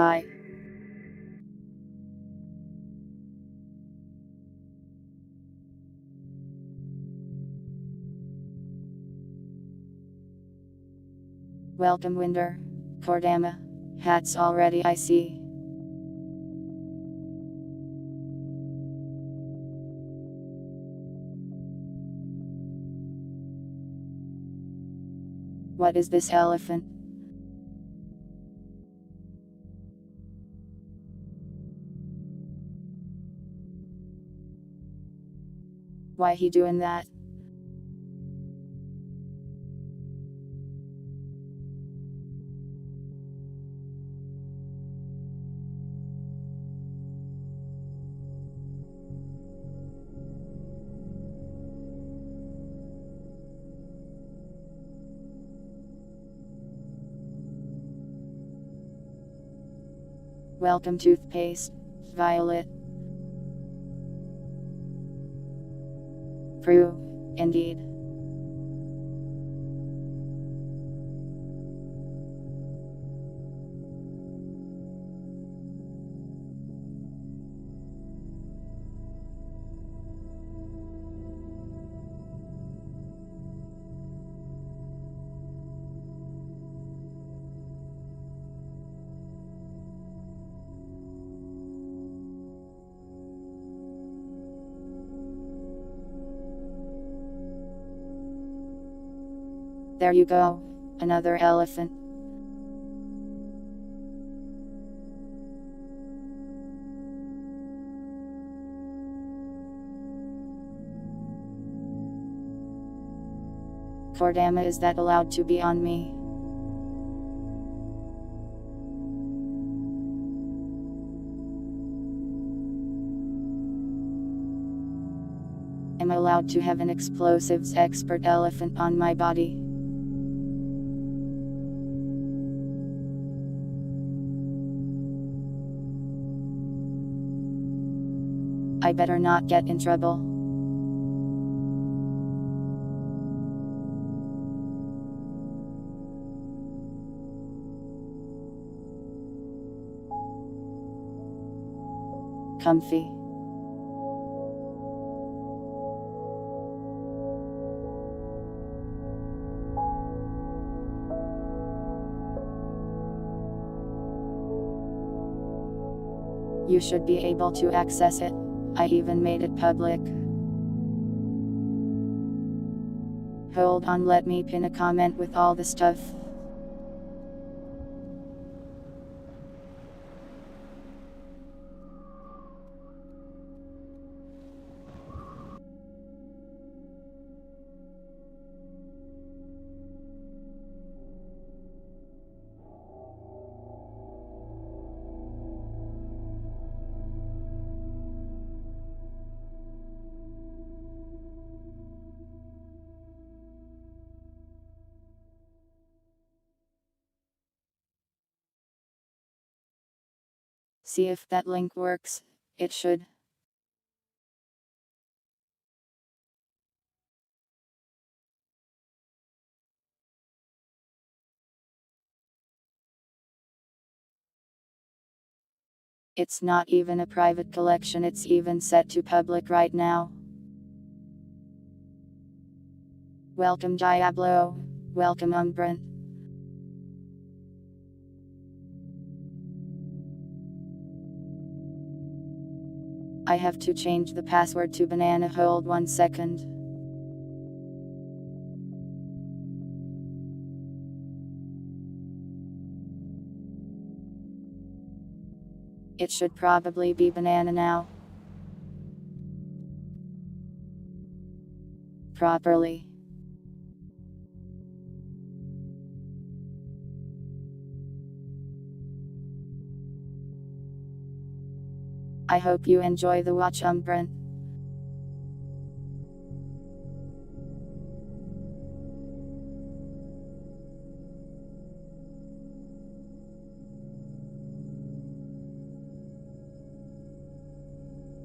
Hi. Welcome Winder. Cordama. Hats already I see. What is this elephant? Why he doing that? Welcome toothpaste. Violet. Prue, indeed. There you go. Another elephant. Cordama, is that allowed to be on me? Am I allowed to have an explosives expert elephant on my body? I better not get in trouble. Comfy. You should be able to access it. I even made it public. Hold on, let me pin a comment with all the stuff. See if that link works. It should. It's not even a private collection, it's even set to public right now. Welcome Diablo. Welcome Umbran. I have to change the password to banana, hold 1 second. It should probably be banana now. Properly. I hope you enjoy the watch, Umbran.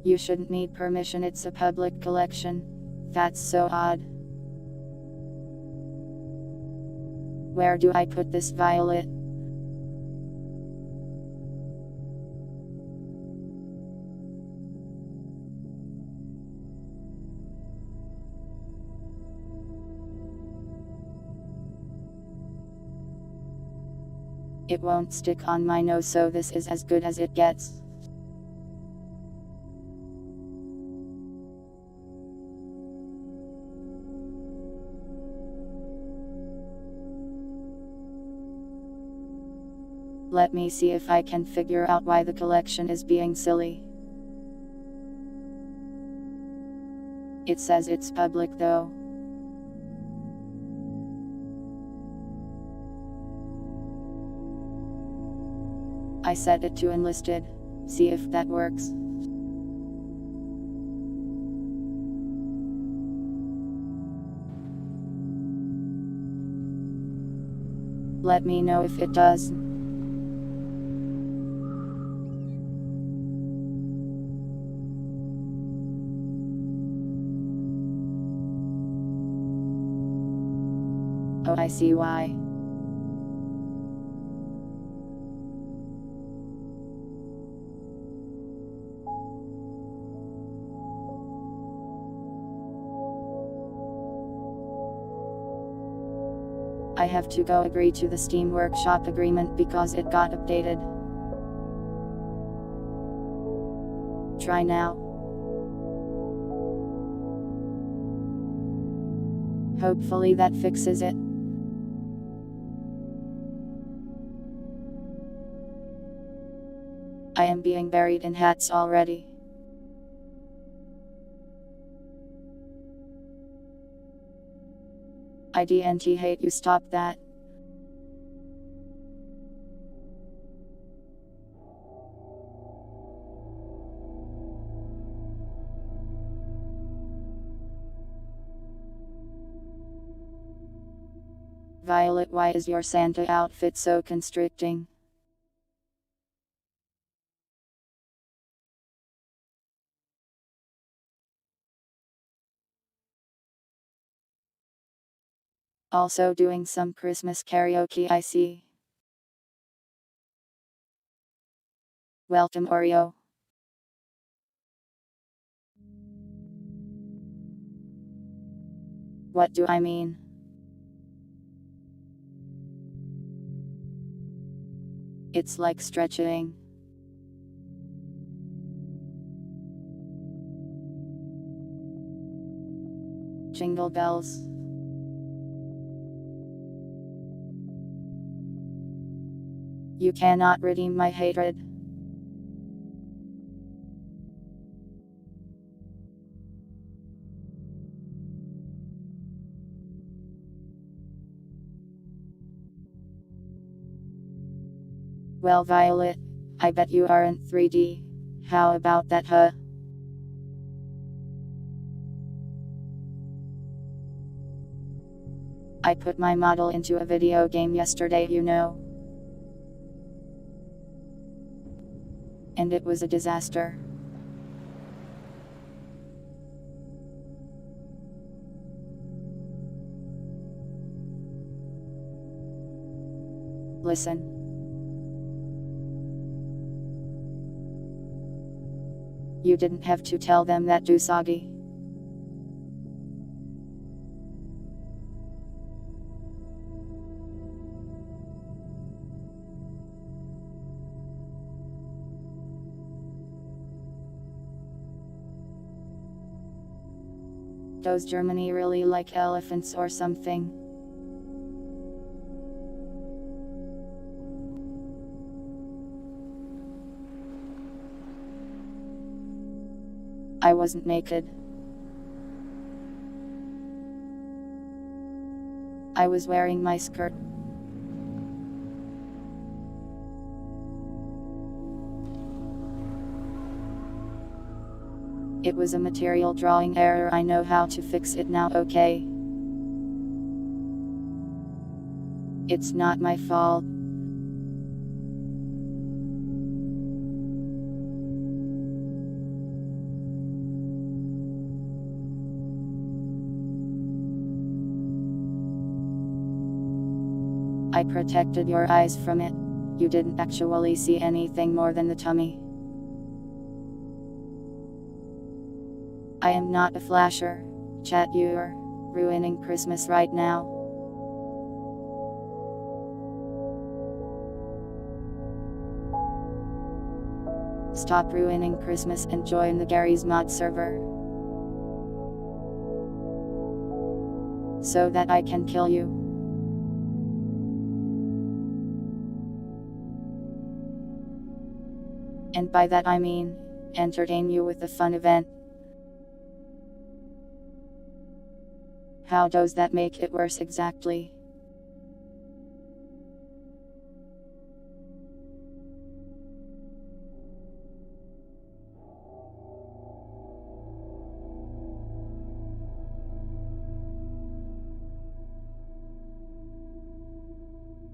You shouldn't need permission, it's a public collection. That's so odd. Where do I put this, Violet? It won't stick on my nose, so this is as good as it gets. Let me see if I can figure out why the collection is being silly. It says it's public though. I set it to enlisted. See if that works. Let me know if it does. Oh, I see why. I have to go agree to the Steam Workshop agreement because it got updated. Try now. Hopefully that fixes it. I am being buried in hats already. I D&D hate you, stop that. Violet, why is your Santa outfit so constricting? Also doing some Christmas karaoke, I see. Welcome, Oreo. What do I mean? It's like stretching. Jingle bells. You cannot redeem my hatred. Well, Violet, I bet you aren't 3D. How about that, huh? I put my model into a video game yesterday, you know. And it was a disaster. Listen. You didn't have to tell them that, Usagi. Does Germany really like elephants or something? I wasn't naked. I was wearing my skirt. It was a material drawing error, I know how to fix it now, okay? It's not my fault. I protected your eyes from it. You didn't actually see anything more than the tummy. I am not a flasher. Chat, you're ruining Christmas right now. Stop ruining Christmas and join the Garry's mod server, so that I can kill you. And by that I mean, entertain you with a fun event. How does that make it worse exactly?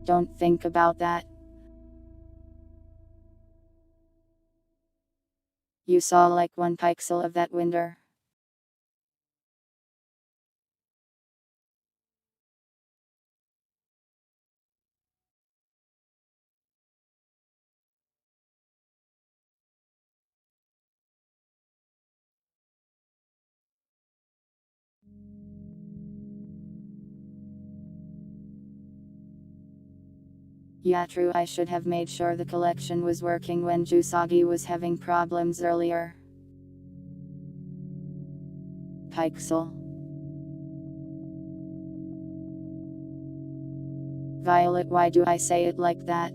Don't think about that. You saw like 1 pixel of that window. Yeah, true, I should have made sure the collection was working when Jusagi was having problems earlier. Pixel. Violet, why do I say it like that?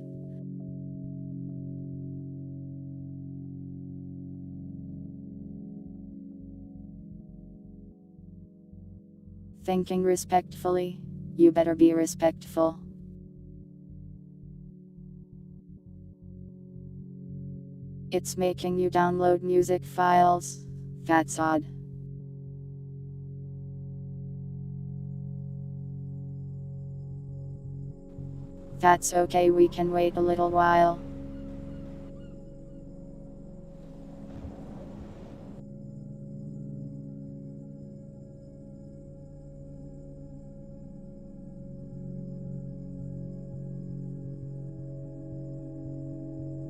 Thinking respectfully. You better be respectful. It's making you download music files. That's odd. That's okay, we can wait a little while.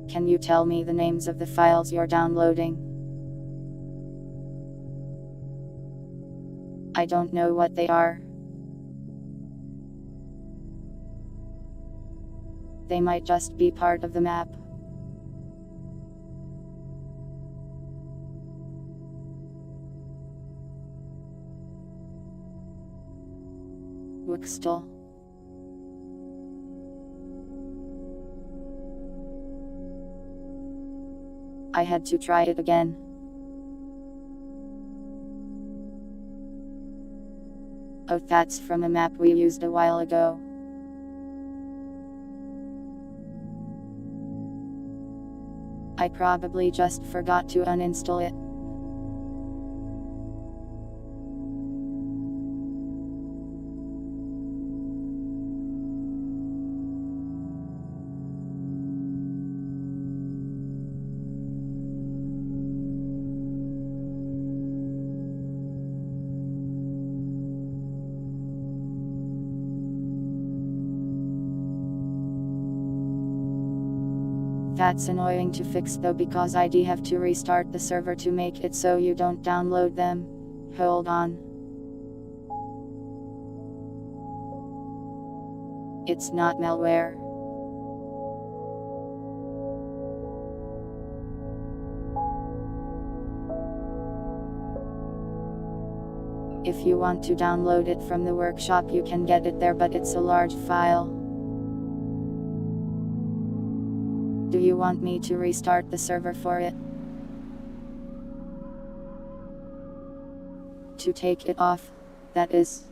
Can you tell me the names of the files you're downloading? I don't know what they are. They might just be part of the map. Wixtel. I had to try it again. Oh, that's from a map we used a while ago. I probably just forgot to uninstall it. That's annoying to fix though, because I'd have to restart the server to make it so you don't download them. Hold on. It's not malware. If you want to download it from the workshop you can get it there, but it's a large file. Do you want me to restart the server for it? To take it off, that is.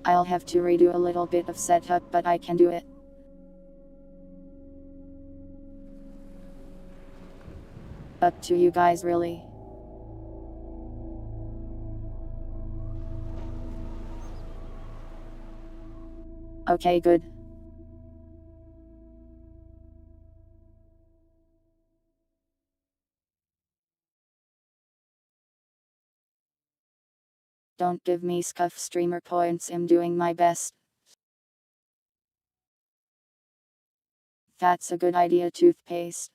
I'll have to redo a little bit of setup, but I can do it. Up to you guys, really. Okay, good. Don't give me scuff streamer points, I'm doing my best. That's a good idea, toothpaste.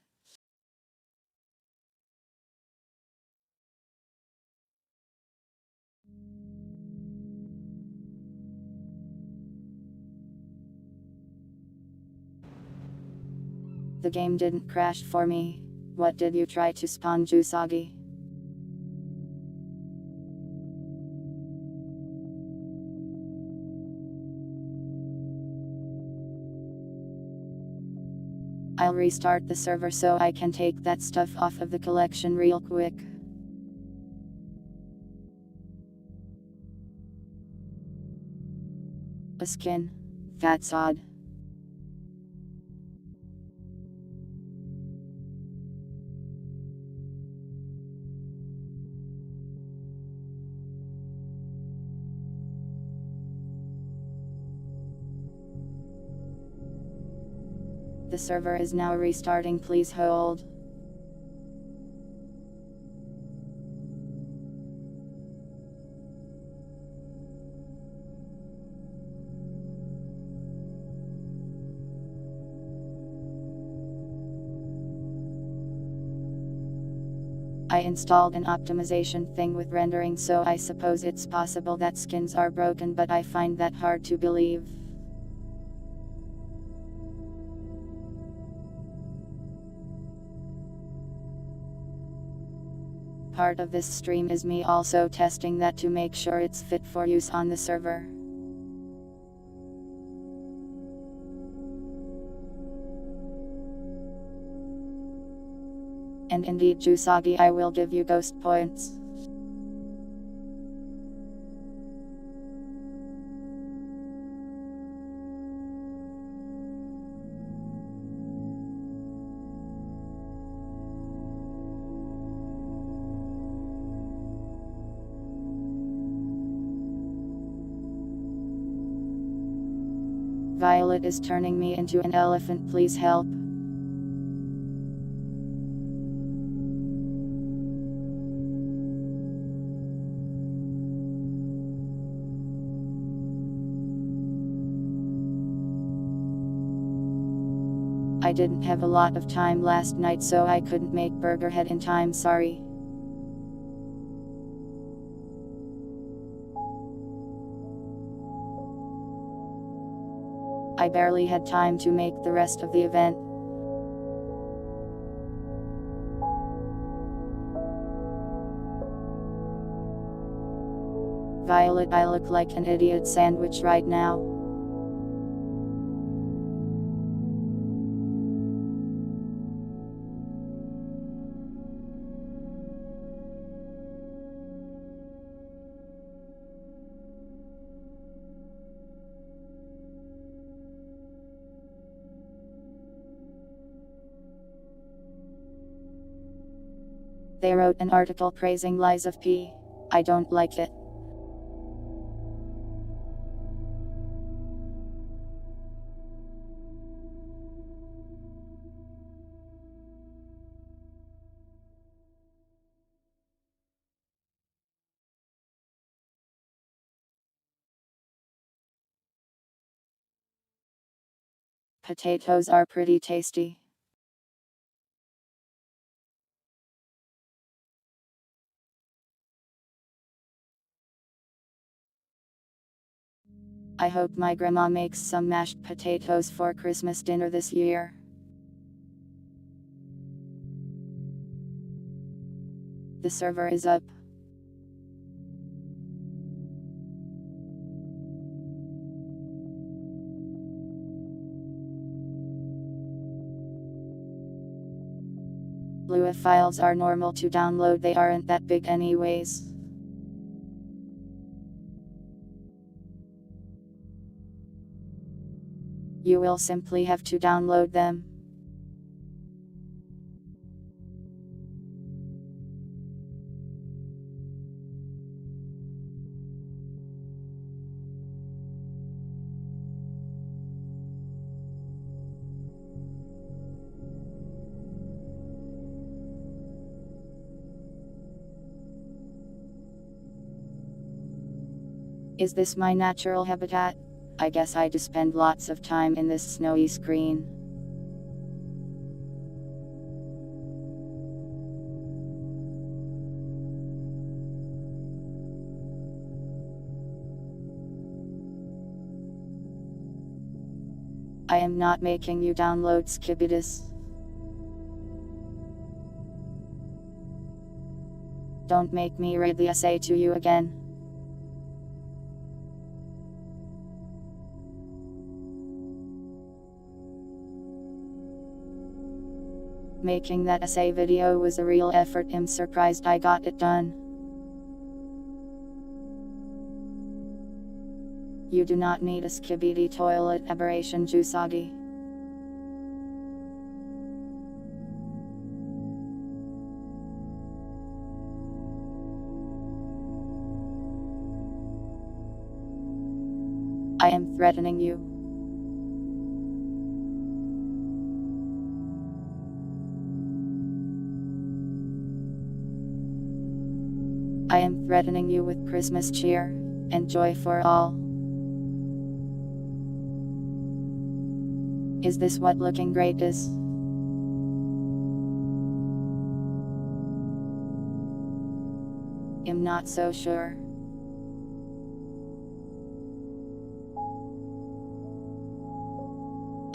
The game didn't crash for me. What did you try to spawn, Jusagi? I'll restart the server so I can take that stuff off of the collection real quick. A skin. That's odd. The server is now restarting, please hold. I installed an optimization thing with rendering, so I suppose it's possible that skins are broken, but I find that hard to believe. Part of this stream is me also testing that to make sure it's fit for use on the server. And indeed, Jusagi, I will give you ghost points. Violet is turning me into an elephant, please help. I didn't have a lot of time last night, so I couldn't make Burgerhead in time, sorry. I barely had time to make the rest of the event. Violet, I look like an idiot sandwich right now. They wrote an article praising Lies of P. I don't like it. Potatoes are pretty tasty. I hope my grandma makes some mashed potatoes for Christmas dinner this year. The server is up. Lua files are normal to download, they aren't that big anyways. You will simply have to download them. Is this my natural habitat? I guess I do spend lots of time in this snowy screen. I am not making you download Skibidus. Don't make me read the essay to you again. Making that essay video was a real effort. I'm surprised I got it done. You do not need a skibidi toilet aberration Jusagi. I am threatening you. I am threatening you with Christmas cheer and joy for all. Is this what looking great is? I'm not so sure.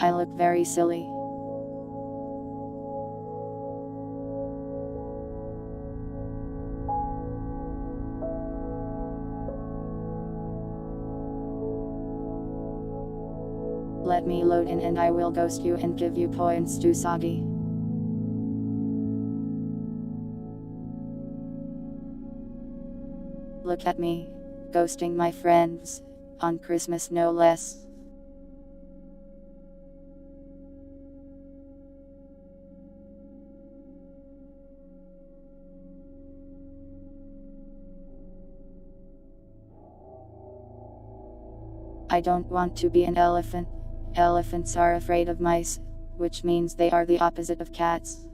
I look very silly. Let me load in and I will ghost you and give you points to Sagi. Look at me, ghosting my friends, on Christmas no less. I don't want to be an elephant. Elephants are afraid of mice, which means they are the opposite of cats.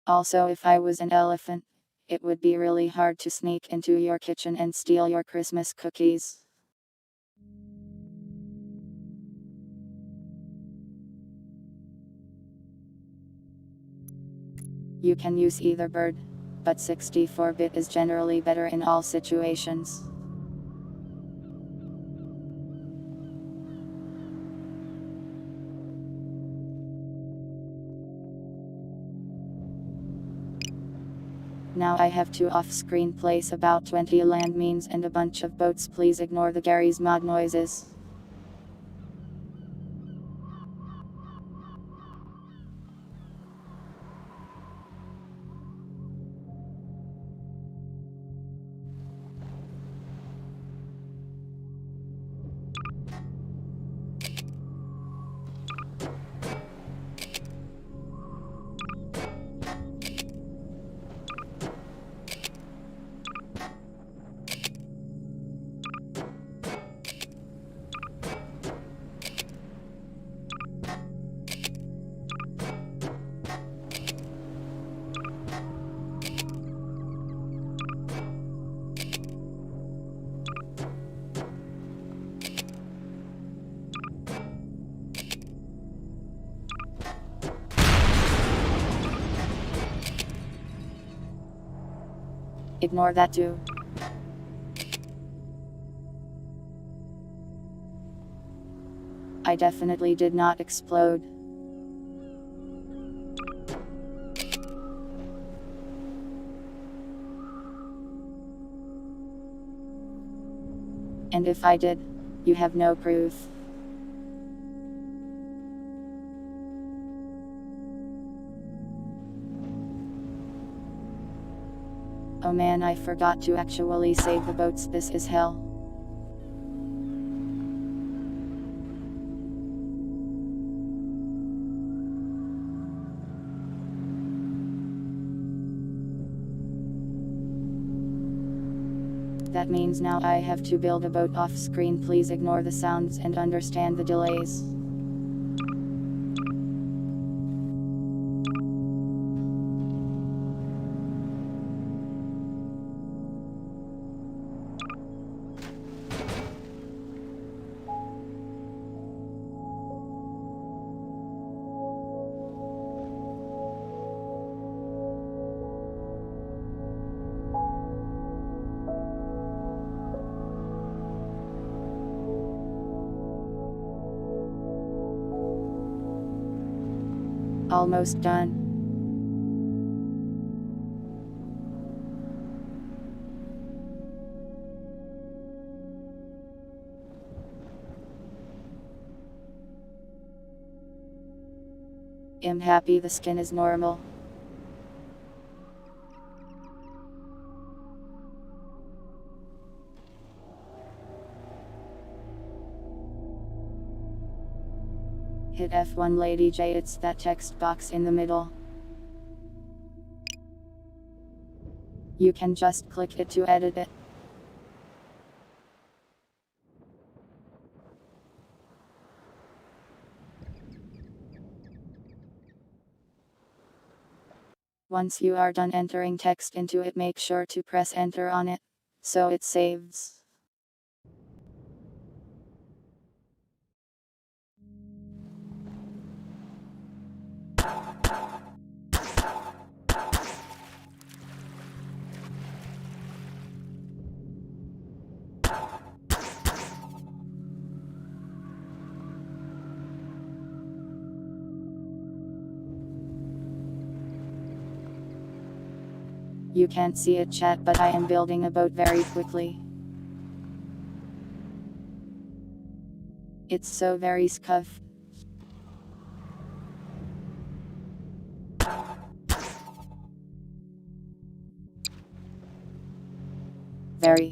Also, if I was an elephant, it would be really hard to sneak into your kitchen and steal your Christmas cookies. You can use either bird, but 64-bit is generally better in all situations. Now I have two off-screen plays, about 20 landmines and a bunch of boats. Please ignore the Garry's mod noises. Ignore that too. I definitely did not explode. And if I did, you have no proof. Oh man, I forgot to actually save the boats. This is hell. That means now I have to build a boat off screen. Please ignore the sounds and understand the delays. Almost done. I'm happy the skin is normal. Hit F1 Lady J, it's that text box in the middle. You can just click it to edit it. Once you are done entering text into it, make sure to press enter on it, so it saves. You can't see it chat, but I am building a boat very quickly. It's so very scuff. Very.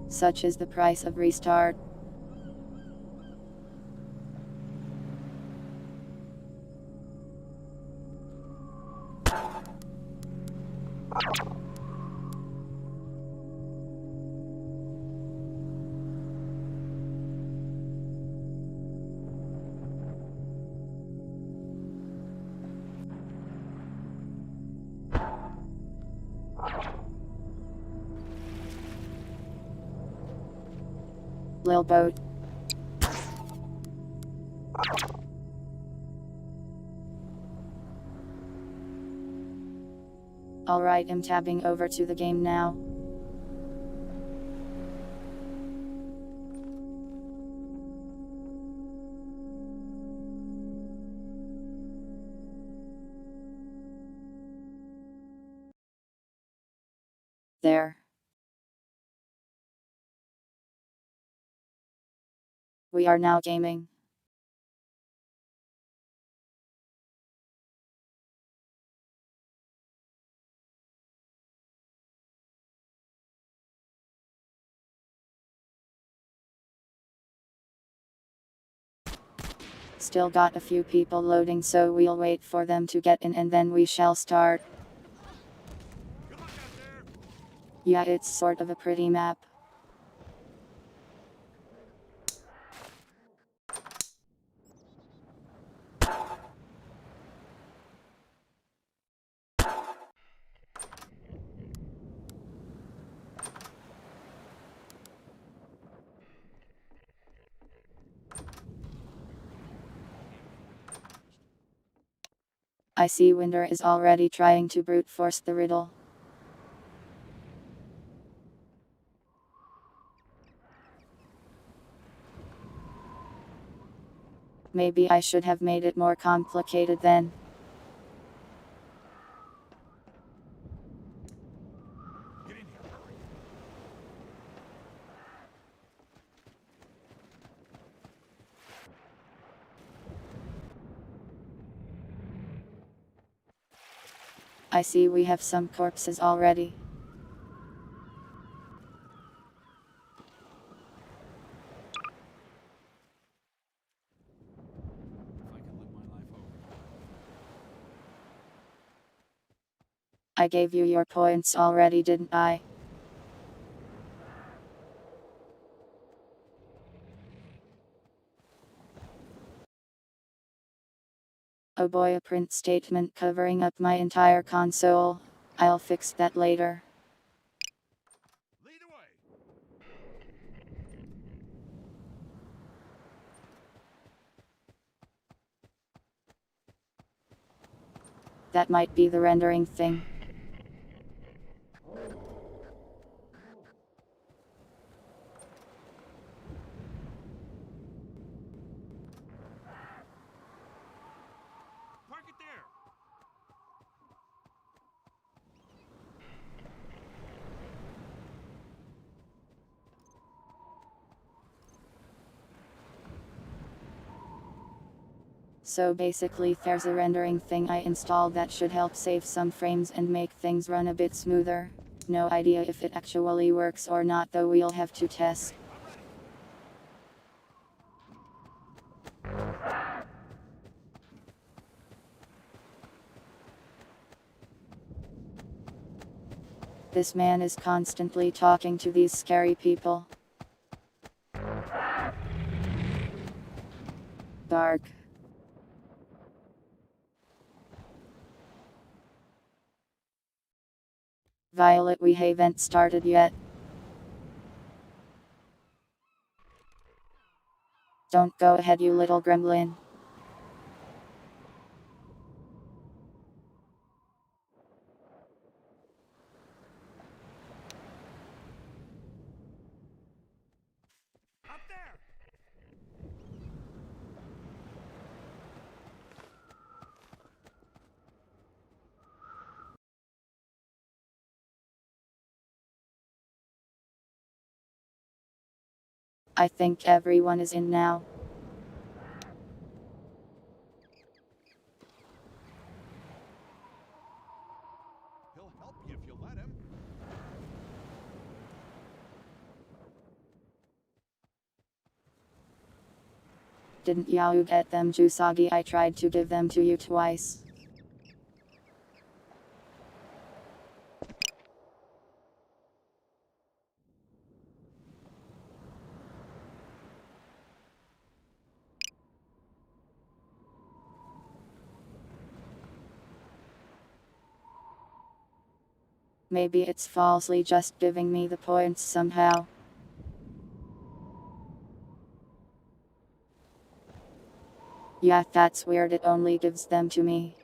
Such is the price of restart. Lil boat. Alright, I'm tabbing over to the game now. There. We are now gaming. Still got a few people loading, so we'll wait for them to get in and then we shall start. Yeah, it's sort of a pretty map. I see Winder is already trying to brute force the riddle. Maybe I should have made it more complicated then. I see we have some corpses already. I gave you your points already, didn't I? Oh boy, a print statement covering up my entire console. I'll fix that later. Lead away. That might be the rendering thing. Park it there. So basically there's a rendering thing I installed that should help save some frames and make things run a bit smoother. No idea if it actually works or not, though we'll have to test. This man is constantly talking to these scary people. Dark. Violet, we haven't started yet. Don't go ahead, you little gremlin. Up there. I think everyone is in now. He'll help you if you let him. Didn't you get them, Jusagi? I tried to give them to you twice. Maybe it's falsely just giving me the points somehow. Yeah, that's weird, it only gives them to me.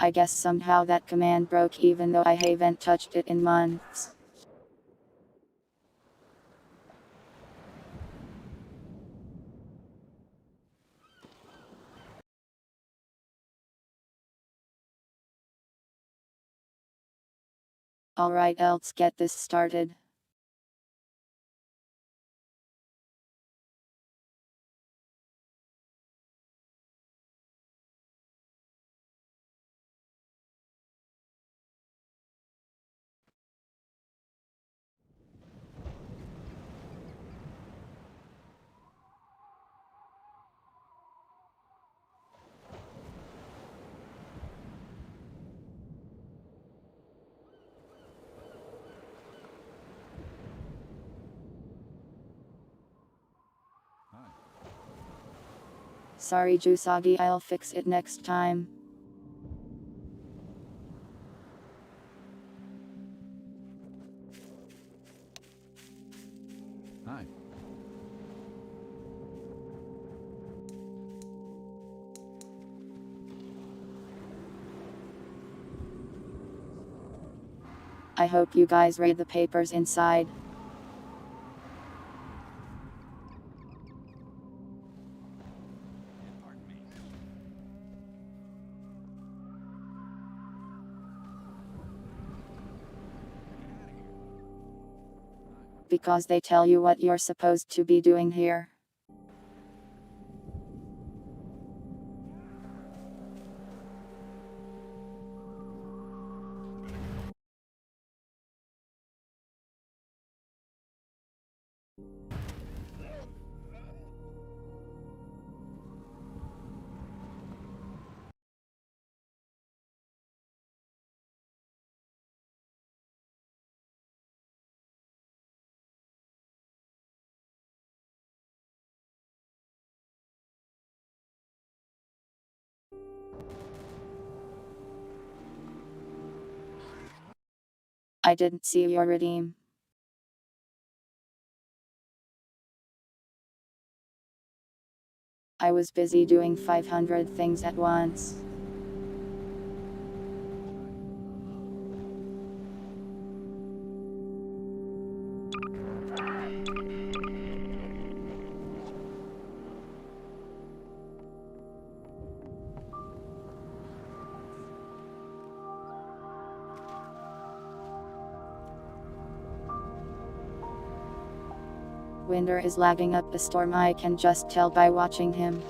I guess somehow that command broke even though I haven't touched it in months. Alright, let's get this started. Hi. Sorry, Jusagi, I'll fix it next time. Hi. I hope you guys read the papers inside. Pardon me. Get out of here. Because they tell you what you're supposed to be doing here. I didn't see your redeem. I was busy doing 500 things at once. Winder is lagging up a storm, I can just tell by watching him.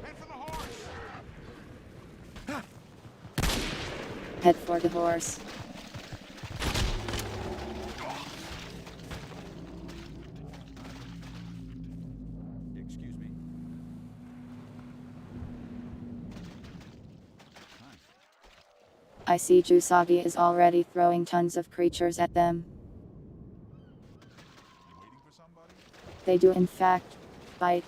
Head for the horse! Head for the horse. Excuse me. I see Jusagi is already throwing tons of creatures at them. You waiting for somebody? They do in fact bite.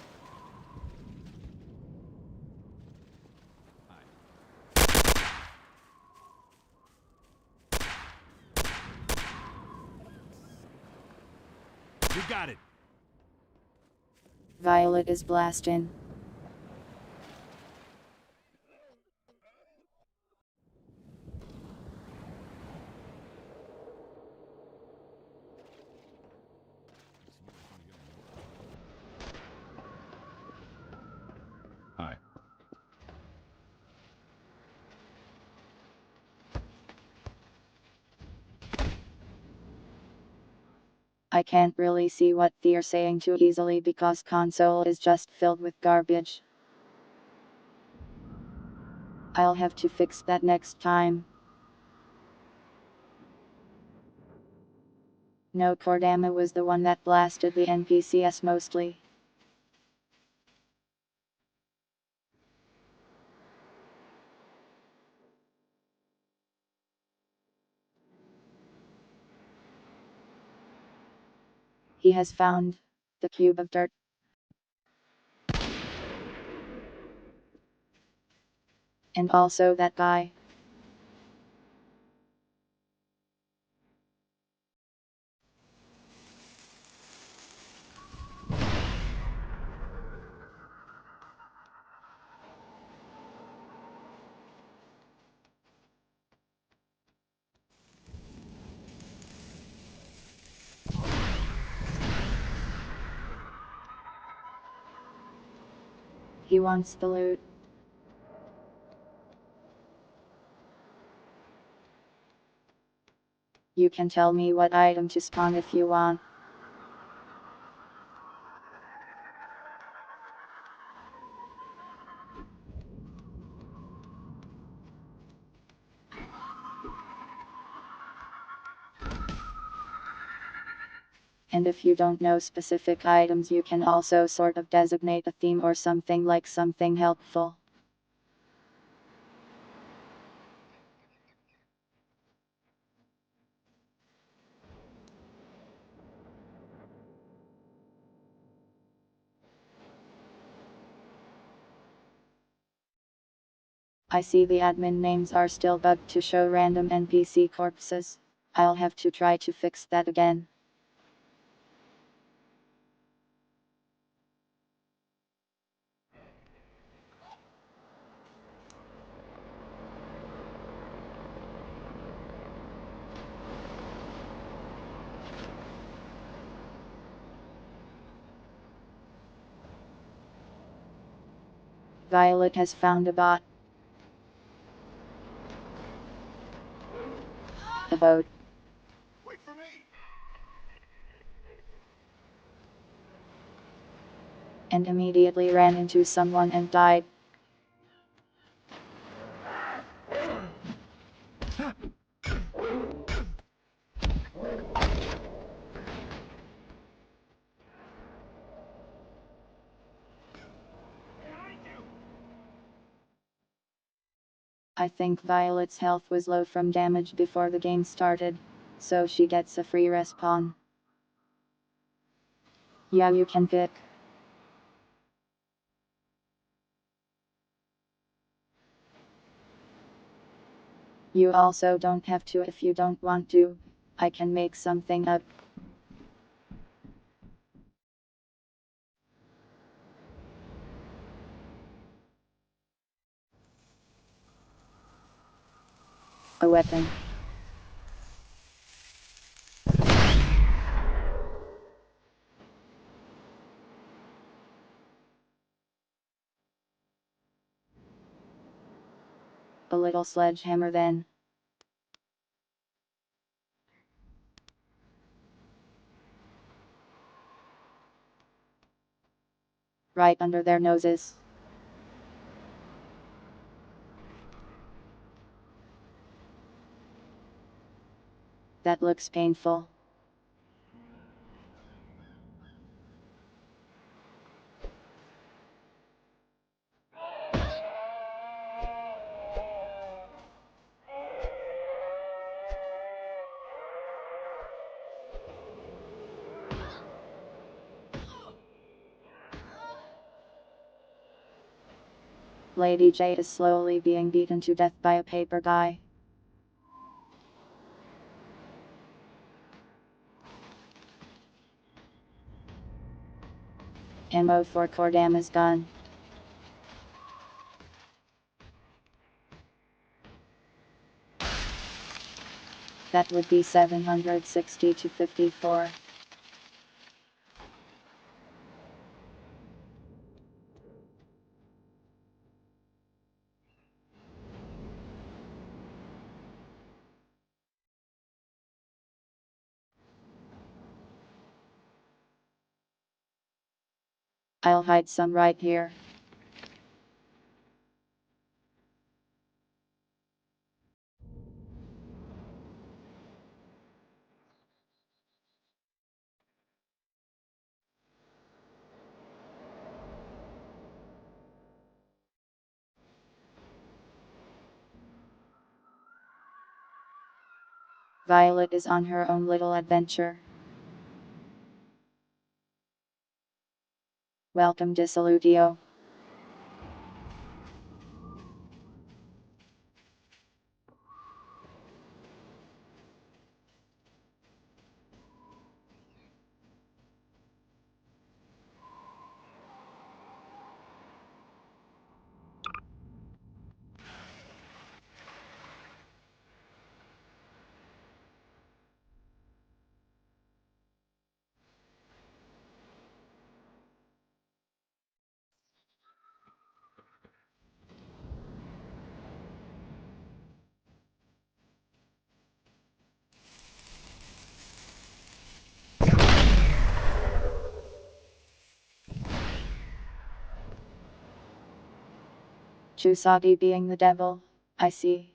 You got it. Violet is blasting. Hi. I can't really see what they're saying too easily because console is just filled with garbage. I'll have to fix that next time. No, Kordama was the one that blasted the NPCs mostly. He has found the cube of dirt. And also that guy. He wants the loot. You can tell me what item to spawn if you want. And if you don't know specific items, you can also sort of designate a theme or something like something helpful. I see the admin names are still bugged to show random NPC corpses. I'll have to try to fix that again. Violet has found a bot. A boat. Wait for me! and immediately ran into someone and died. I think Violet's health was low from damage before the game started, so she gets a free respawn. Yeah, you can pick. You also don't have to if you don't want to. I can make something up. A weapon. A little sledgehammer then. Right under their noses. That looks painful. Lady J is slowly being beaten to death by a paper guy. Ammo for Cordama's gun. That would be 760 to 54. I'll hide some right here. Violet is on her own little adventure. Welcome to Salutio. Chusagi being the devil, I see.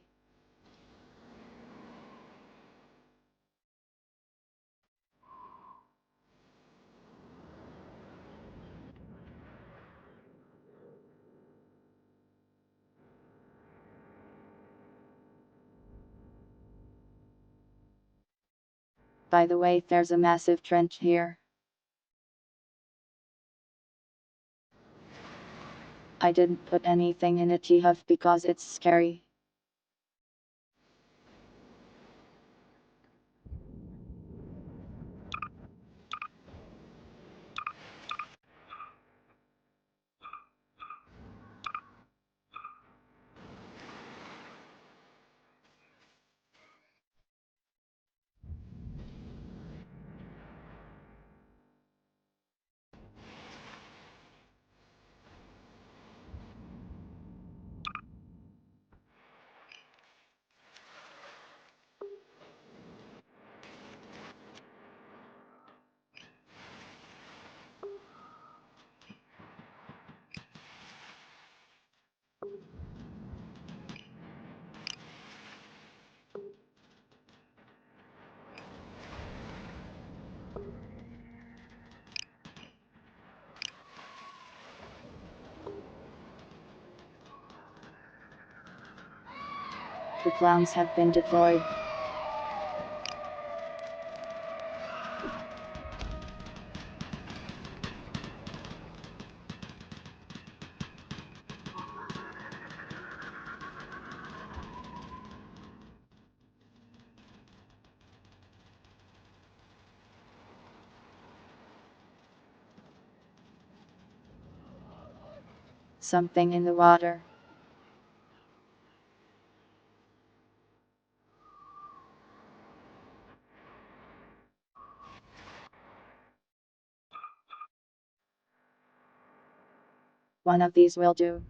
By the way, there's a massive trench here. I didn't put anything in a T-Huff because it's scary. The clowns have been deployed. Something in the water. One of these will do.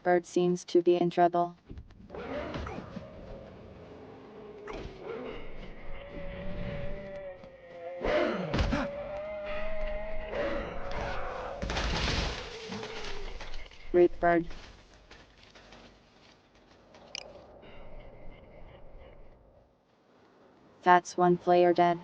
Bird seems to be in trouble. Root bird. That's one player dead.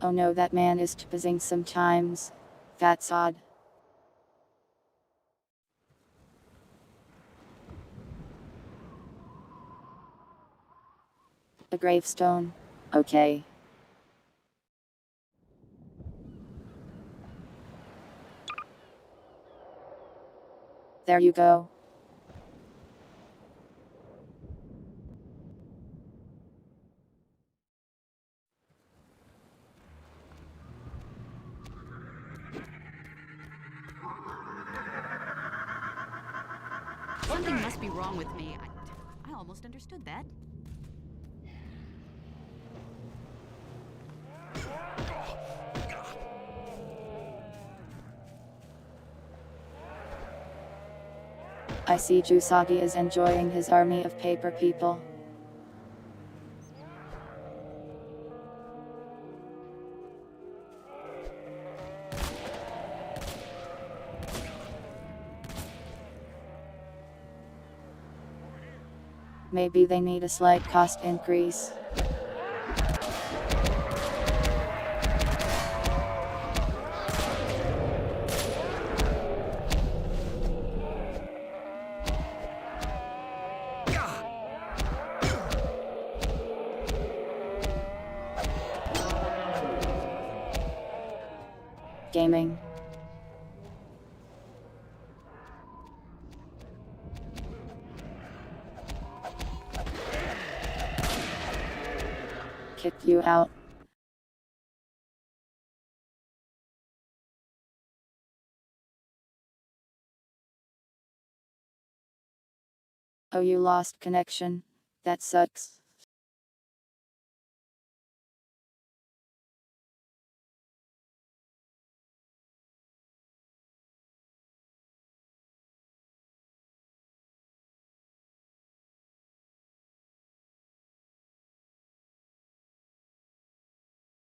Oh no, that man is buzzing sometimes. That's odd. A gravestone. Okay. There you go. Something must be wrong with me. I almost understood that. I see Jusagi is enjoying his army of paper people. Maybe they need a slight cost increase. Gaming. Kick you out. Oh, you lost connection. That sucks.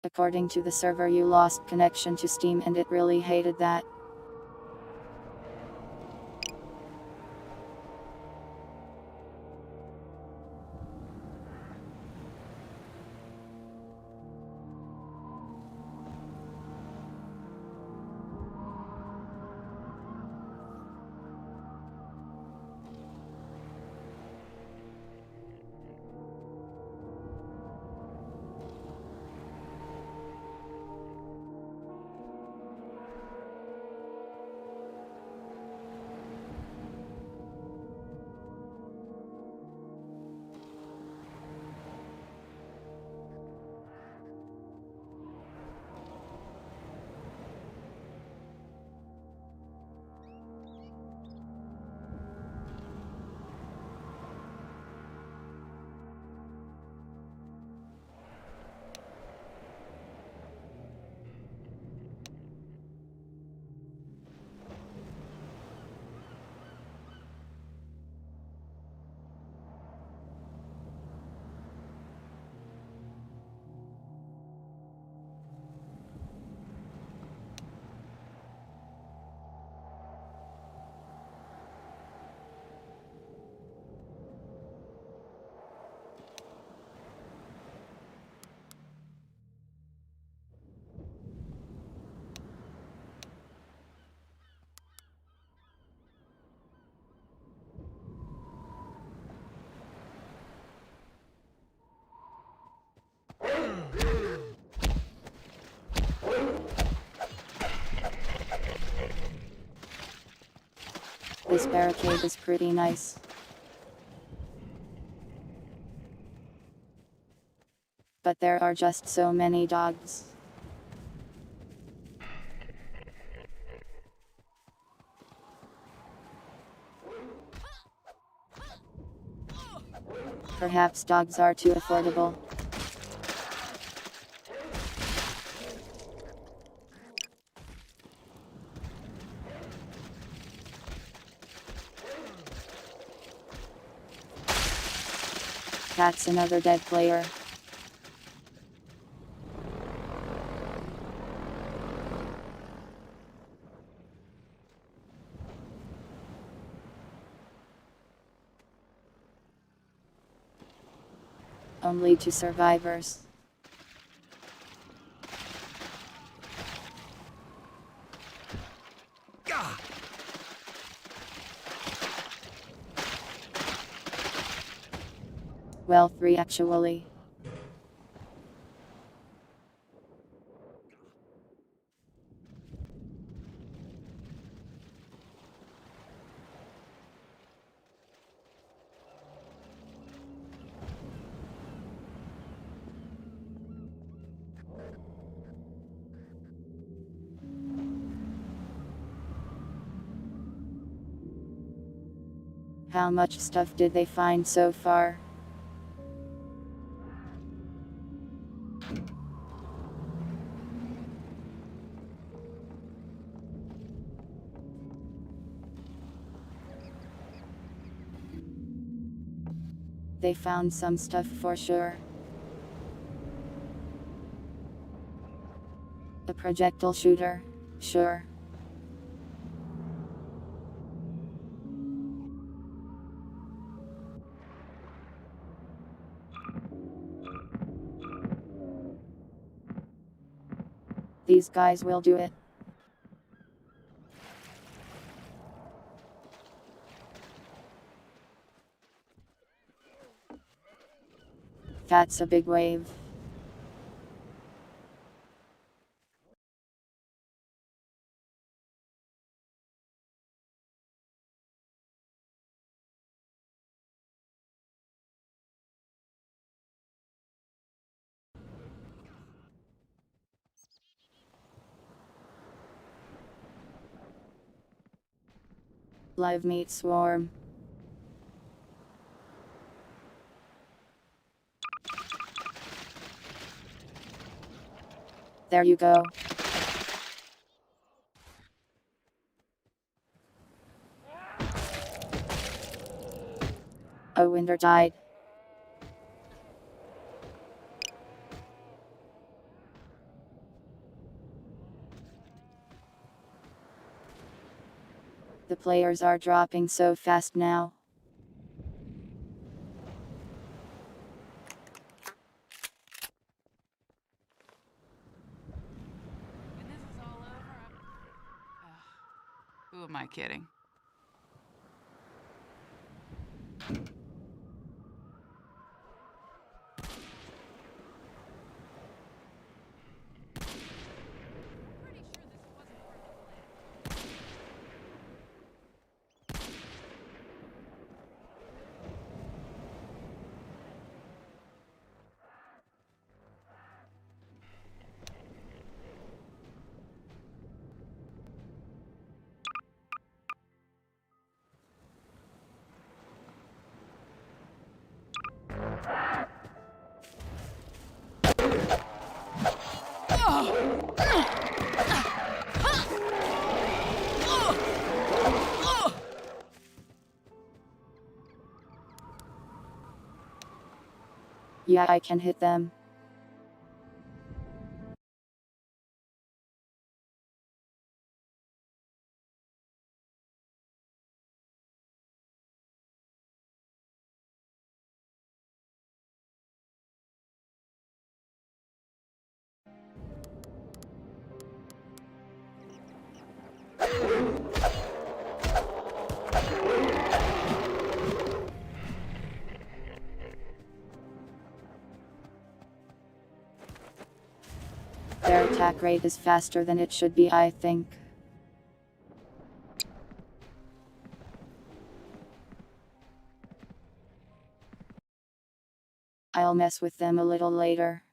According to the server, you lost connection to Steam and it really hated that. This barricade is pretty nice. But there are just so many dogs. Perhaps dogs are too affordable. That's another dead player. Only 2 survivors. Well, 3 actually. How much stuff did they find so far? They found some stuff for sure. A projectile shooter, sure. These guys will do it. That's a big wave. Live meat swarm. There you go. Oh, Winder died. The players are dropping so fast now. When this is all over, who am I kidding? Yeah, I can hit them. Their attack rate is faster than it should be, I think. I'll mess with them a little later.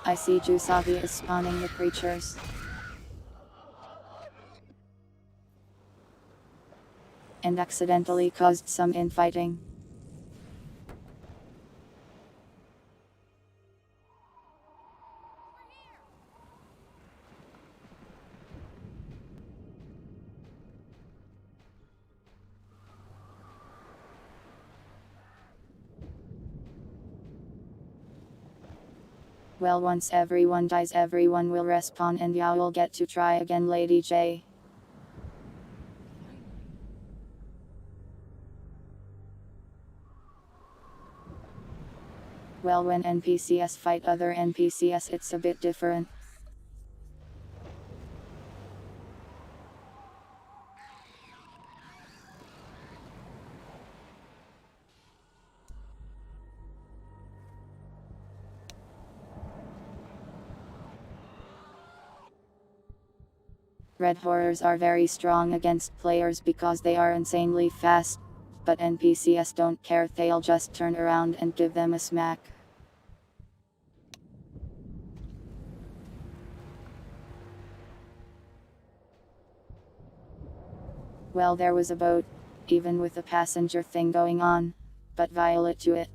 I see Jusavi is spawning the creatures. And accidentally caused some infighting. Well, once everyone dies, everyone will respawn and you'll get to try again, Lady J. Well, when NPCs fight other NPCs, it's a bit different. Red horrors are very strong against players because they are insanely fast, but NPCs don't care, they'll just turn around and give them a smack. Well, there was a boat, even with a passenger thing going on, but violet to it.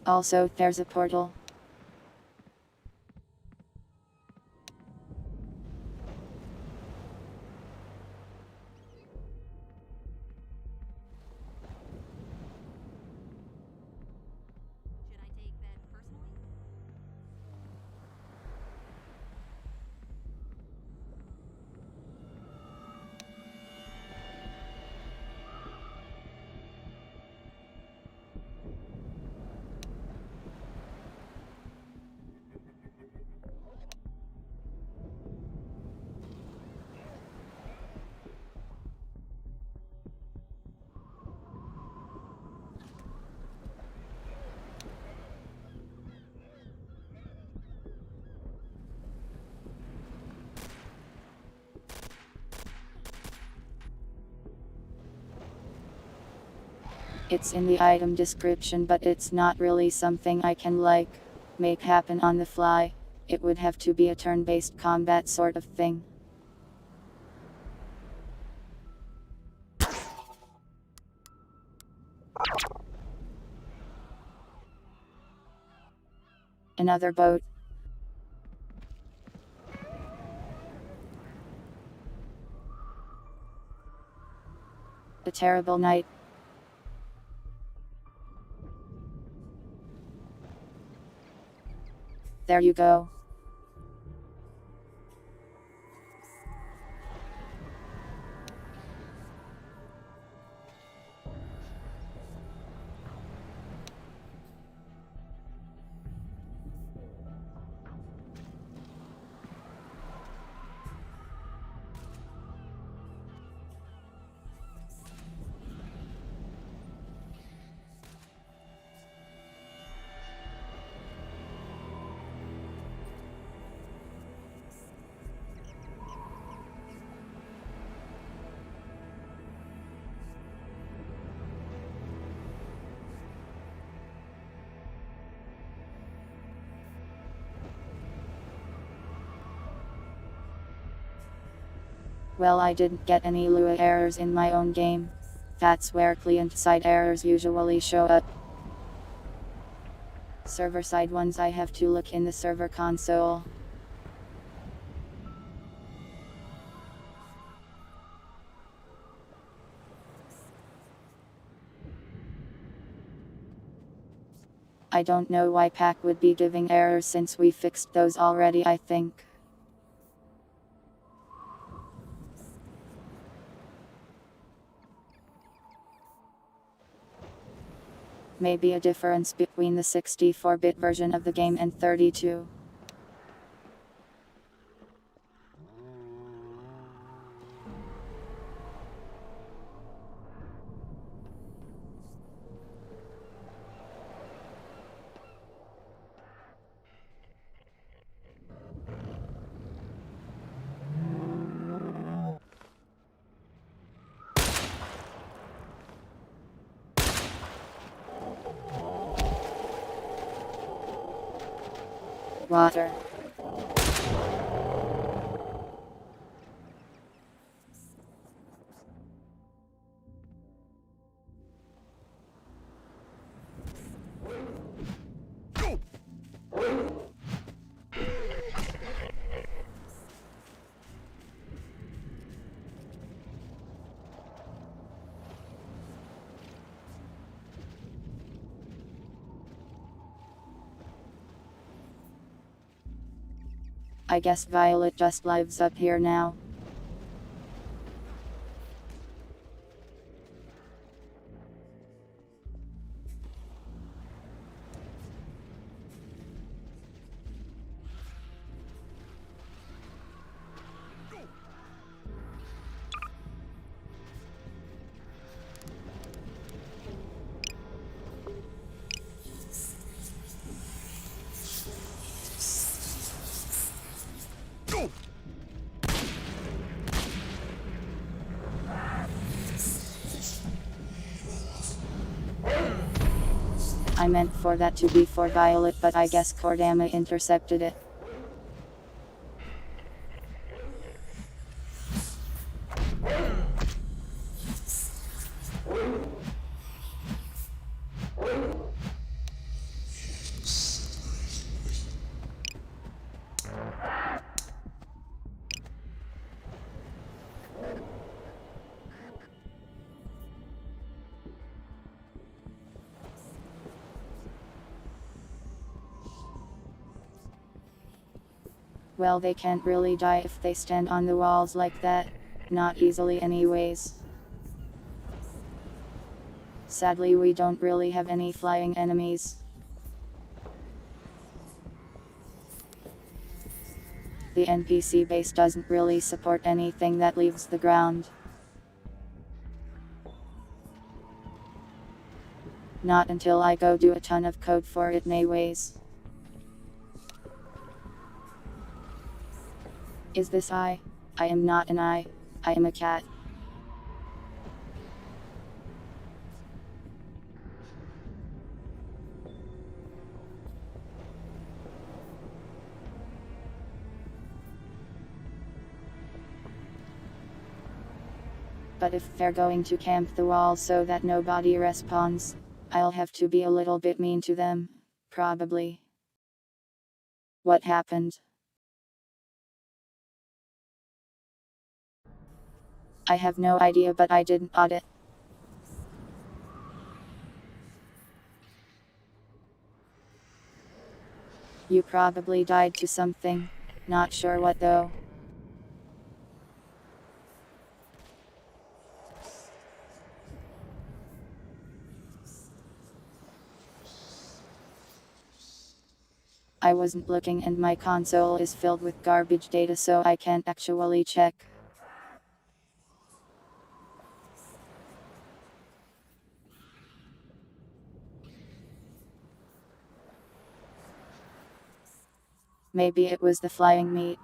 Also, there's a portal. Should I take that personally? It's in the item description, but it's not really something I can make happen on the fly. It would have to be a turn-based combat sort of thing. Another boat. A terrible night. There you go. Well, I didn't get any Lua errors in my own game. That's where client-side errors usually show up. Server-side ones I have to look in the server console. I don't know why Pack would be giving errors since we fixed those already, I think. Maybe a difference between the 64-bit version of the game and 32. Water. I guess Violet just lives up here now. I meant for that to be for Violet, but I guess Cordama intercepted it. Well, they can't really die if they stand on the walls like that. Not easily anyways. Sadly, we don't really have any flying enemies. The NPC base doesn't really support anything that leaves the ground. Not until I go do a ton of code for it anyways. Is this I? I am not an I am a cat. But if they're going to camp the wall so that nobody respawns, I'll have to be a little bit mean to them, probably. What happened? I have no idea, but I didn't audit. You probably died to something. Not sure what though. I wasn't looking and my console is filled with garbage data, so I can't actually check. Maybe it was the flying meat.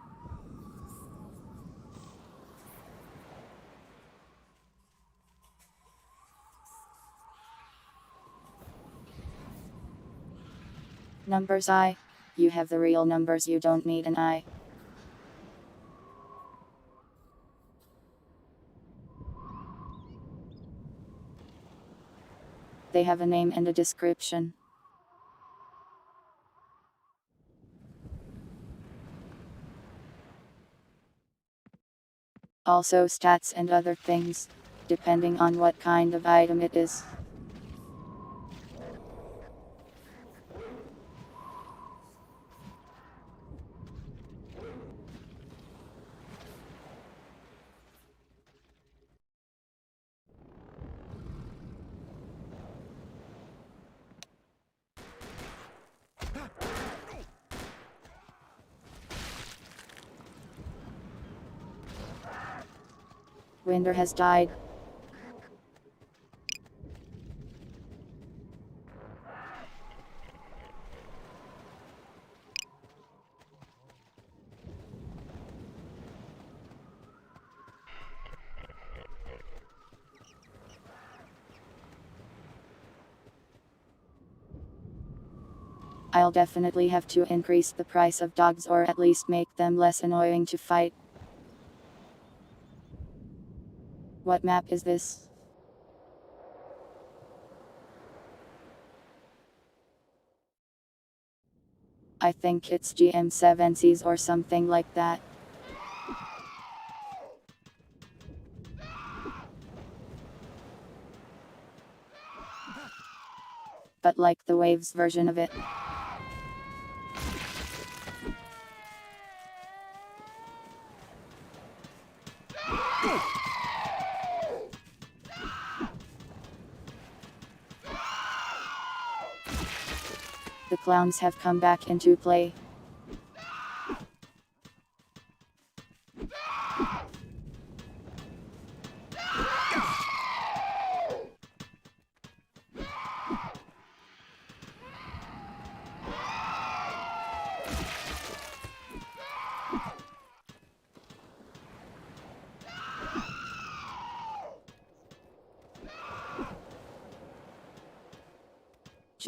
Numbers I. You have the real numbers, you don't need an I. they have a name and a description. Also stats and other things, depending on what kind of item it is. Winder has died. I'll definitely have to increase the price of dogs or at least make them less annoying to fight. What map is this? I think it's GM7Cs or something like that. But like the Waves version of it. The clowns have come back into play.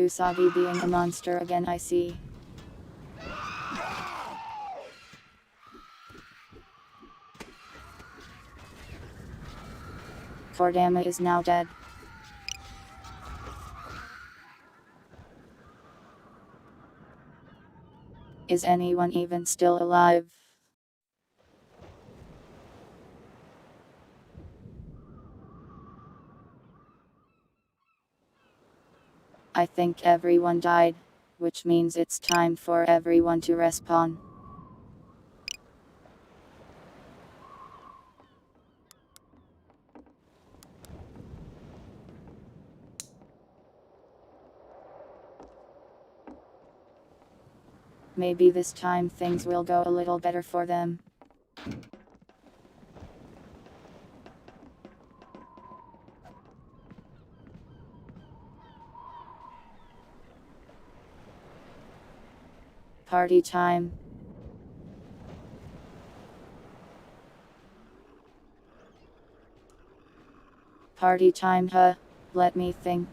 Chusagi being a monster again, I see. Kordama is now dead. Is anyone even still alive? I think everyone died, which means it's time for everyone to respawn. Maybe this time things will go a little better for them. Party time. Party time, huh? Let me think.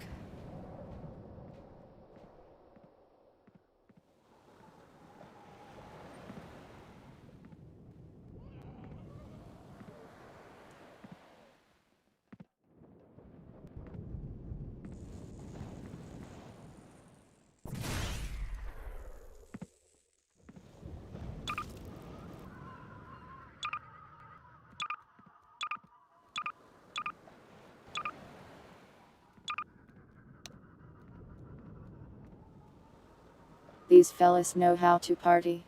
These fellas know how to party.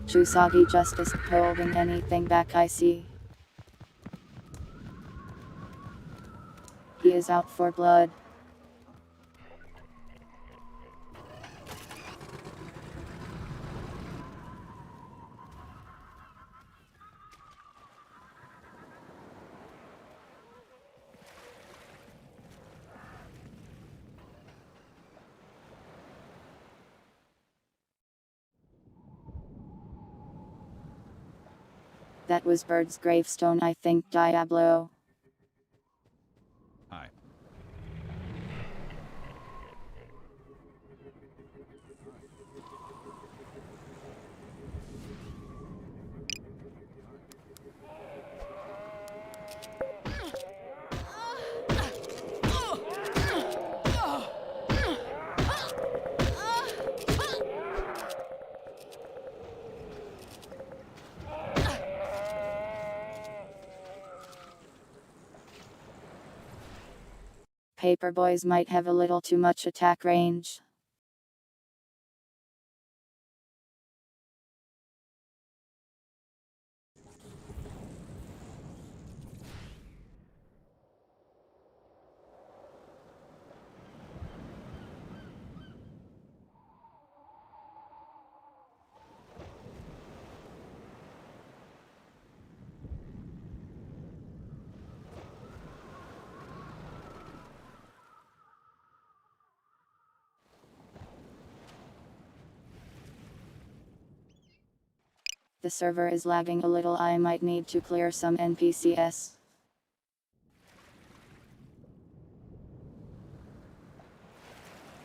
Chusagi just isn't holding anything back, I see. He is out for blood. That was Bird's gravestone, I think, Diablo. Paperboys might have a little too much attack range. The server is lagging a little. I might need to clear some NPCs.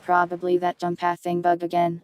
Probably that jump pathing bug again.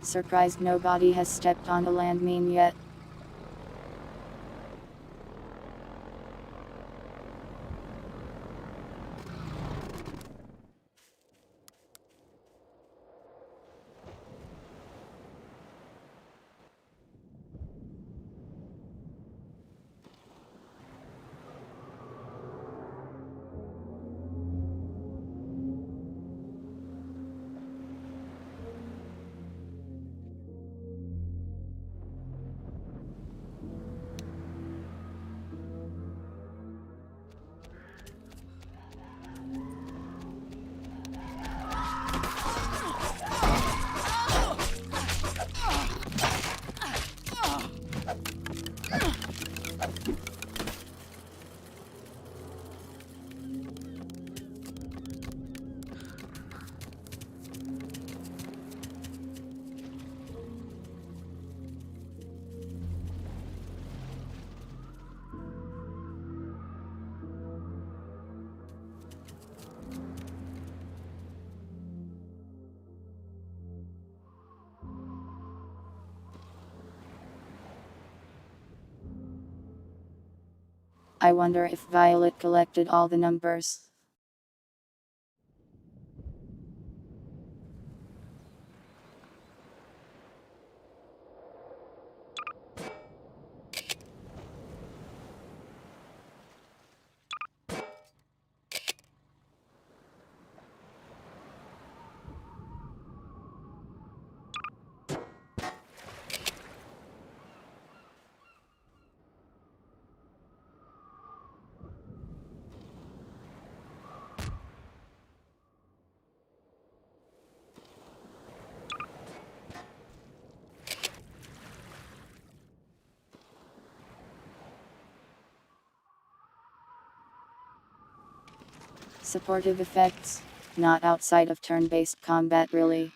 Surprised nobody has stepped on a landmine yet. I wonder if Violet collected all the numbers. Supportive effects, not outside of turn-based combat really.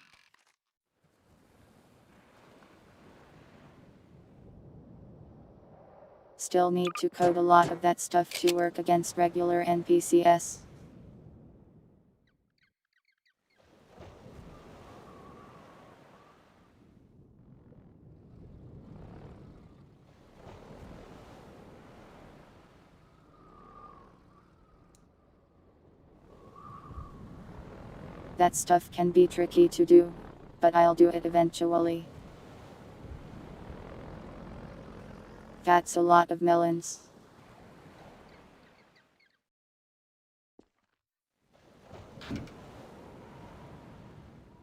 Still need to code a lot of that stuff to work against regular NPCs. That stuff can be tricky to do, but I'll do it eventually. That's a lot of melons.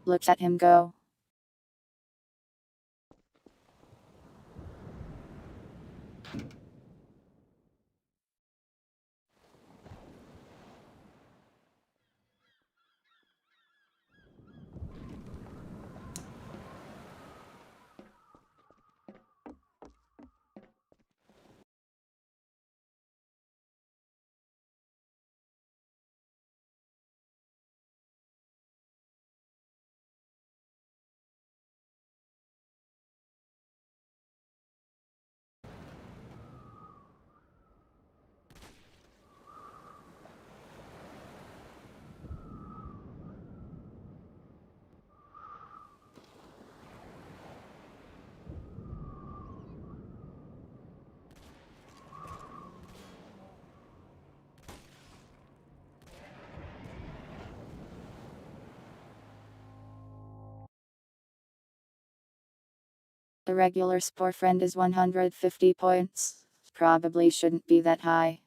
Look at him go. A regular spore friend is 150 points. Probably shouldn't be that high.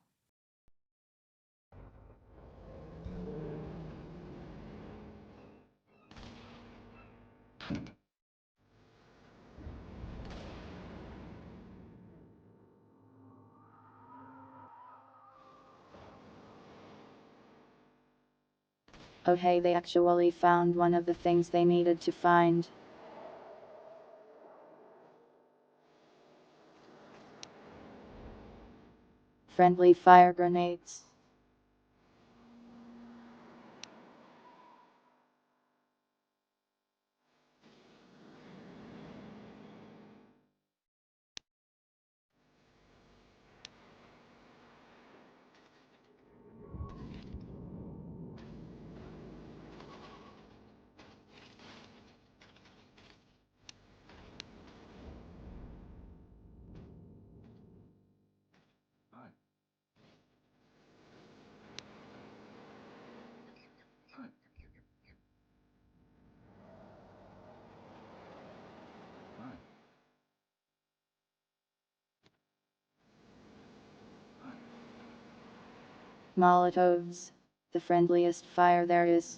Oh hey, they actually found one of the things they needed to find. Friendly fire grenades. Hi. Hi. Hi. Hi. Molotovs. The friendliest fire there is.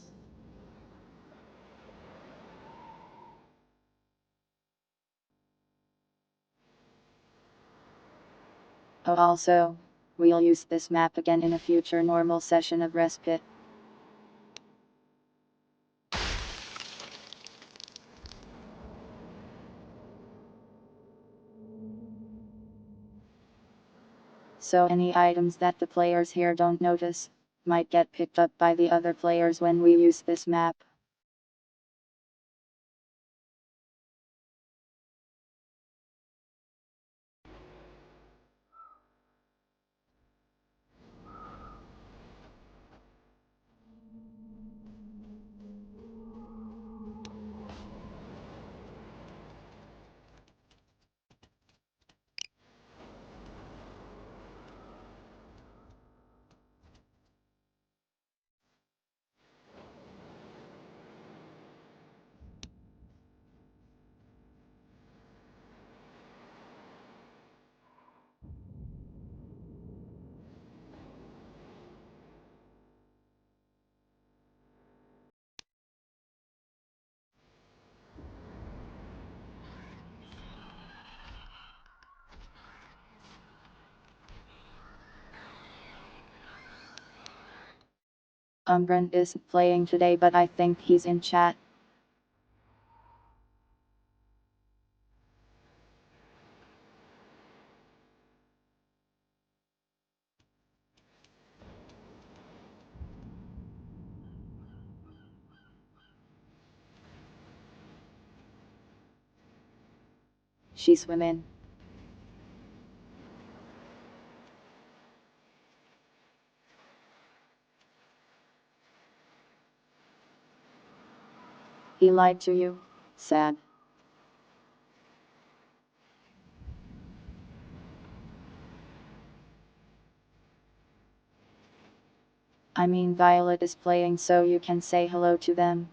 Oh also, we'll use this map again in a future normal session of Respite. So any items that the players here don't notice, might get picked up by the other players when we use this map. Brent isn't playing today, but I think he's in chat. She's swimming. He lied to you. Sad. I mean, Violet is playing, so you can say hello to them.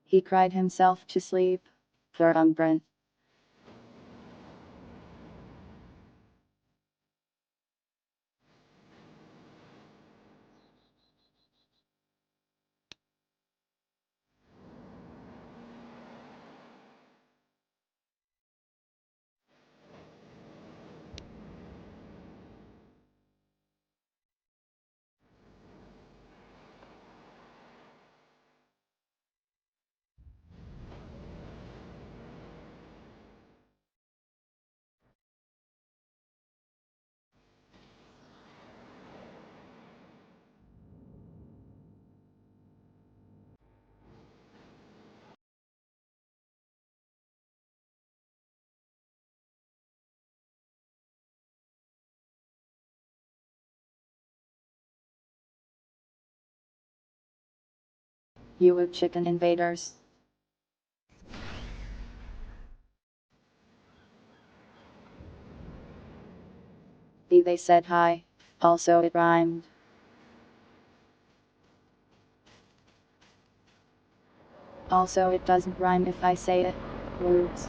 He cried himself to sleep. Poor Brent. You chicken invaders. They said hi. Also it rhymed. Also, it doesn't rhyme if I say it. Words.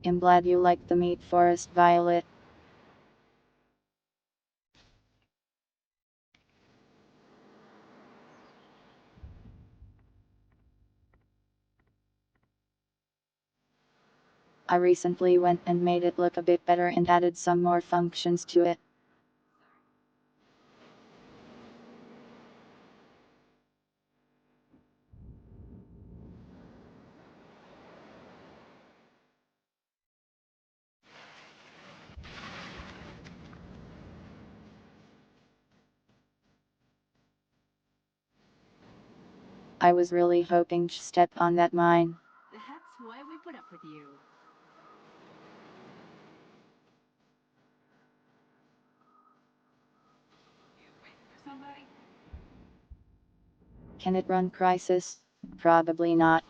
I'm glad you like the meat forest, Violet. I recently went and made it look a bit better and added some more functions to it. I was really hoping to step on that mine. That's why we put up with you. Somebody? Can it run Crisis? Probably not.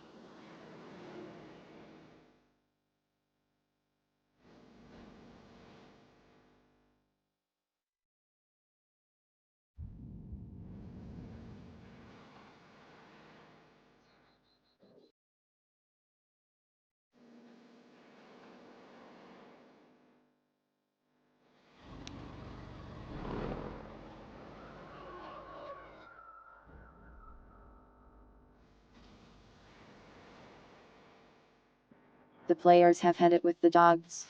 The players have had it with the dogs.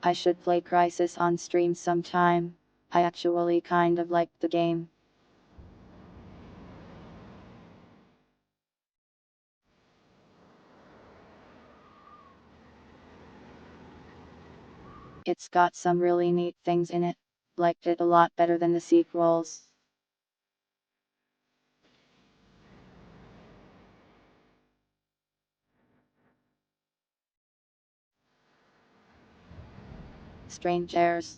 I should play Crisis on stream sometime. I actually kind of like the game. It's got some really neat things in it. Liked it a lot better than the sequels. Strange airs.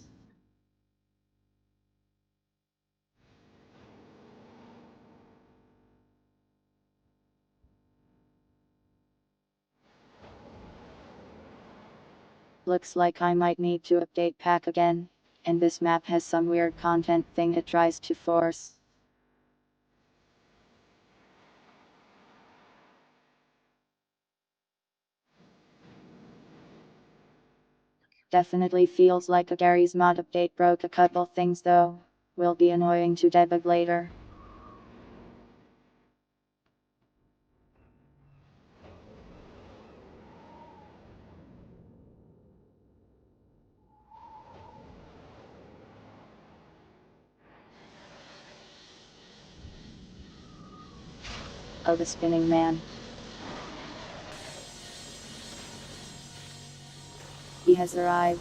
Looks like I might need to update pack again. And this map has some weird content thing it tries to force. Definitely feels like a Garry's mod update broke a couple things though. Will be annoying to debug later. Oh, the spinning man. He has arrived.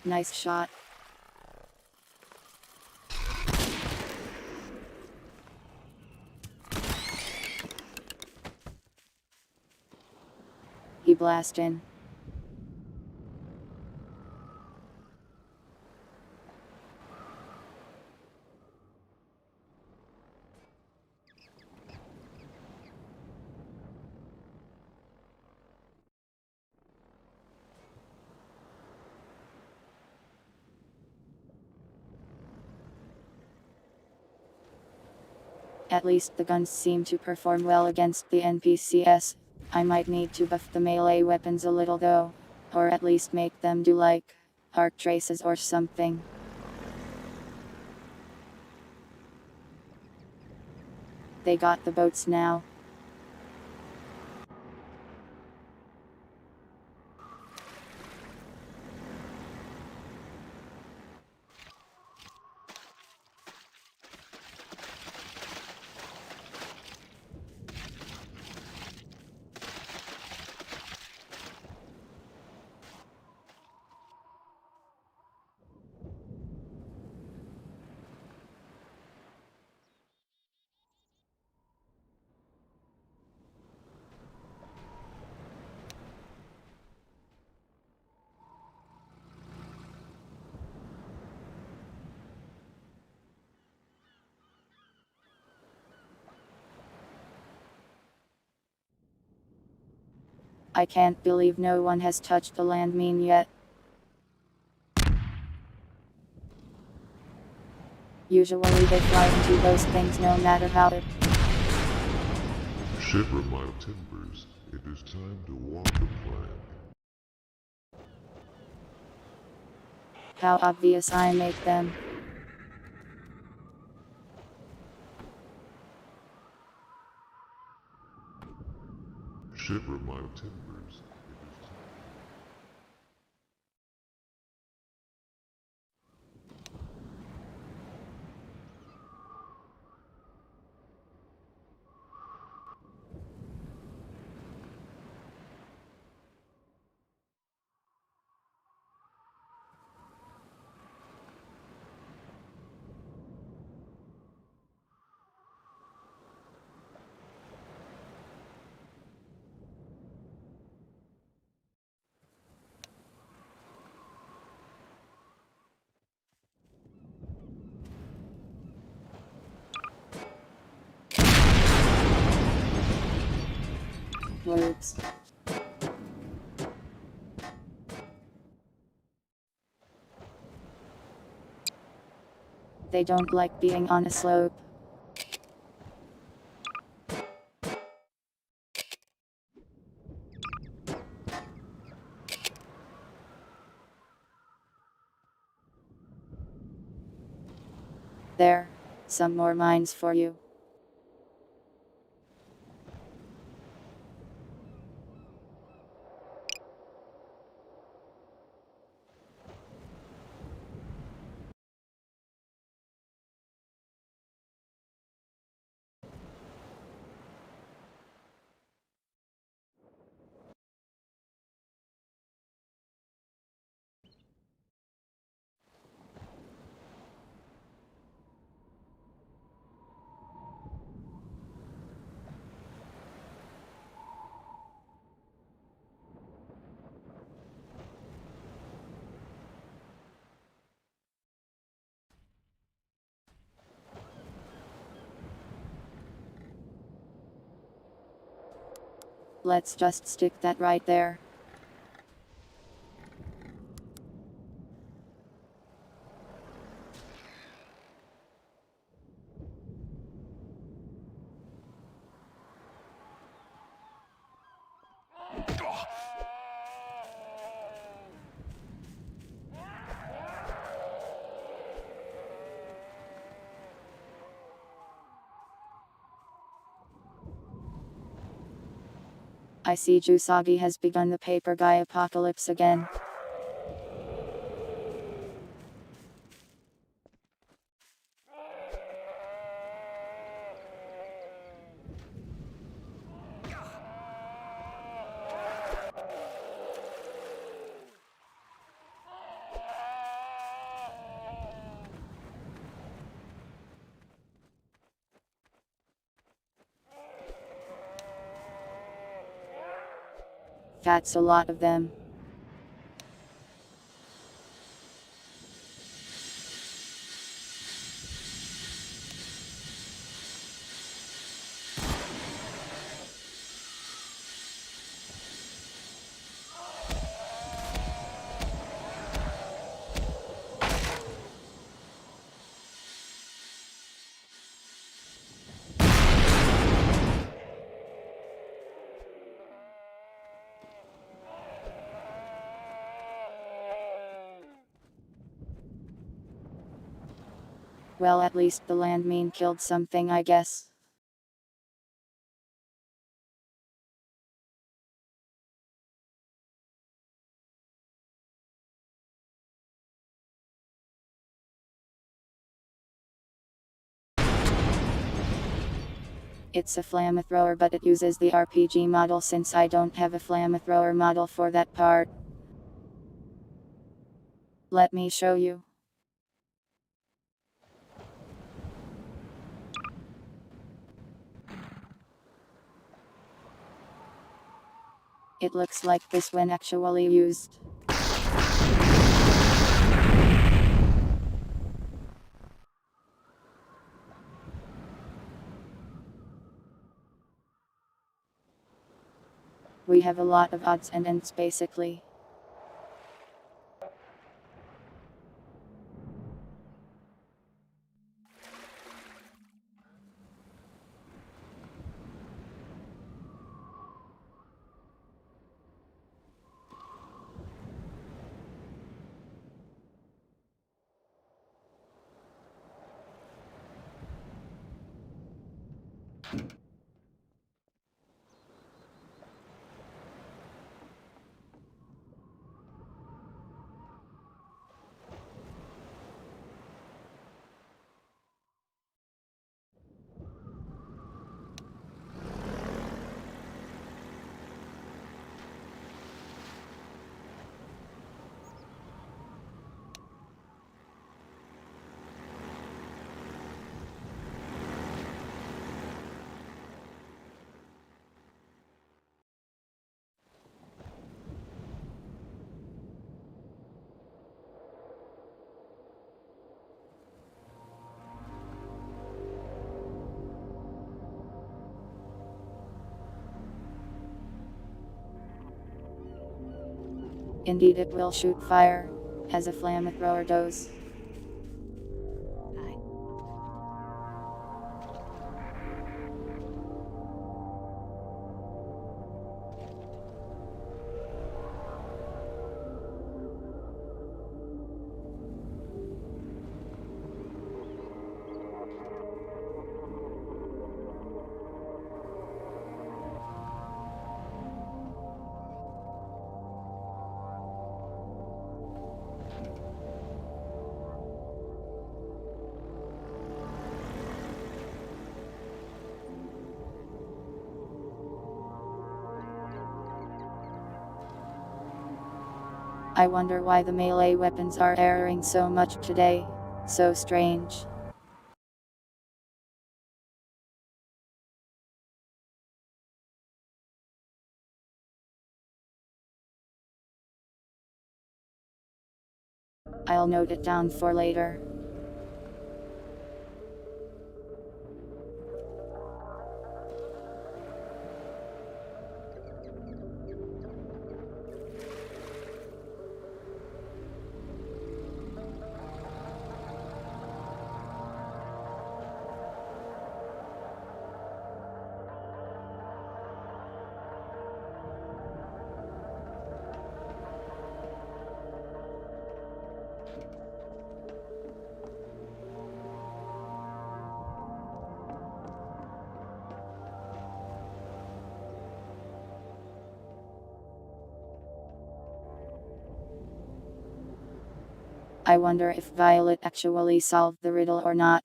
Nice shot. He blast in. At least the guns seem to perform well against the NPCs. I might need to buff the melee weapons a little though. Or at least make them do like arc traces or something. They got the boats now. I can't believe no one has touched the landmine yet. Usually they fly into those things no matter how it. Shiver my timbers, it is time to walk the plank. How obvious I make them. Shiver my timbers, it is time. Whoops. They don't like being on a slope. There, some more mines for you. Let's just stick that right there. I see Jusagi has begun the paper guy apocalypse again. That's a lot of them. Well, at least the landmine killed something, I guess. It's a flamethrower, but it uses the RPG model since I don't have a flamethrower model for that part. Let me show you. It looks like this when actually used. We have a lot of odds and ends basically. Indeed, it will shoot fire, as a flamethrower does. Hi. I wonder why the melee weapons are erroring so much today. So strange. I'll note it down for later. I wonder if Violet actually solved the riddle or not.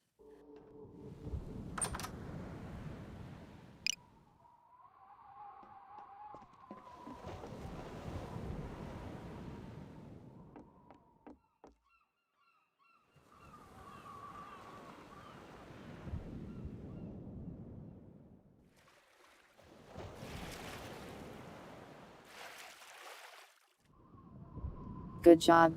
Good job.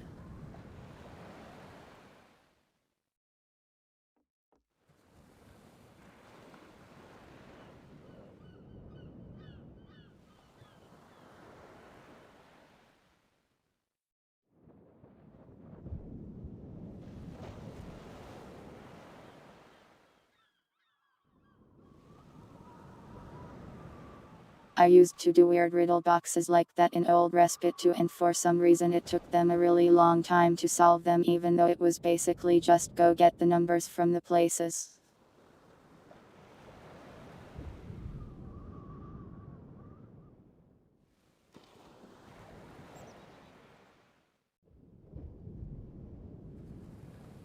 I used to do weird riddle boxes like that in old Respite 2, and for some reason it took them a really long time to solve them, even though it was basically just go get the numbers from the places.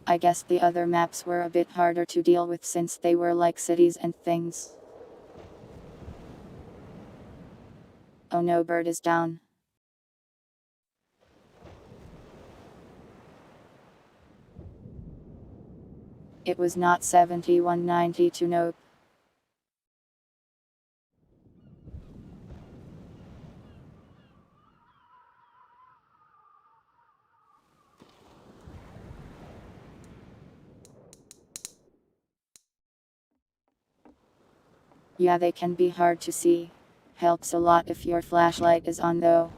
I guess the other maps were a bit harder to deal with since they were like cities and things. Oh no, bird is down. It was not 7192, nope. Yeah, they can be hard to see. Helps a lot if your flashlight is on though.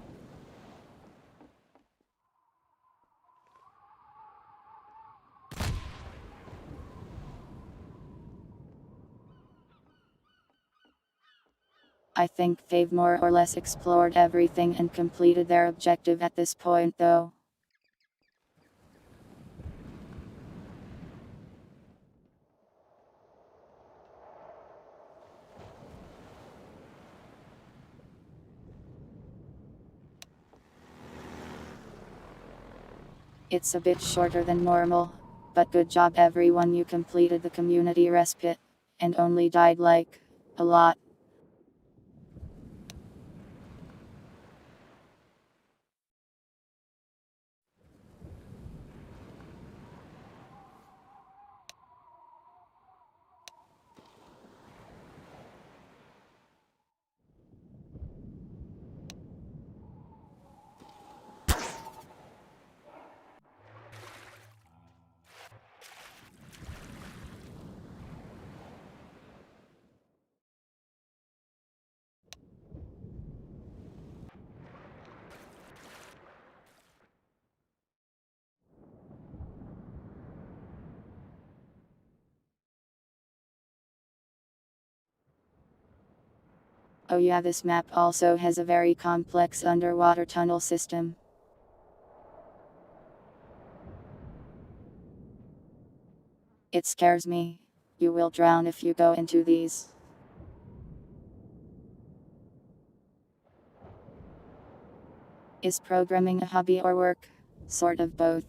I think they've more or less explored everything and completed their objective at this point though. It's a bit shorter than normal, but good job everyone, you completed the community respite, and only died like, a lot. Oh yeah, this map also has a very complex underwater tunnel system. It scares me. You will drown if you go into these. Is programming a hobby or work? Sort of both.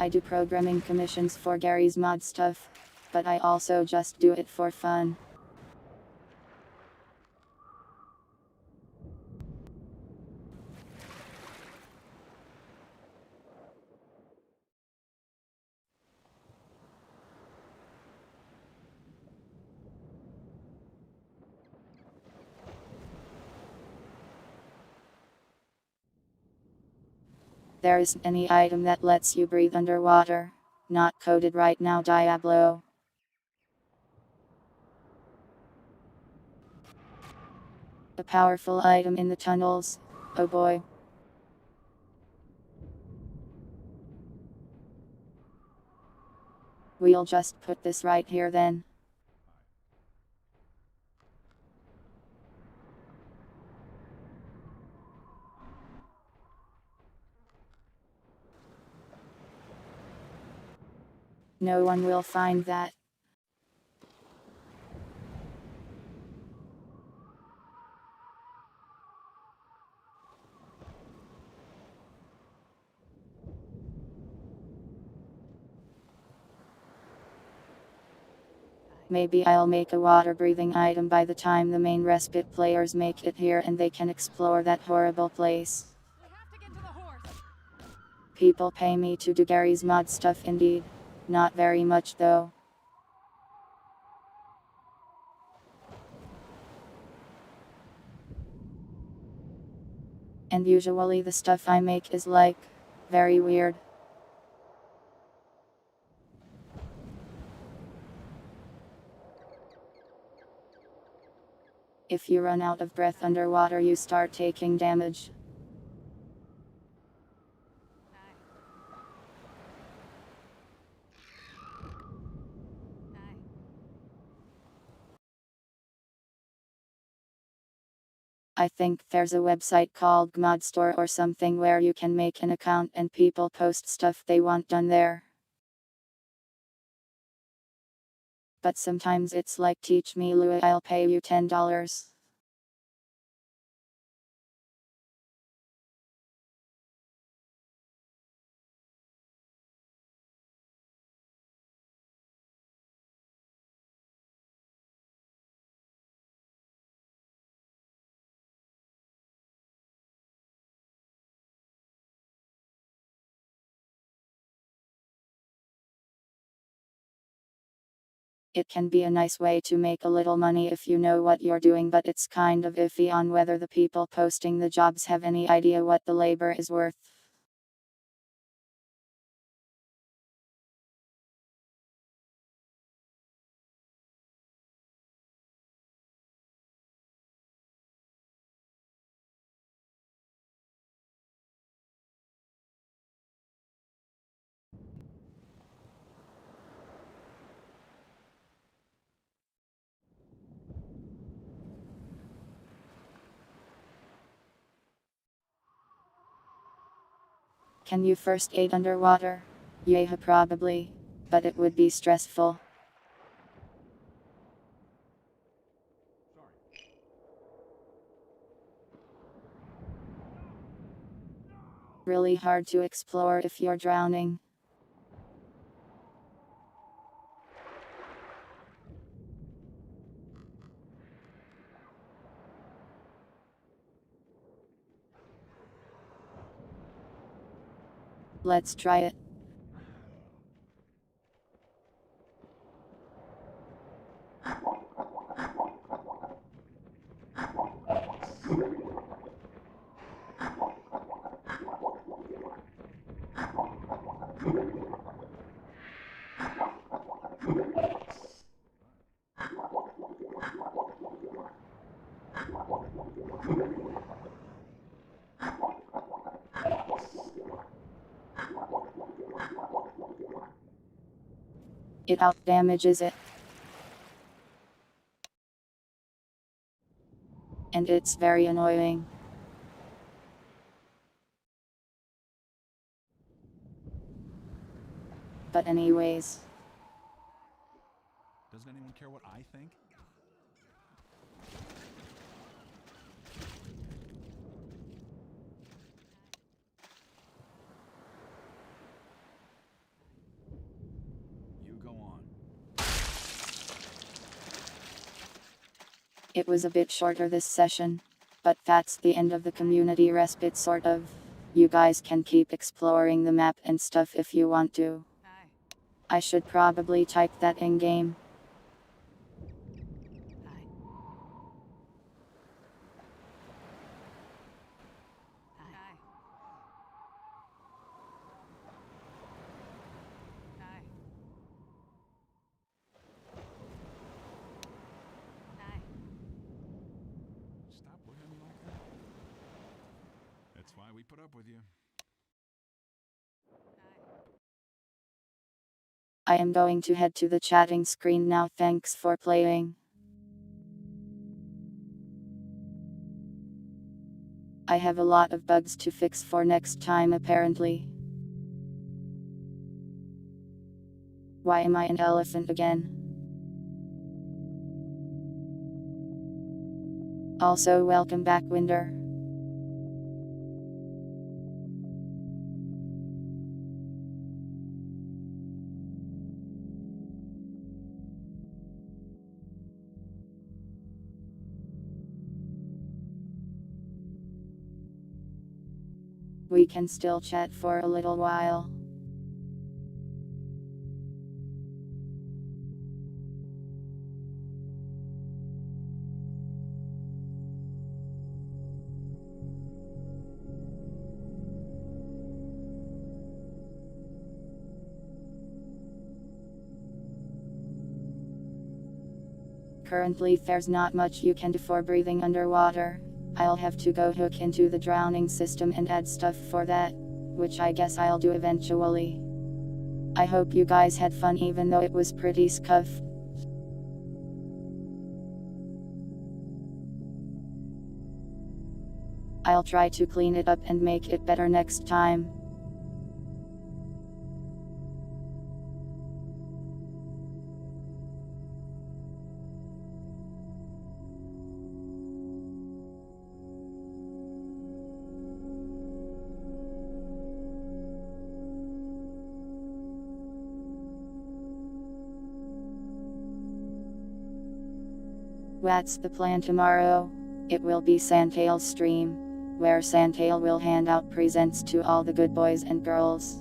I do programming commissions for Garry's mod stuff, but I also just do it for fun. There isn't any item that lets you breathe underwater. Not coded right now, Diablo. A powerful item in the tunnels. Oh boy. We'll just put this right here then. No one will find that. Maybe I'll make a water breathing item by the time the main respite players make it here and they can explore that horrible place. We have to get to the horse. People pay me to do Garry's mod stuff indeed. Not very much though. And usually the stuff I make is like, very weird. If you run out of breath underwater, you start taking damage. I think there's a website called Mod Store or something where you can make an account and people post stuff they want done there. But sometimes it's like, teach me Louis, I'll pay you $10. It can be a nice way to make a little money if you know what you're doing, but it's kind of iffy on whether the people posting the jobs have any idea what the labor is worth. Can you first aid underwater? Yeah, probably. But it would be stressful. Really hard to explore if you're drowning. Let's try it. It out damages it. And it's very annoying. But anyways. Doesn't anyone care what I think? You go on. It was a bit shorter this session. But that's the end of the community respite, sort of. You guys can keep exploring the map and stuff if you want to. I should probably type that in game. Stop looking at me like that. That's why we put up with you. I am going to head to the chatting screen now. Thanks for playing. I have a lot of bugs to fix for next time apparently. Why am I an elephant again? Also, welcome back, Winder. We can still chat for a little while. Currently there's not much you can do for breathing underwater. I'll have to go hook into the drowning system and add stuff for that, which I guess I'll do eventually. I hope you guys had fun even though it was pretty scuff. I'll try to clean it up and make it better next time. What's the plan tomorrow? It will be Santail's stream, where Santail will hand out presents to all the good boys and girls.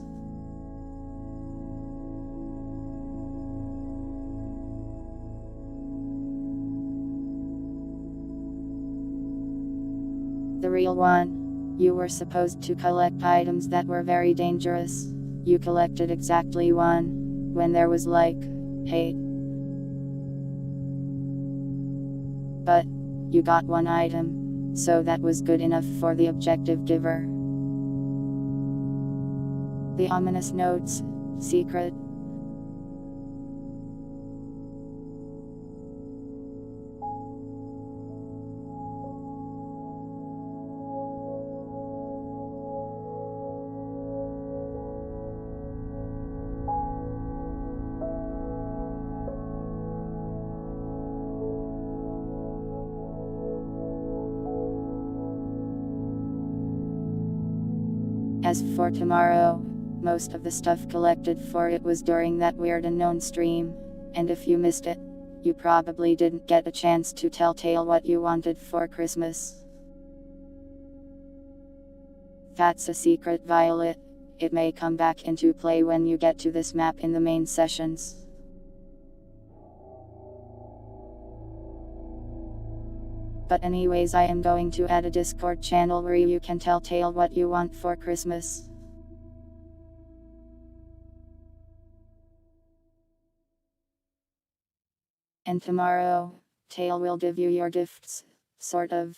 The real one. You were supposed to collect items that were very dangerous. You collected exactly one, when there was like, hate. But you got one item, so that was good enough for the objective giver. The ominous notes, secret. As for tomorrow, most of the stuff collected for it was during that weird unknown stream, and if you missed it, you probably didn't get a chance to tell Tail what you wanted for Christmas. That's a secret, Violet. It may come back into play when you get to this map in the main sessions. But anyways, I am going to add a Discord channel where you can tell Tail what you want for Christmas. And tomorrow, Tail will give you your gifts, sort of.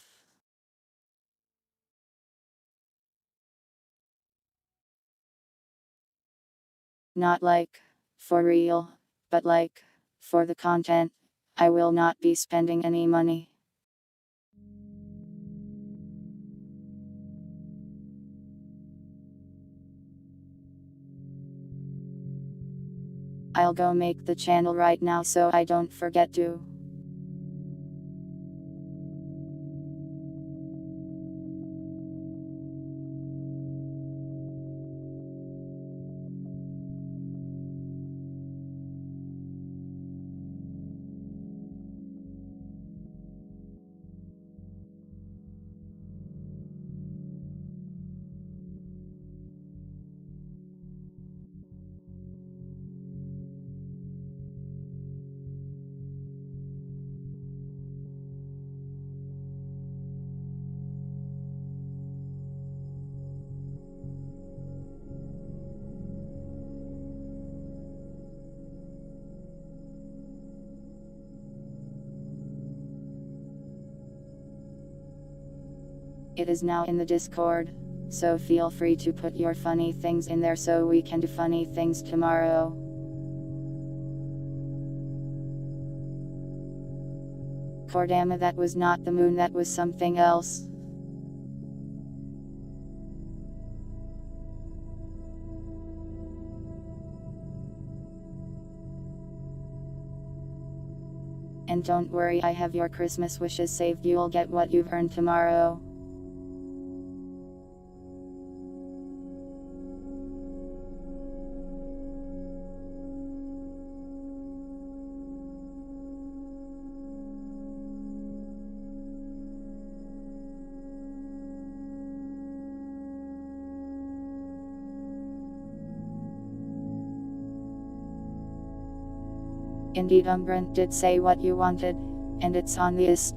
Not like, for real, but like, for the content. I will not be spending any money. I'll go make the channel right now so I don't forget to. It is now in the Discord, so feel free to put your funny things in there so we can do funny things tomorrow. Cordama, that was not the moon, that was something else. And don't worry, I have your Christmas wishes saved. You'll get what you've earned tomorrow. Indeed, Umbrant did say what you wanted, and it's on the list.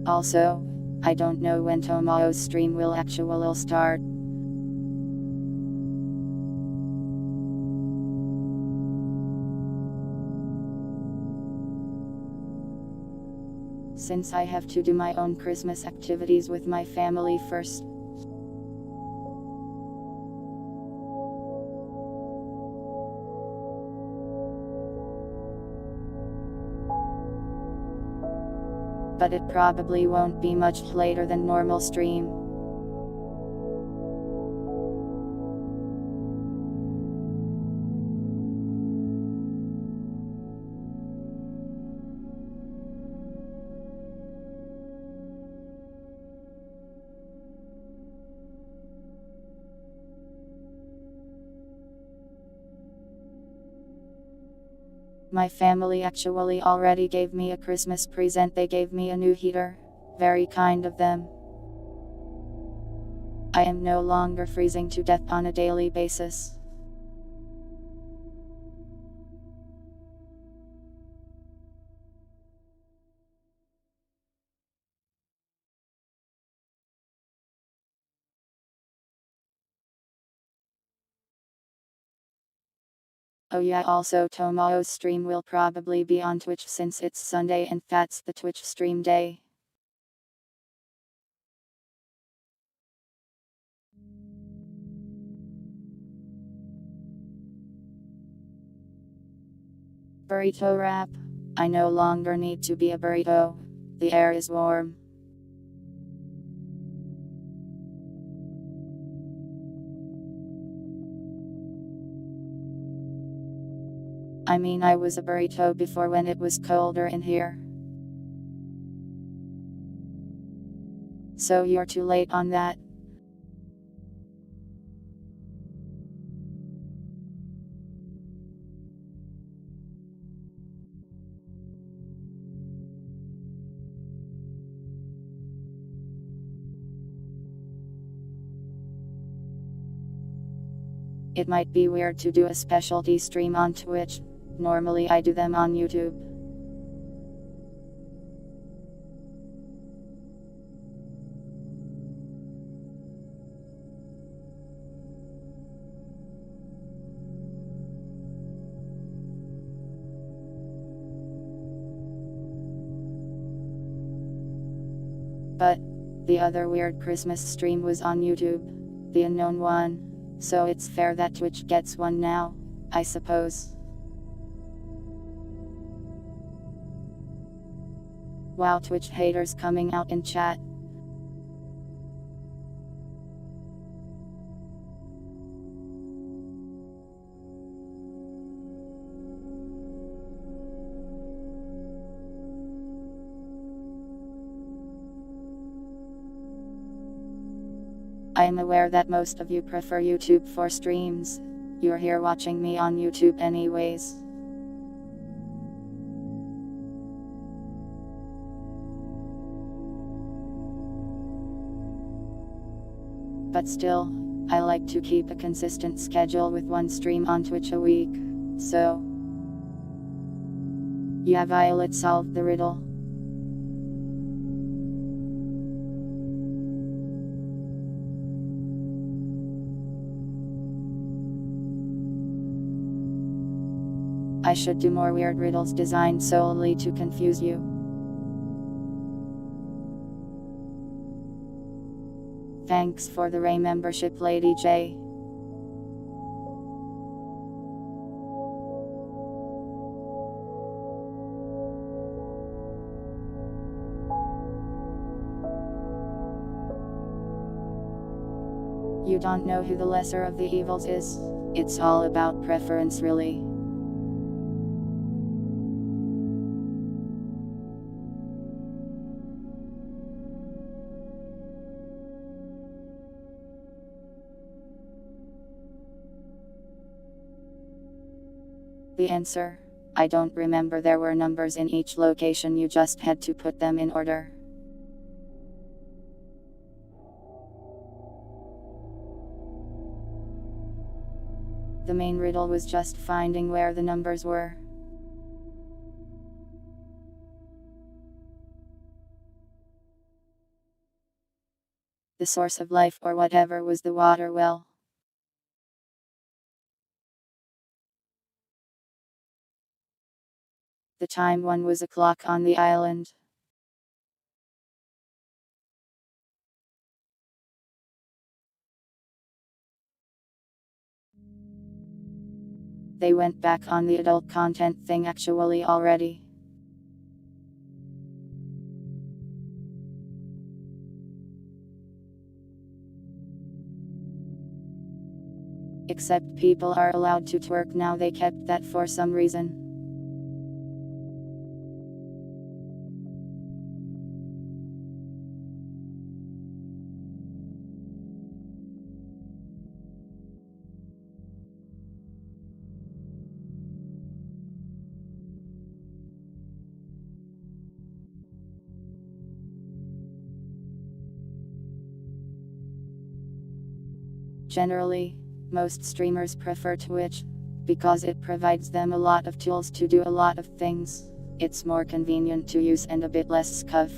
Also, I don't know when tomorrow's stream will actually start. Since I have to do my own Christmas activities with my family first. But it probably won't be much later than normal stream. My family actually already gave me a Christmas present. They gave me a new heater. Very kind of them. I am no longer freezing to death on a daily basis. Oh yeah, also tomorrow's stream will probably be on Twitch since it's Sunday and that's the Twitch stream day. Burrito wrap. I no longer need to be a burrito. The air is warm. I mean, I was a burrito before when it was colder in here. So you're too late on that. It might be weird to do a specialty stream on Twitch. Normally I do them on YouTube. But the other weird Christmas stream was on YouTube. The unknown one. So it's fair that Twitch gets one now, I suppose. Wow, Twitch haters coming out in chat. I am aware that most of you prefer YouTube for streams. You're here watching me on YouTube anyways. But still, I like to keep a consistent schedule with one stream on Twitch a week. So, yeah, Violet solved the riddle. I should do more weird riddles designed solely to confuse you. Thanks for the Ray membership, Lady J. You don't know who the lesser of the evils is? It's all about preference, really. The answer? I don't remember. There were numbers in each location, you just had to put them in order. The main riddle was just finding where the numbers were. The source of life or whatever was the water well. The time one was a clock on the island. They went back on the adult content thing actually already. Except people are allowed to twerk now, they kept that for some reason. Generally, most streamers prefer Twitch, because it provides them a lot of tools to do a lot of things. It's more convenient to use and a bit less scuff.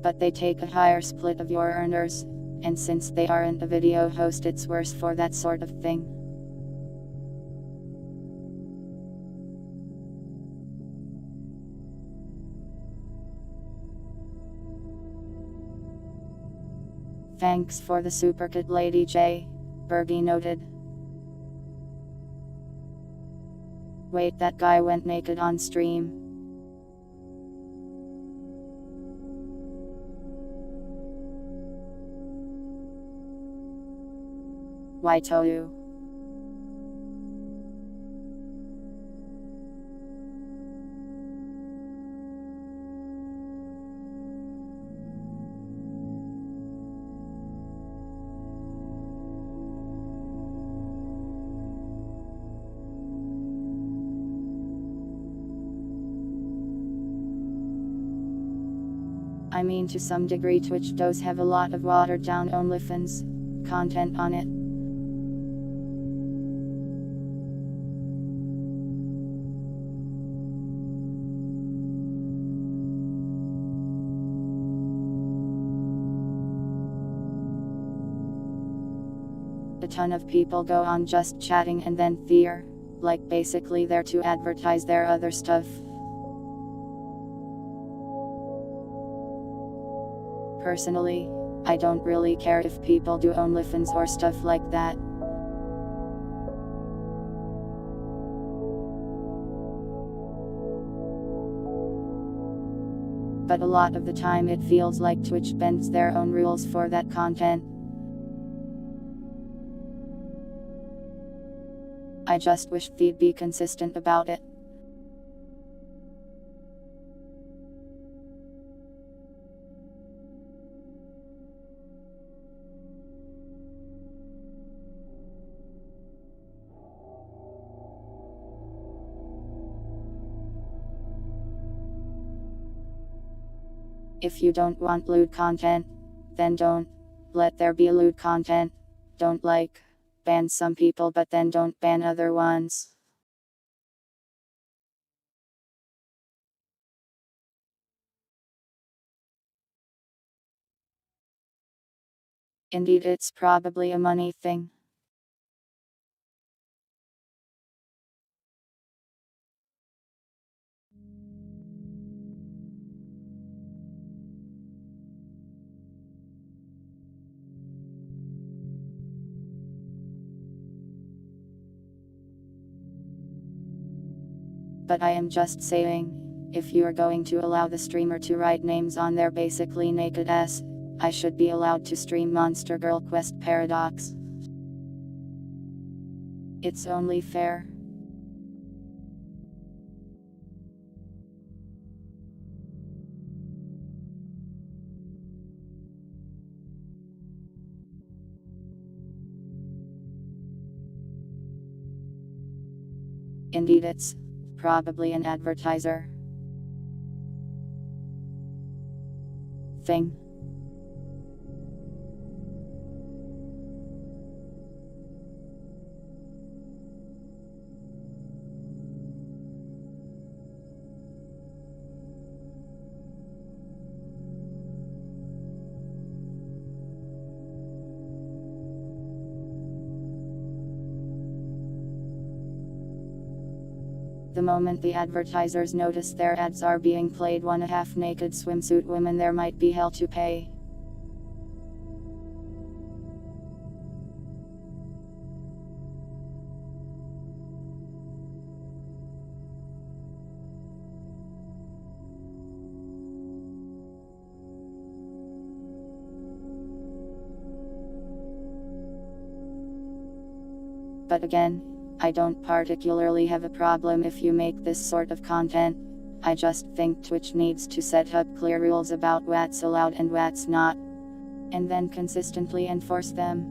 But they take a higher split of your earners, and since they aren't a video host, it's worse for that sort of thing. Thanks for the super good Lady J. Bergie noted. Wait, that guy went naked on stream. Why tell you? I mean, to some degree Twitch does have a lot of watered down OnlyFans content on it. A ton of people go on just chatting and then they're, like, basically there to advertise their other stuff. Personally, I don't really care if people do OnlyFans or stuff like that. But a lot of the time it feels like Twitch bends their own rules for that content. I just wish they'd be consistent about it. If you don't want lewd content, then don't let there be lewd content. Don't ban some people but then don't ban other ones. Indeed, it's probably a money thing. But I am just saying, if you are going to allow the streamer to write names on their basically naked ass, I should be allowed to stream Monster Girl Quest Paradox. It's only fair. Indeed, it's probably an advertiser thing. The moment the advertisers notice their ads are being played on a half-naked swimsuit woman, there might be hell to pay. But again, I don't particularly have a problem if you make this sort of content. I just think Twitch needs to set up clear rules about what's allowed and what's not, and then consistently enforce them.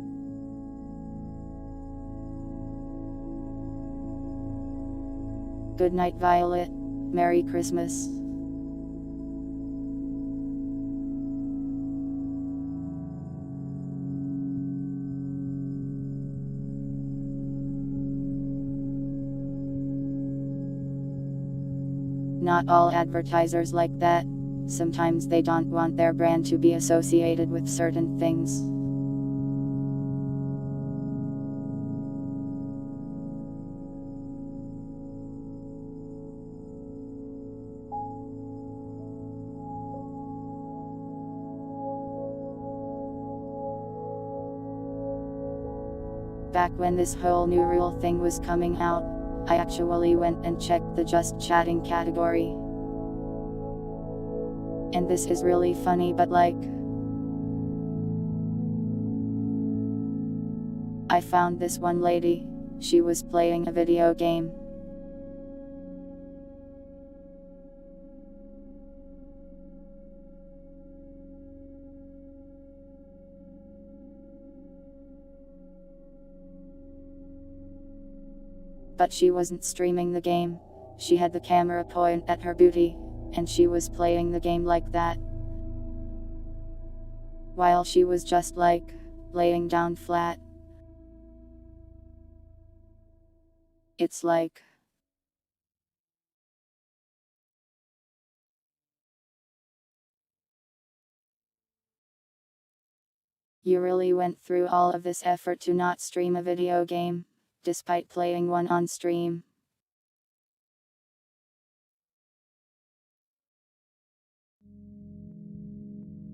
Good night, Violet. Merry Christmas. Not all advertisers like that. Sometimes they don't want their brand to be associated with certain things. Back when this whole new rule thing was coming out, I actually went and checked the just chatting category. And this is really funny, but like, I found this one lady. She was playing a video game. But she wasn't streaming the game. She had the camera point at her booty, and she was playing the game like that, while she was just like, laying down flat. It's like, you really went through all of this effort to not stream a video game, despite playing one on stream.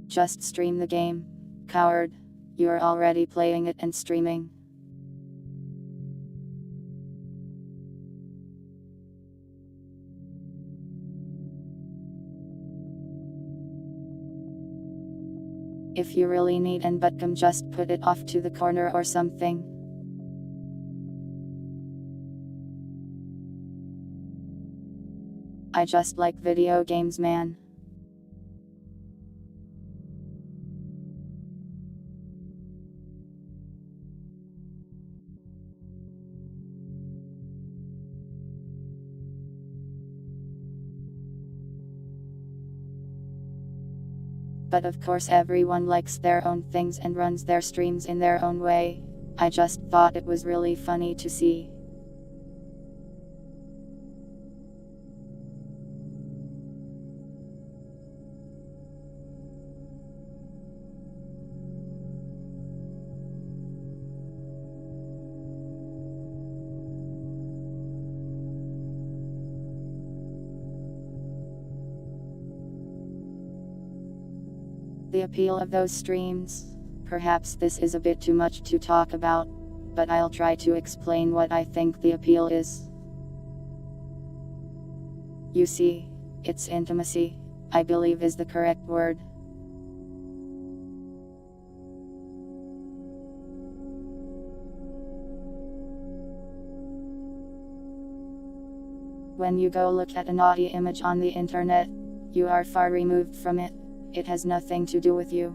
Just stream the game, coward. You're already playing it and streaming. If you really need an butcom, just put it off to the corner or something. I just like video games, man. But of course everyone likes their own things and runs their streams in their own way. I just thought it was really funny to see. The appeal of those streams. Perhaps this is a bit too much to talk about, but I'll try to explain what I think the appeal is. You see, it's intimacy, I believe is the correct word. When you go look at a naughty image on the internet, you are far removed from it. It has nothing to do with you.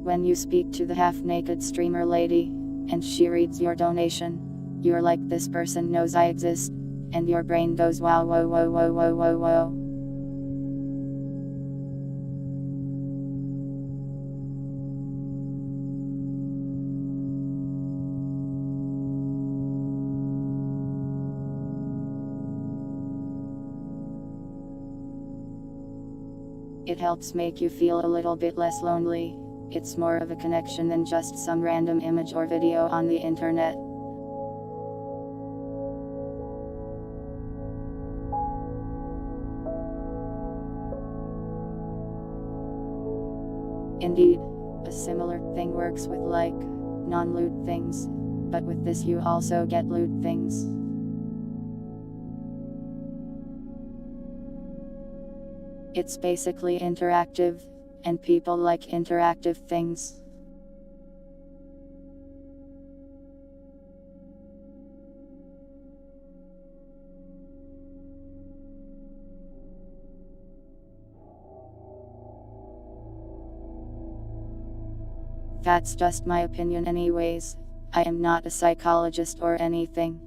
When you speak to the half-naked streamer lady, and she reads your donation, you're like, this person knows I exist, and your brain goes wow, whoa, whoa, whoa, whoa, whoa, whoa. It helps make you feel a little bit less lonely. It's more of a connection than just some random image or video on the internet. Indeed, a similar thing works with like non-loot things, but with this you also get loot things. It's basically interactive, and people like interactive things. That's just my opinion anyways. I am not a psychologist or anything.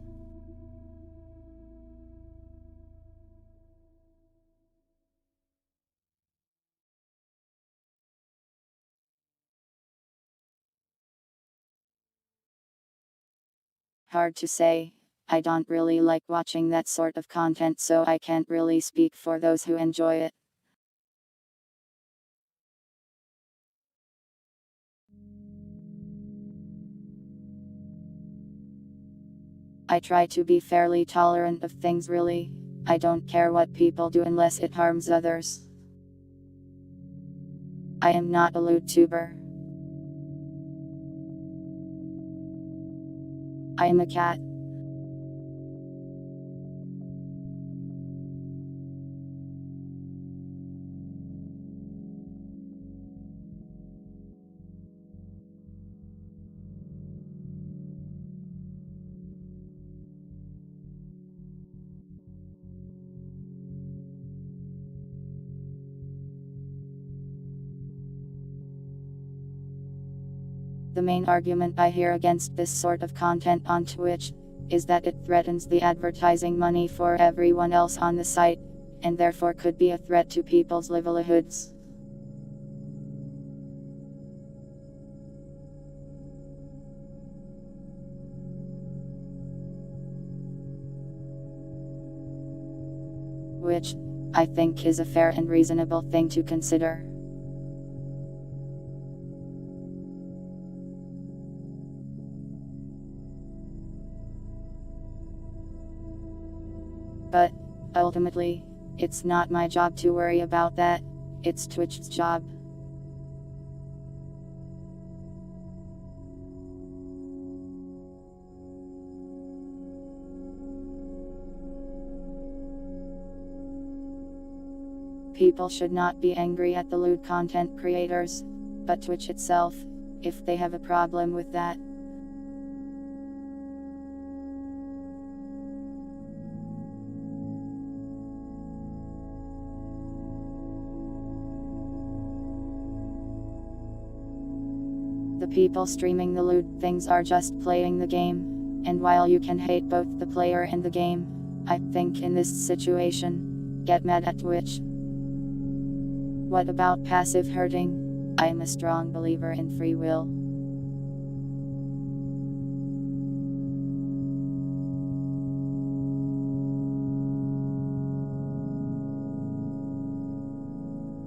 Hard to say. I don't really like watching that sort of content, so I can't really speak for those who enjoy it. I try to be fairly tolerant of things really. I don't care what people do unless it harms others. I am not a loot-tuber. I am a cat. The main argument I hear against this sort of content on Twitch is that it threatens the advertising money for everyone else on the site, and therefore could be a threat to people's livelihoods. Which, I think, is a fair and reasonable thing to consider. But, ultimately, it's not my job to worry about that, it's Twitch's job. People should not be angry at the loot content creators, but Twitch itself, if they have a problem with that. The people streaming the loot things are just playing the game, and while you can hate both the player and the game, I think in this situation, get mad at Twitch. What about passive hurting? I am a strong believer in free will.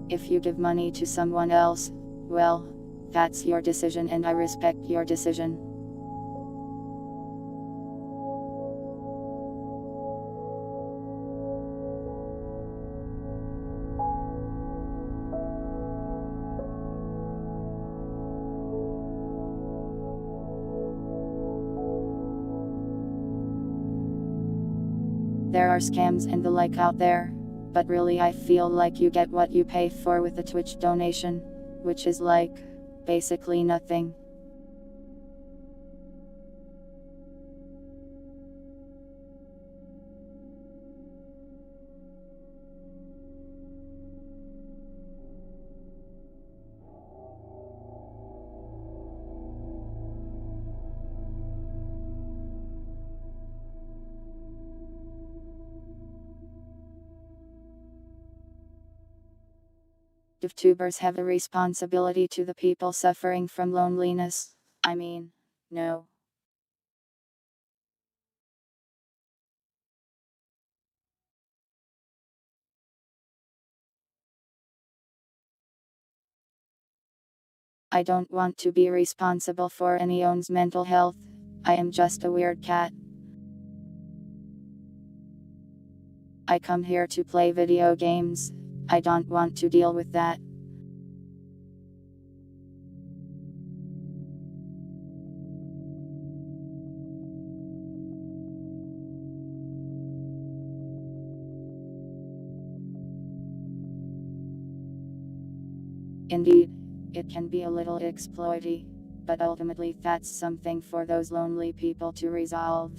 If you give money to someone else, well, that's your decision and I respect your decision. There are scams and the like out there, but really I feel like you get what you pay for with a Twitch donation, which is like, basically nothing. DevTubers have a responsibility to the people suffering from loneliness. I mean, no. I don't want to be responsible for anyone's mental health. I am just a weird cat. I come here to play video games. I don't want to deal with that. Indeed, it can be a little exploity, but ultimately that's something for those lonely people to resolve.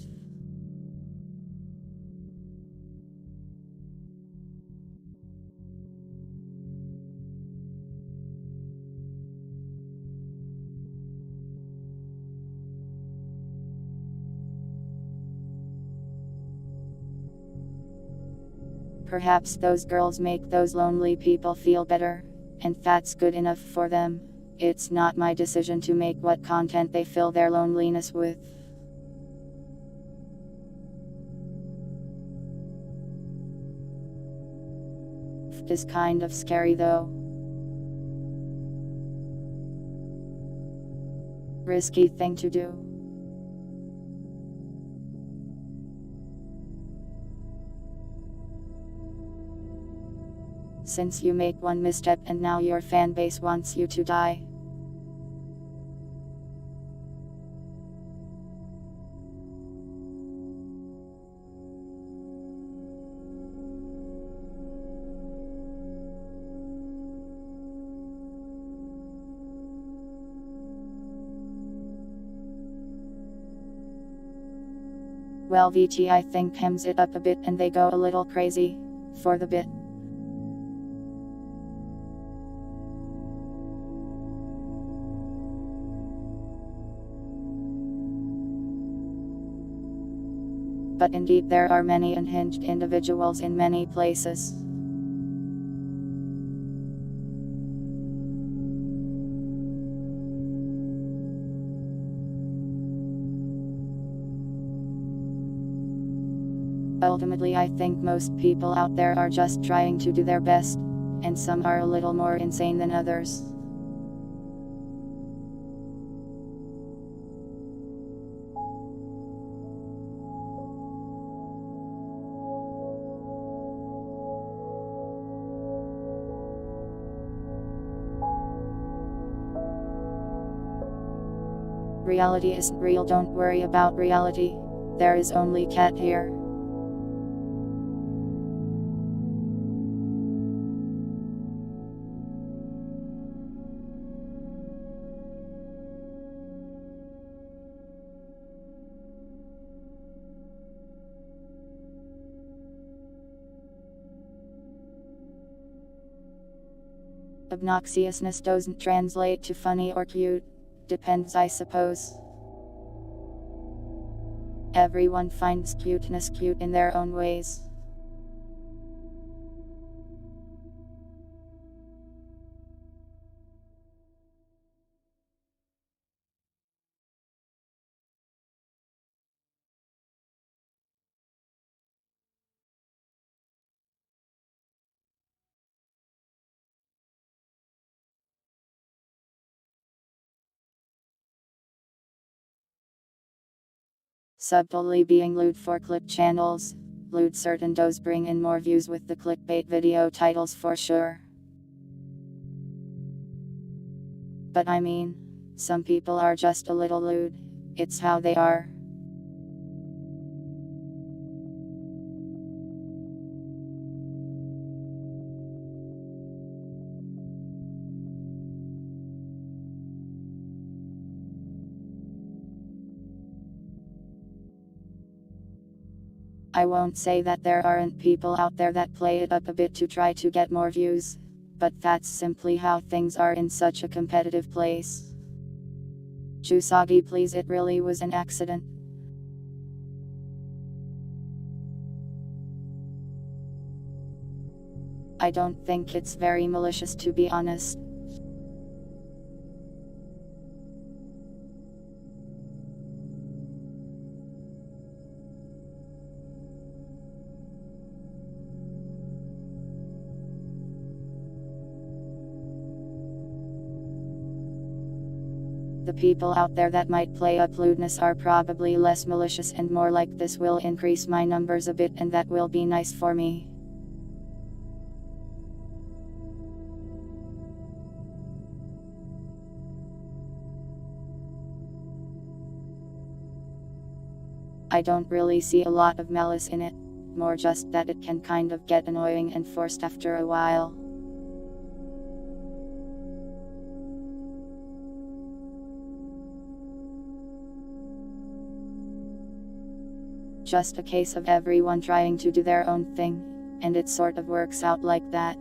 Perhaps those girls make those lonely people feel better, and that's good enough for them. It's not my decision to make what content they fill their loneliness with. It is kind of scary though. Risky thing to do. Since you make one misstep and now your fanbase wants you to die. Well, VT I think hems it up a bit and they go a little crazy. For the bit. But indeed there are many unhinged individuals in many places. Ultimately I think most people out there are just trying to do their best, and some are a little more insane than others. Reality isn't real, don't worry about reality. There is only cat here. Obnoxiousness doesn't translate to funny or cute. Depends, I suppose. Everyone finds cuteness cute in their own ways. Subtly being lewd for clip channels. Lewd certain does bring in more views with the clickbait video titles for sure. But I mean, some people are just a little lewd. It's how they are. I won't say that there aren't people out there that play it up a bit to try to get more views, but that's simply how things are in such a competitive place. Chusagi, please, it really was an accident. I don't think it's very malicious, to be honest. The people out there that might play up lewdness are probably less malicious and more like this will increase my numbers a bit, and that will be nice for me. I don't really see a lot of malice in it, more just that it can kind of get annoying and forced after a while. Just a case of everyone trying to do their own thing, and it sort of works out like that.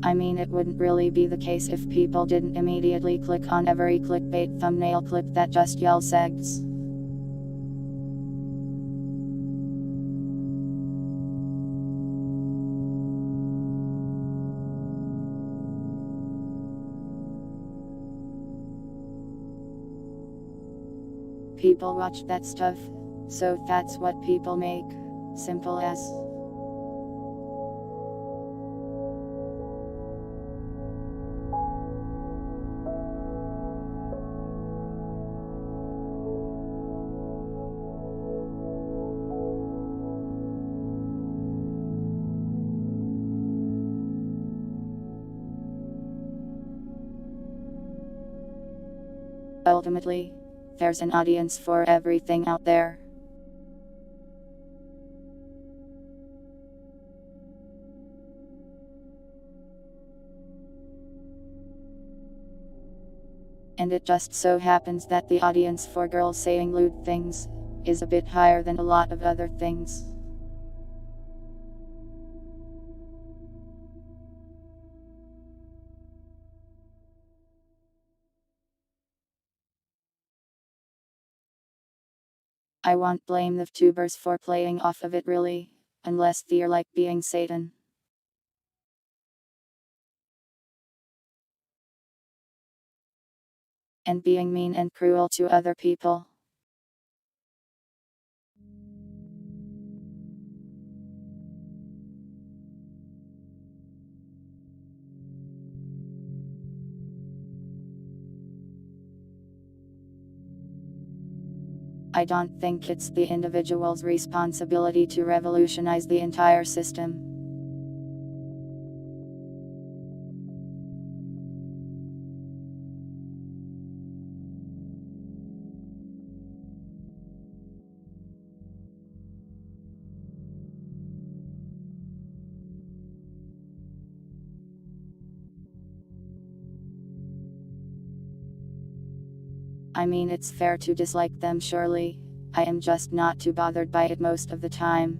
I mean, it wouldn't really be the case if people didn't immediately click on every clickbait thumbnail clip that just yells eggs. People watch that stuff, so that's what people make. Simple as. Ultimately, there's an audience for everything out there. And it just so happens that the audience for girls saying lewd things is a bit higher than a lot of other things. I won't blame the tubers for playing off of it really, unless they're like being Satan. And being mean and cruel to other people. I don't think it's the individual's responsibility to revolutionize the entire system. I mean, it's fair to dislike them surely. I am just not too bothered by it most of the time.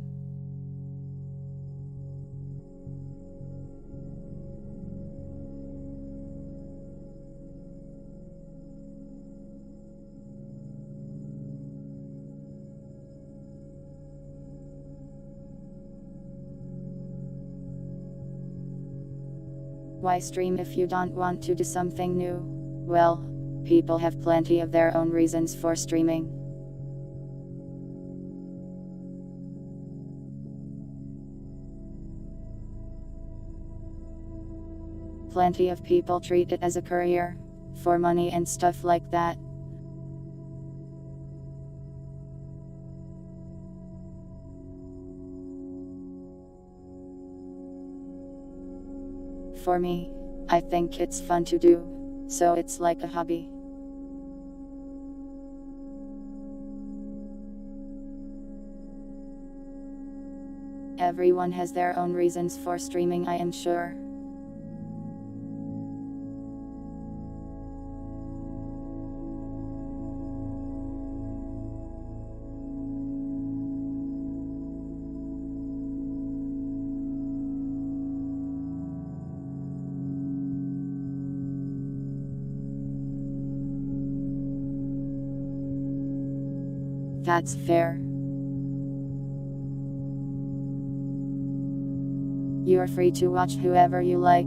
Why stream if you don't want to do something new? Well, people have plenty of their own reasons for streaming. Plenty of people treat it as a career, for money and stuff like that. For me, I think it's fun to do, so it's like a hobby. Everyone has their own reasons for streaming, I am sure. That's fair. You're free to watch whoever you like.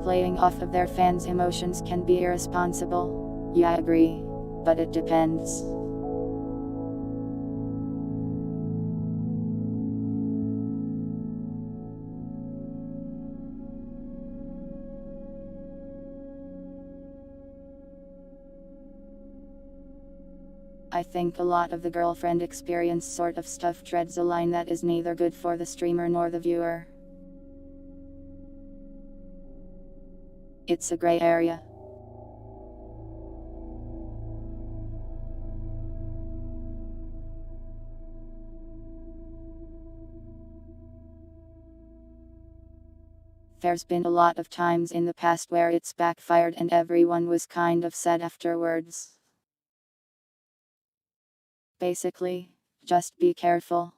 playing off of their fans' emotions can be irresponsible. Yeah, I agree. But it depends. I think a lot of the girlfriend experience sort of stuff treads a line that is neither good for the streamer nor the viewer. It's a gray area. There's been a lot of times in the past where it's backfired and everyone was kind of sad afterwards. Basically, just be careful.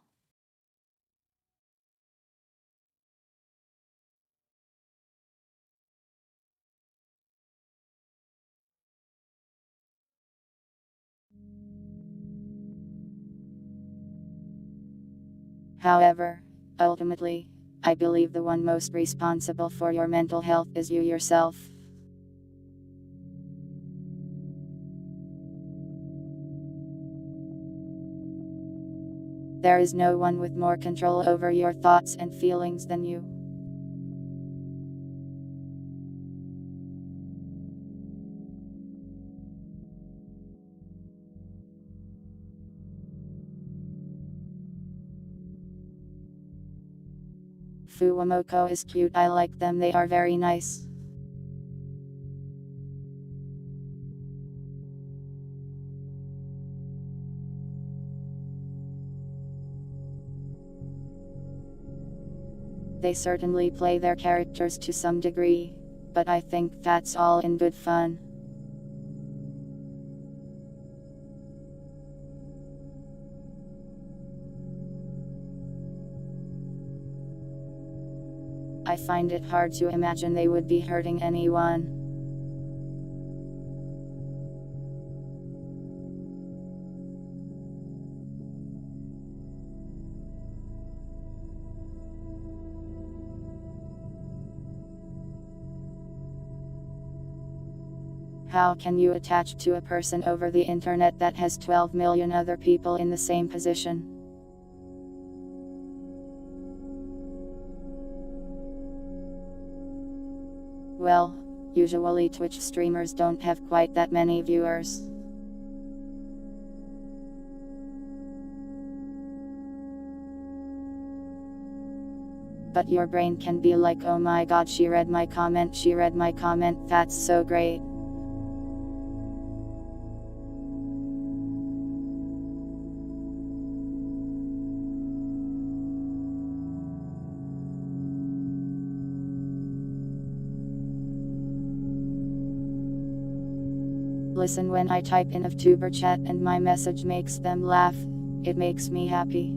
However, ultimately, I believe the one most responsible for your mental health is you yourself. There is no one with more control over your thoughts and feelings than you. Fuwamoko is cute, I like them, they are very nice. They certainly play their characters to some degree, but I think that's all in good fun. I find it hard to imagine they would be hurting anyone. How can you attach to a person over the internet that has 12 million other people in the same position? Well, usually Twitch streamers don't have quite that many viewers. But your brain can be like, oh my god, she read my comment, that's so great. Listen, when I type in a VTuber chat and my message makes them laugh, it makes me happy.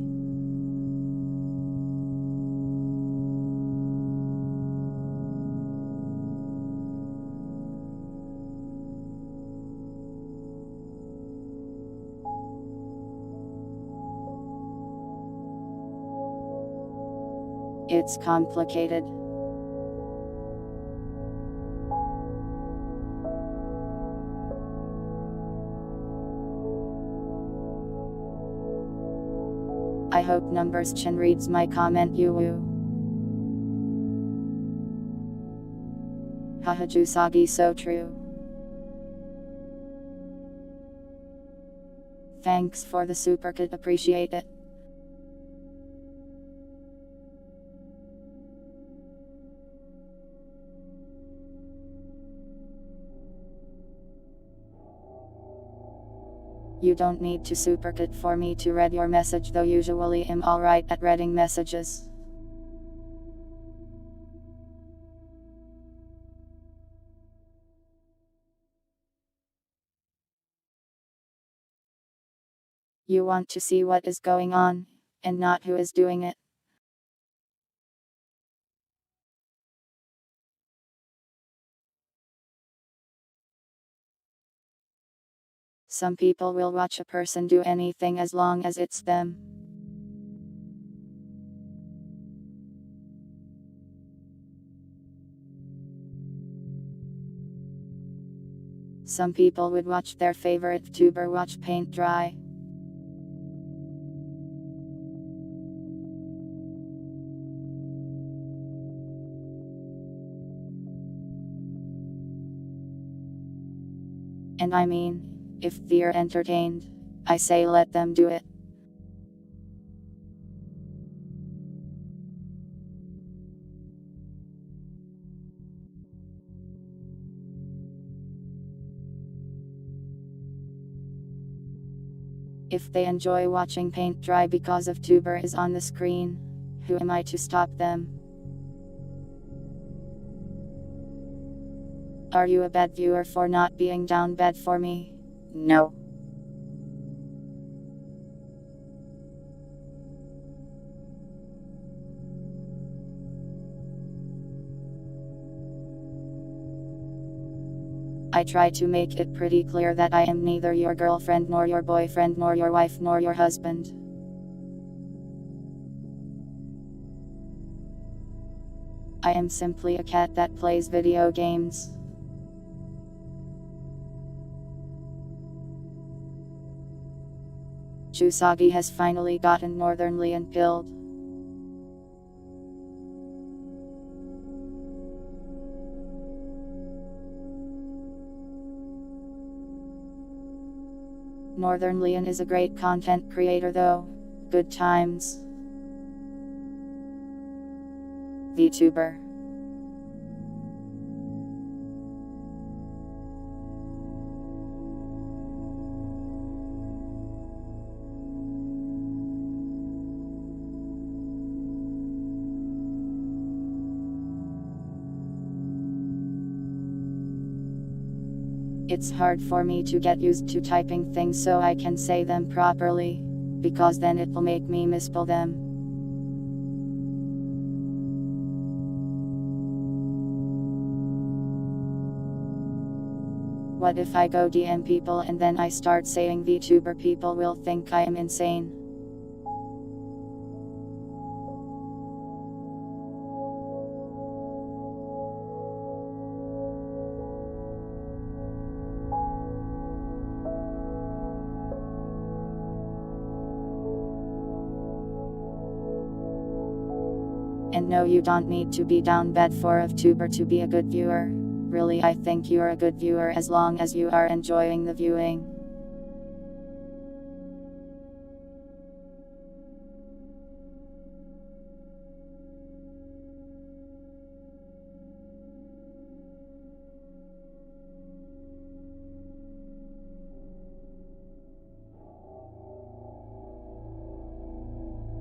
It's complicated. I hope Numbers Chin reads my comment, you woo. Haha, Jusagi, so true. Thanks for the super kit, appreciate it. You don't need to supercut for me to read your message, though usually I'm alright at reading messages. You want to see what is going on, and not who is doing it. Some people will watch a person do anything as long as it's them. Some people would watch their favorite tuber watch paint dry. And I mean, if they're entertained, I say let them do it. If they enjoy watching paint dry because of tuber is on the screen, who am I to stop them? Are you a bad viewer for not being down bad for me? No. I try to make it pretty clear that I am neither your girlfriend nor your boyfriend nor your wife nor your husband. I am simply a cat that plays video games. Chusagi has finally gotten Northern Lion killed. Northern Lion is a great content creator though. Good times. VTuber. It's hard for me to get used to typing things so I can say them properly, because then it'll make me misspell them. What if I go DM people and then I start saying VTuber? People will think I am insane. And no, you don't need to be down bad for a VTuber to be a good viewer. Really, I think you're a good viewer as long as you are enjoying the viewing.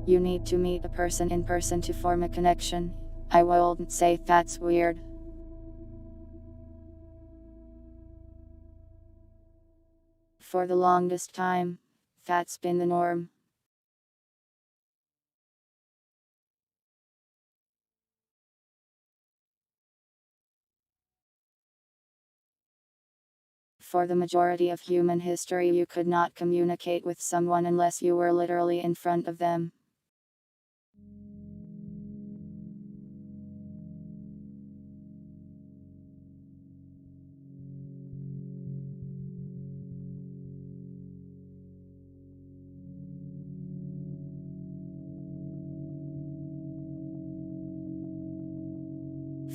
You need to meet a person in person to form a connection. I wouldn't say that's weird. For the longest time, that's been the norm. For the majority of human history, you could not communicate with someone unless you were literally in front of them.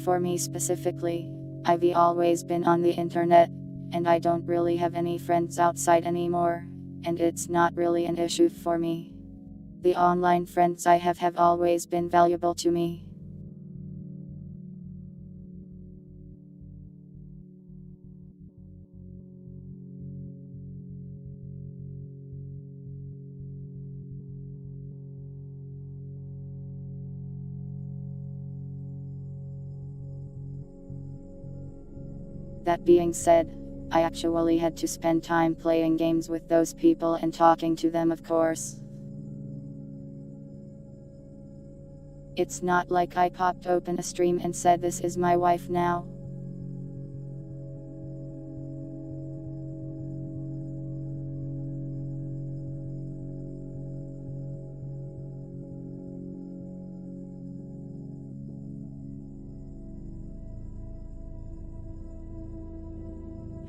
For me specifically, I've always been on the internet, and I don't really have any friends outside anymore, and it's not really an issue for me. The online friends I have always been valuable to me. That being said, I actually had to spend time playing games with those people and talking to them, of course. It's not like I popped open a stream and said this is my wife now.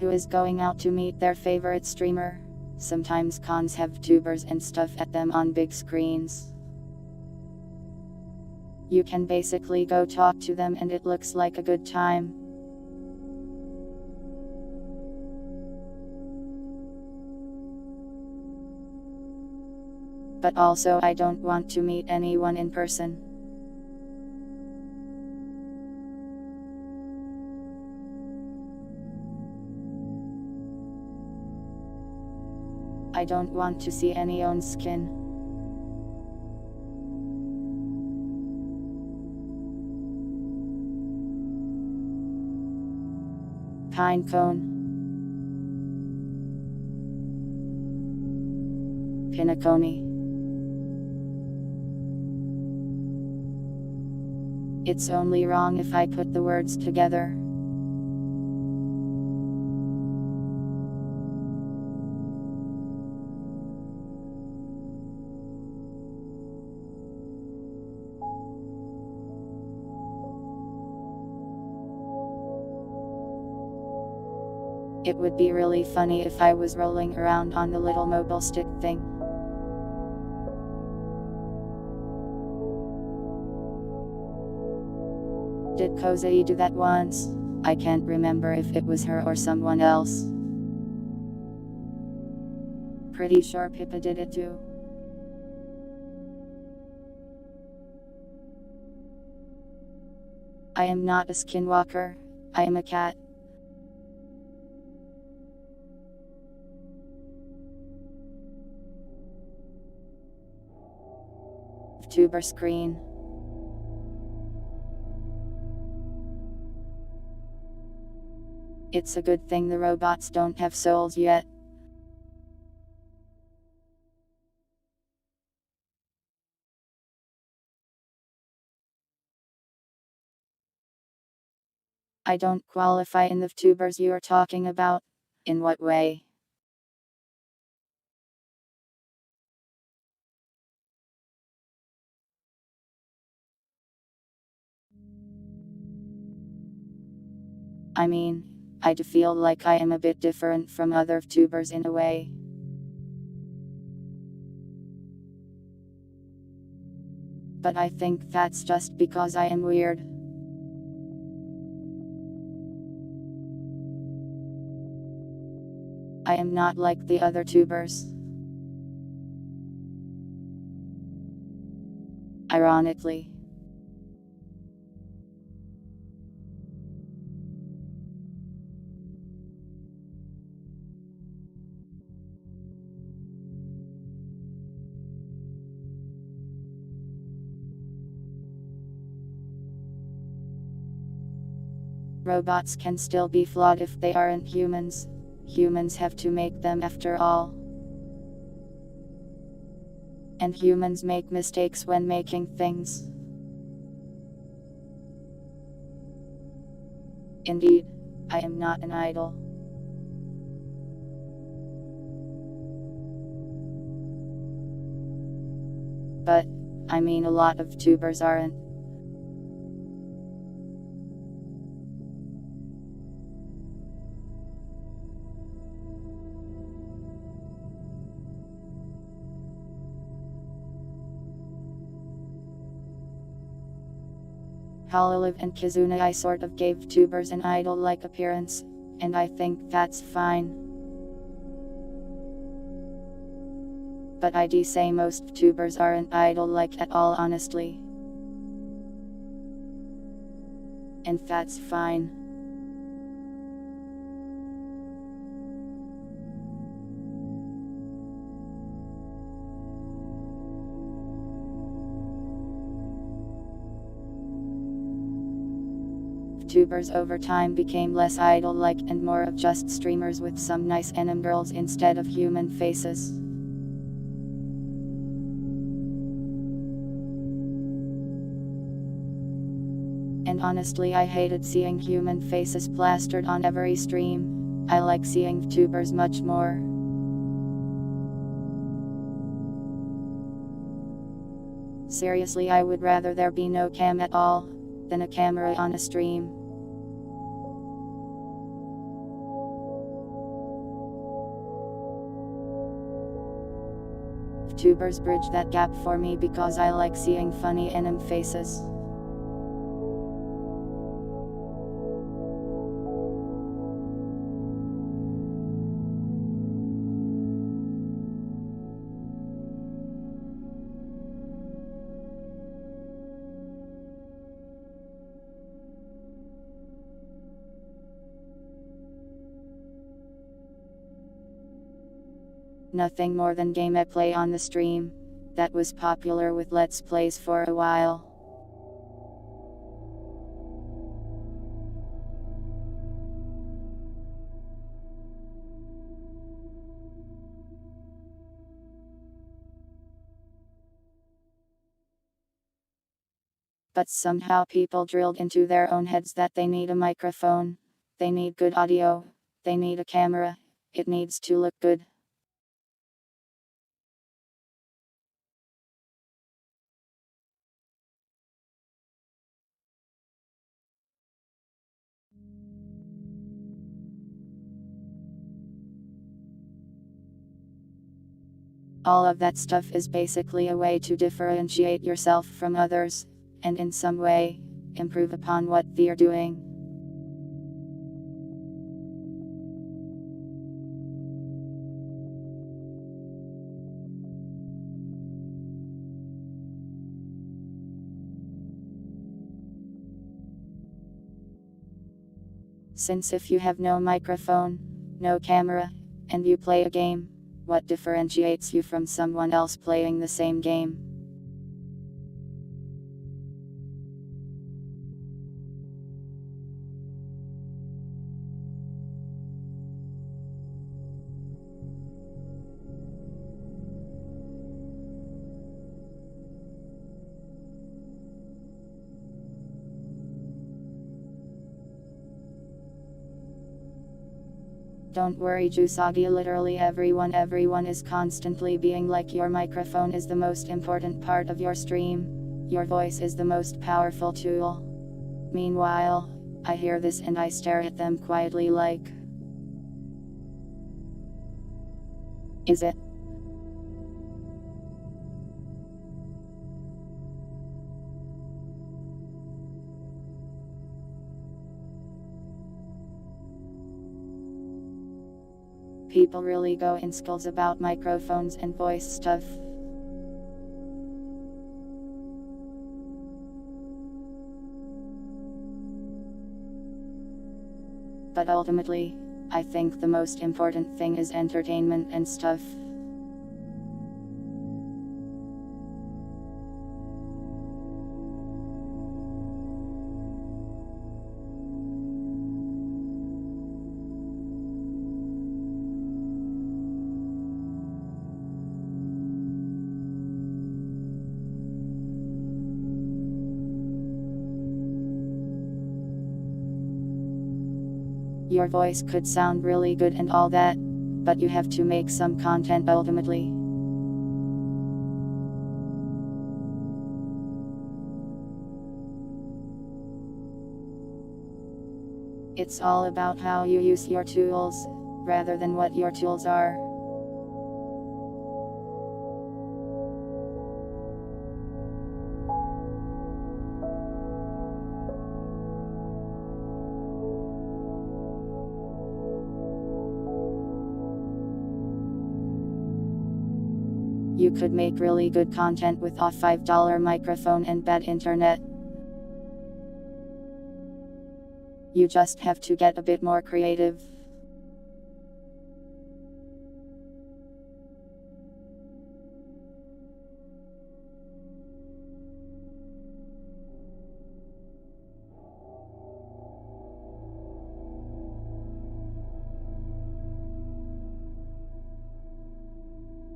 who is going out to meet their favorite streamer. Sometimes cons have tubers and stuff at them on big screens. You can basically go talk to them and it looks like a good time. But also I don't want to meet anyone in person. I don't want to see any own skin. Pine cone. Pinnacone. It's only wrong if I put the words together. It would be really funny if I was rolling around on the little mobile stick thing. Did Kozai do that once? I can't remember if it was her or someone else. Pretty sure Pippa did it too. I am not a skinwalker, I am a cat. Tuber screen. It's a good thing the robots don't have souls yet. I don't qualify in the tubers you are talking about. In what way? I mean, I do feel like I am a bit different from other tubers in a way. But I think that's just because I am weird. I am not like the other tubers. Ironically. Robots can still be flawed if they aren't humans. Humans have to make them after all. And humans make mistakes when making things. Indeed, I am not an idol. But, I mean a lot of tubers aren't. Hololive and Kizuna I sort of gave tubers an idol-like appearance, and I think that's fine. But I'd say most tubers aren't idol-like at all honestly. And that's fine. Tubers over time became less idol-like and more of just streamers with some nice anime girls instead of human faces. And honestly I hated seeing human faces plastered on every stream. I like seeing tubers much more. Seriously, I would rather there be no cam at all than a camera on a stream. VTubers bridge that gap for me because I like seeing funny anime faces. Nothing more than gameplay on the stream. That was popular with Let's Plays for a while. But somehow people drilled into their own heads that they need a microphone, they need good audio, they need a camera, it needs to look good. All of that stuff is basically a way to differentiate yourself from others, and in some way, improve upon what they're doing. Since if you have no microphone, no camera, and you play a game, what differentiates you from someone else playing the same game? Don't worry Jusagi, literally everyone is constantly being like your microphone is the most important part of your stream, your voice is the most powerful tool. Meanwhile, I hear this and I stare at them quietly like, is it? People really go in skulls about microphones and voice stuff. But ultimately, I think the most important thing is entertainment and stuff. Your voice could sound really good and all that, but you have to make some content ultimately. It's all about how you use your tools, rather than what your tools are. You could make really good content with a $5 microphone and bad internet. You just have to get a bit more creative.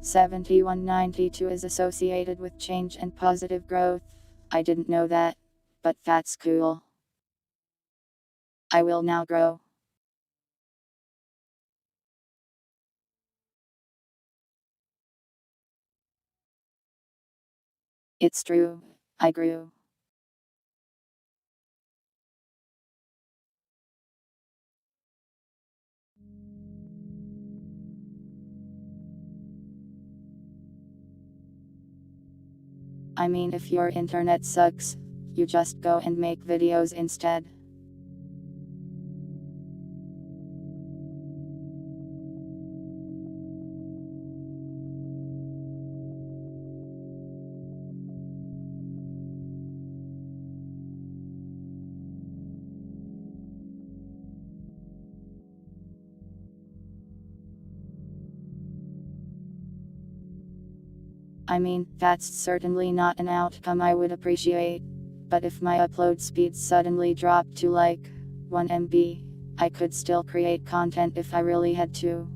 $71.92 is associated with change and positive growth. I didn't know that, but that's cool. I will now grow. It's true, I grew. I mean, if your internet sucks, you just go and make videos instead. I mean, that's certainly not an outcome I would appreciate. But if my upload speed suddenly dropped to like 1 MB, I could still create content if I really had to.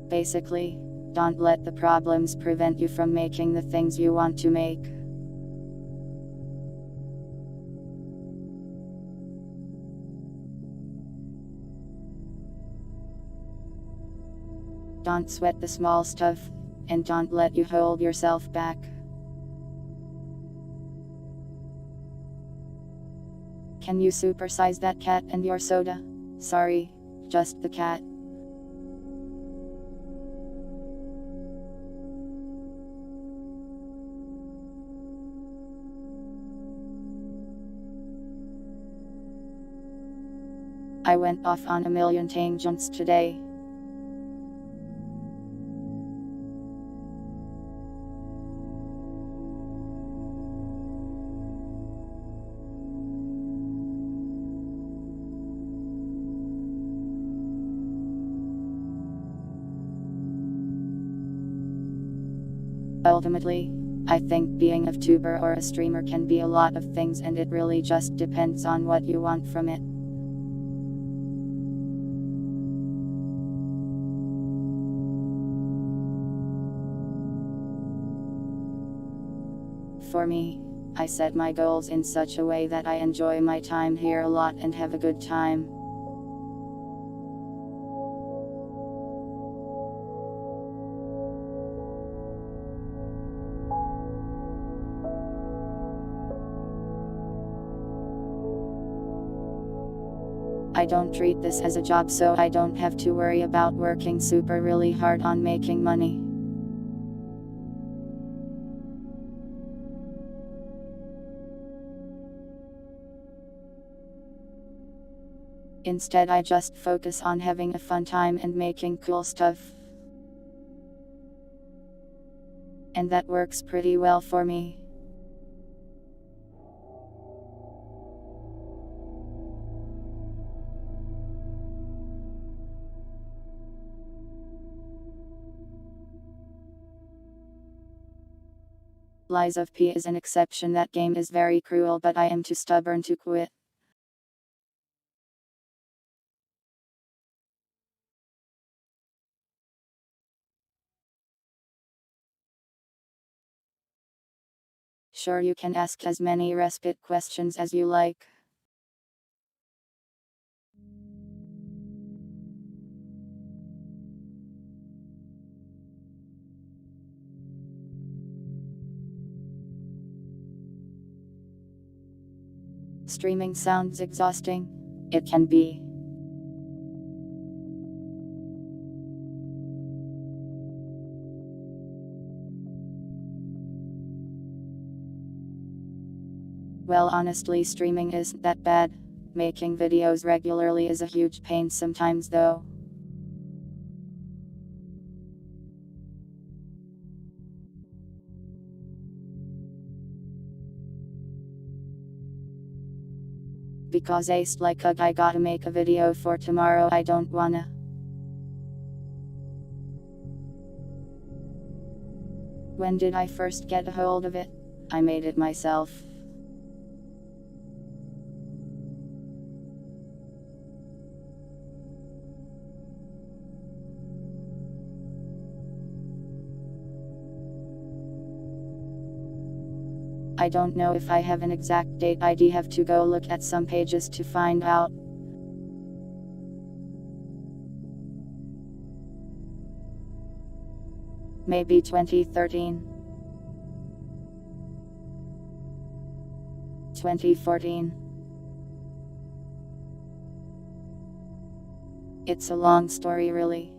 Basically, don't let the problems prevent you from making the things you want to make. Don't sweat the small stuff, and don't let you hold yourself back. Can you supersize that cat and your soda? Sorry, just the cat. I went off on a million tangents today. Ultimately, I think being a YouTuber or a streamer can be a lot of things, and it really just depends on what you want from it. For me, I set my goals in such a way that I enjoy my time here a lot and have a good time. I don't treat this as a job, so I don't have to worry about working super really hard on making money. Instead, I just focus on having a fun time and making cool stuff. And that works pretty well for me. Lies of P is an exception. That game is very cruel, but I am too stubborn to quit. Sure, you can ask as many Respite questions as you like. Streaming sounds exhausting. It can be. Well, honestly, streaming isn't that bad. Making videos regularly is a huge pain sometimes, though. Because like I gotta make a video for tomorrow, I don't wanna. When did I first get a hold of it? I made it myself. I don't know if I have an exact date. I'd have to go look at some pages to find out. Maybe 2013. 2014. It's a long story, really.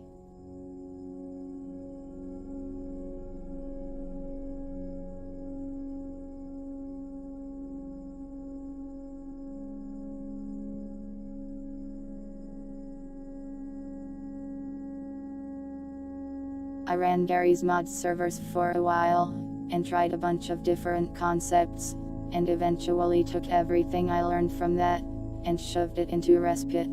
I ran Garry's mods servers for a while, and tried a bunch of different concepts, and eventually took everything I learned from that, and shoved it into Respite.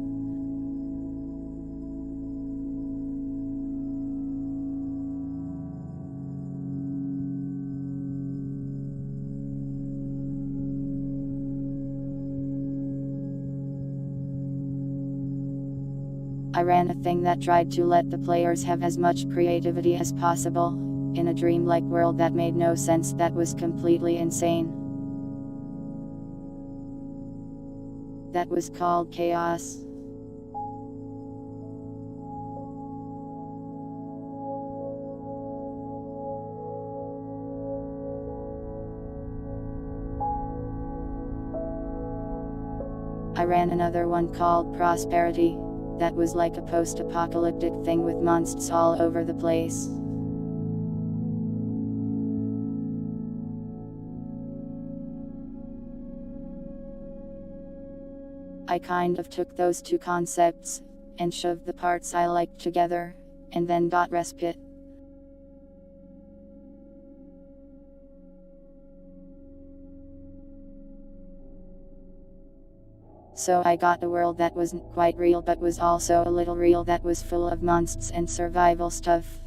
I ran a thing that tried to let the players have as much creativity as possible, in a dreamlike world that made no sense, that was completely insane. That was called Chaos. I ran another one called Prosperity. That was like a post-apocalyptic thing with monsters all over the place. I kind of took those two concepts, and shoved the parts I liked together, and then got Respite. So I got a world that wasn't quite real but was also a little real, that was full of monsters and survival stuff.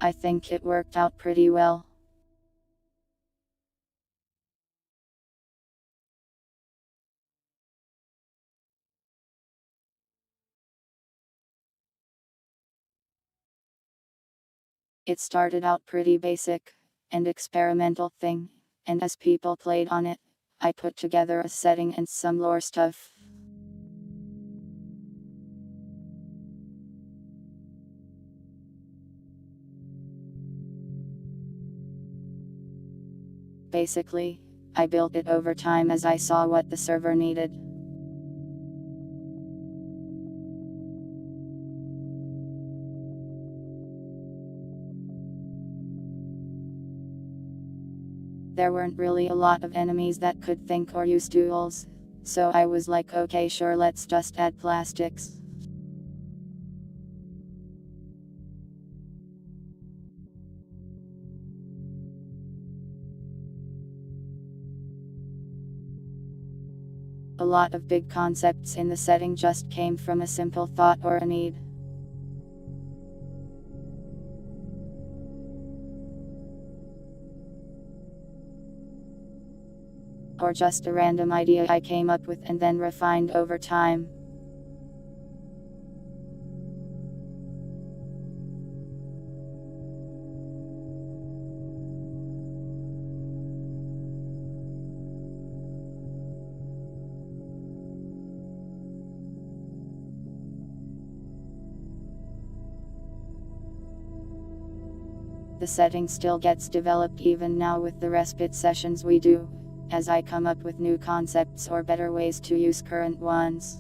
I think it worked out pretty well. It started out pretty basic, and experimental thing, and as people played on it, I put together a setting and some lore stuff. Basically, I built it over time as I saw what the server needed. There weren't really a lot of enemies that could think or use tools, so I was like, okay, sure, let's just add plastics. A lot of big concepts in the setting just came from a simple thought or a need. Or just a random idea I came up with and then refined over time. The setting still gets developed even now with the Respite sessions we do, as I come up with new concepts or better ways to use current ones.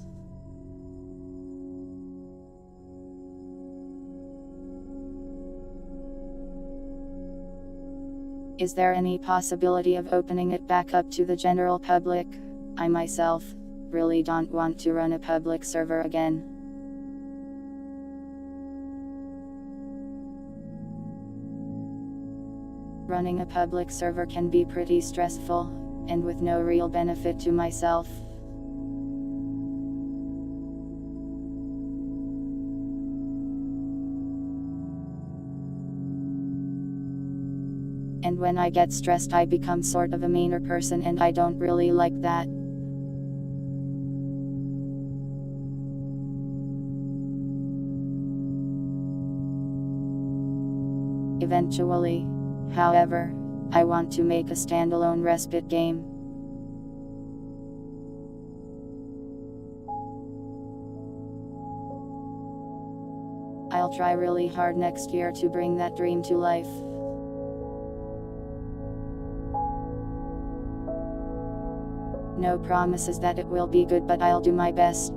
Is there any possibility of opening it back up to the general public? I myself really don't want to run a public server again. Running a public server can be pretty stressful, and with no real benefit to myself. And when I get stressed I become sort of a meaner person, and I don't really like that. Eventually, however, I want to make a standalone Respite game. I'll try really hard next year to bring that dream to life. No promises that it will be good, but I'll do my best.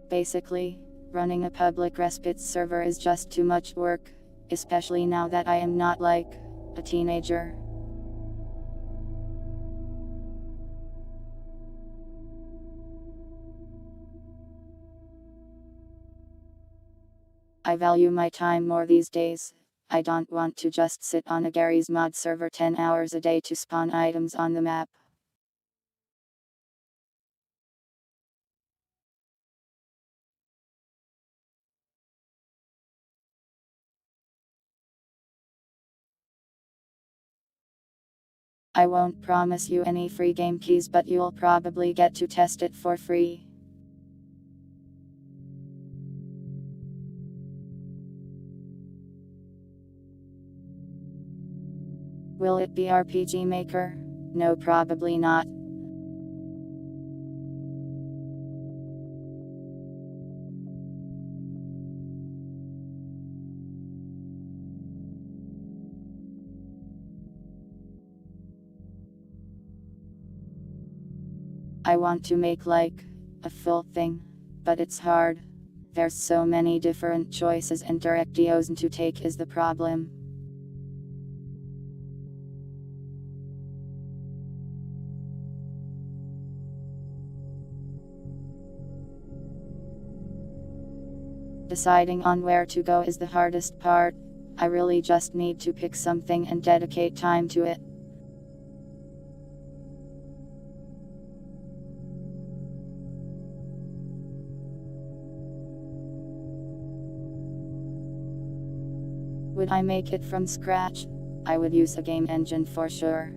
Basically, running a public Respite server is just too much work, especially now that I am not like a teenager. I value my time more these days. I don't want to just sit on a Garry's mod server 10 hours a day to spawn items on the map. I won't promise you any free game keys, but you'll probably get to test it for free. Will it be RPG Maker? No, probably not. I want to make like a full thing, but it's hard. There's so many different choices and directions to take is the problem. Deciding on where to go is the hardest part. I really just need to pick something and dedicate time to it. Would I make it from scratch? I would use a game engine for sure.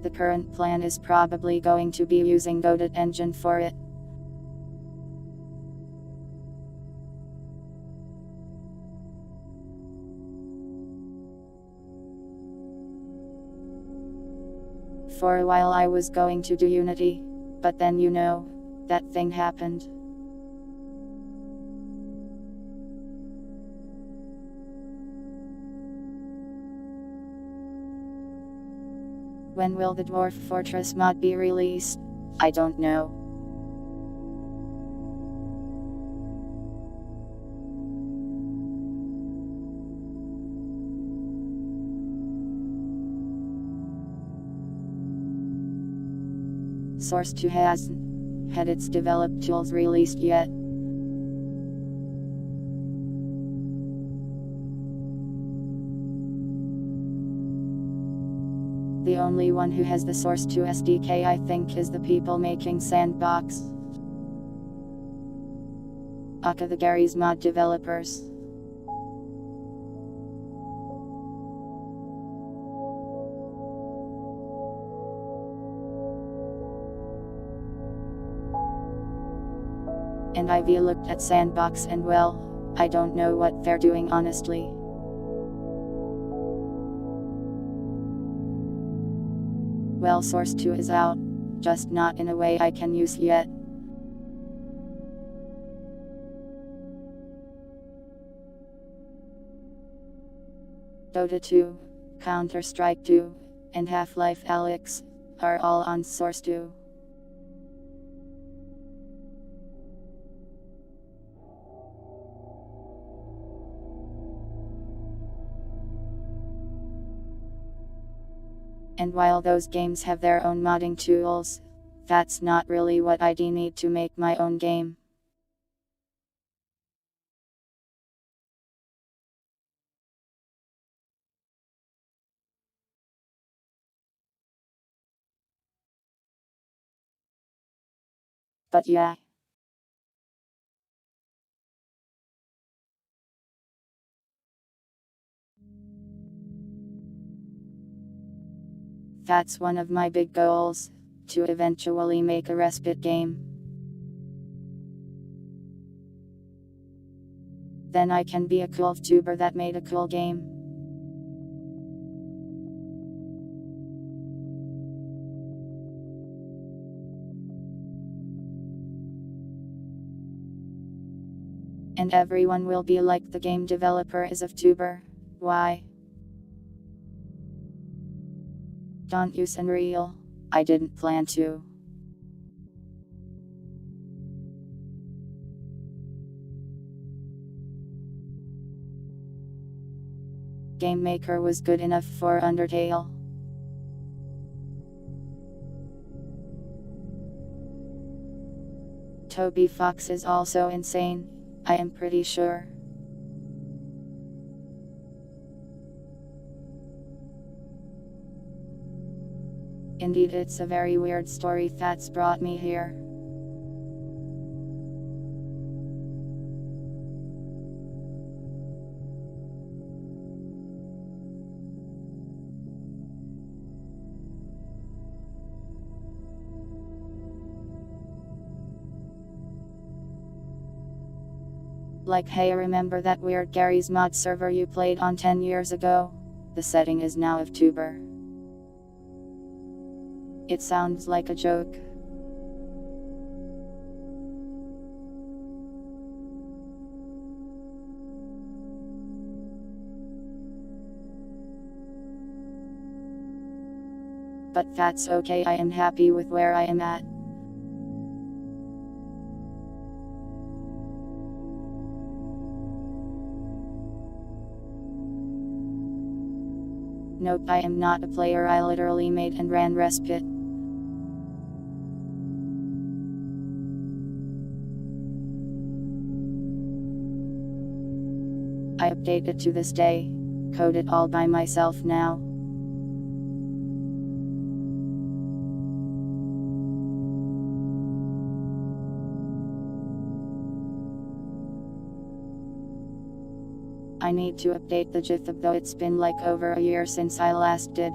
The current plan is probably going to be using Godot engine for it. For a while I was going to do Unity, but then that thing happened. When will the Dwarf Fortress mod be released? I don't know. Source 2 hasn't had its developed tools released yet. The only one who has the Source 2 SDK I think is the people making Sandbox. aka the Garry's mod developers. And I've looked at Sandbox and well, I don't know what they're doing honestly. Well, Source 2 is out, just not in a way I can use yet. Dota 2, Counter-Strike 2, and Half-Life Alyx are all on Source 2. And while those games have their own modding tools, that's not really what I need to make my own game. But yeah. That's one of my big goals, to eventually make a Respite game. Then I can be a cool tuber that made a cool game. And everyone will be like, the game developer is a tuber. Why? Don't use Unreal. I didn't plan to. Game Maker was good enough for Undertale. Toby Fox is also insane, I am pretty sure. Indeed, it's a very weird story that's brought me here. Like, hey, remember that weird Garry's Mod server you played on 10 years ago? The setting is now of tuber. It sounds like a joke. But that's okay, I am happy with where I am at. Nope, I am not a player, I literally made and ran Respite. I update it to this day. Code it all by myself now. I need to update the GIF though it's been like over a year since I last did.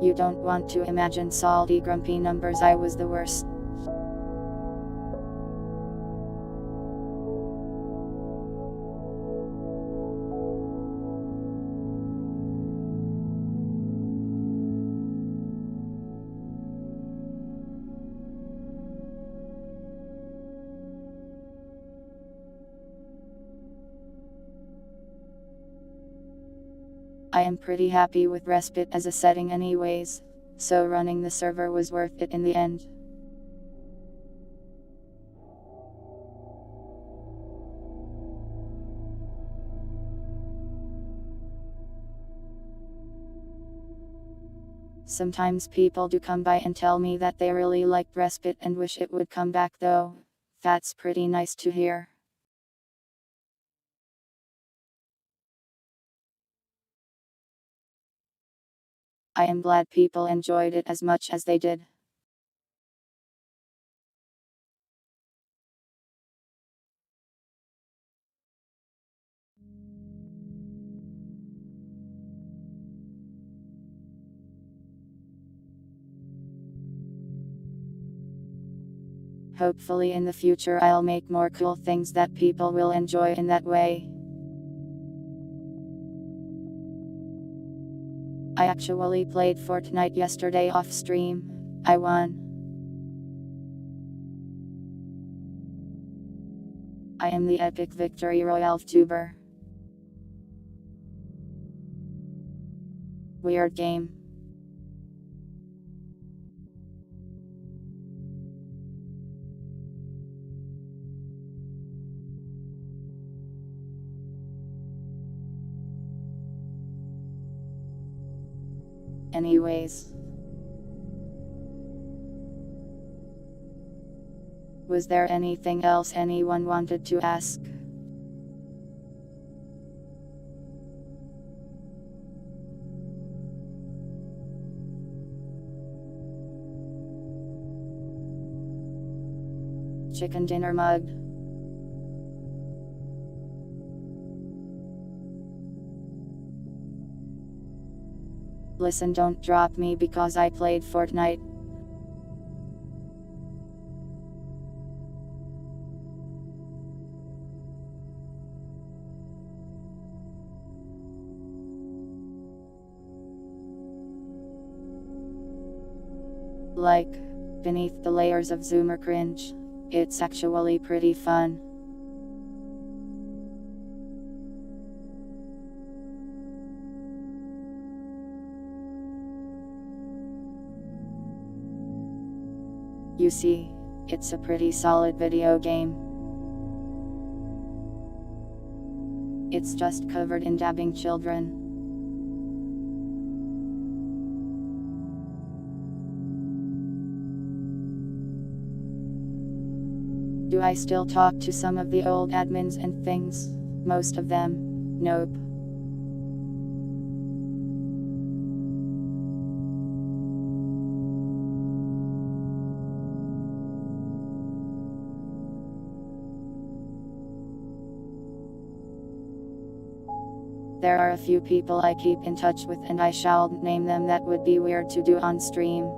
You don't want to imagine salty grumpy numbers, I was the worst. I am pretty happy with Respite as a setting anyways, so running the server was worth it in the end. Sometimes people do come by and tell me that they really liked Respite and wish it would come back though. That's pretty nice to hear. I am glad people enjoyed it as much as they did. Hopefully in the future I'll make more cool things that people will enjoy in that way. I actually played Fortnite yesterday off stream. I won. I am the epic victory royale tuber. Weird game. Anyways. Was there anything else anyone wanted to ask? Chicken dinner mug. Listen, don't drop me because I played Fortnite. Like, beneath the layers of Zoomer cringe, it's actually pretty fun. You see, it's a pretty solid video game. It's just covered in dabbing children. Do I still talk to some of the old admins and things? Most of them, nope. There are a few people I keep in touch with, and I shall name them. That would be weird to do on stream.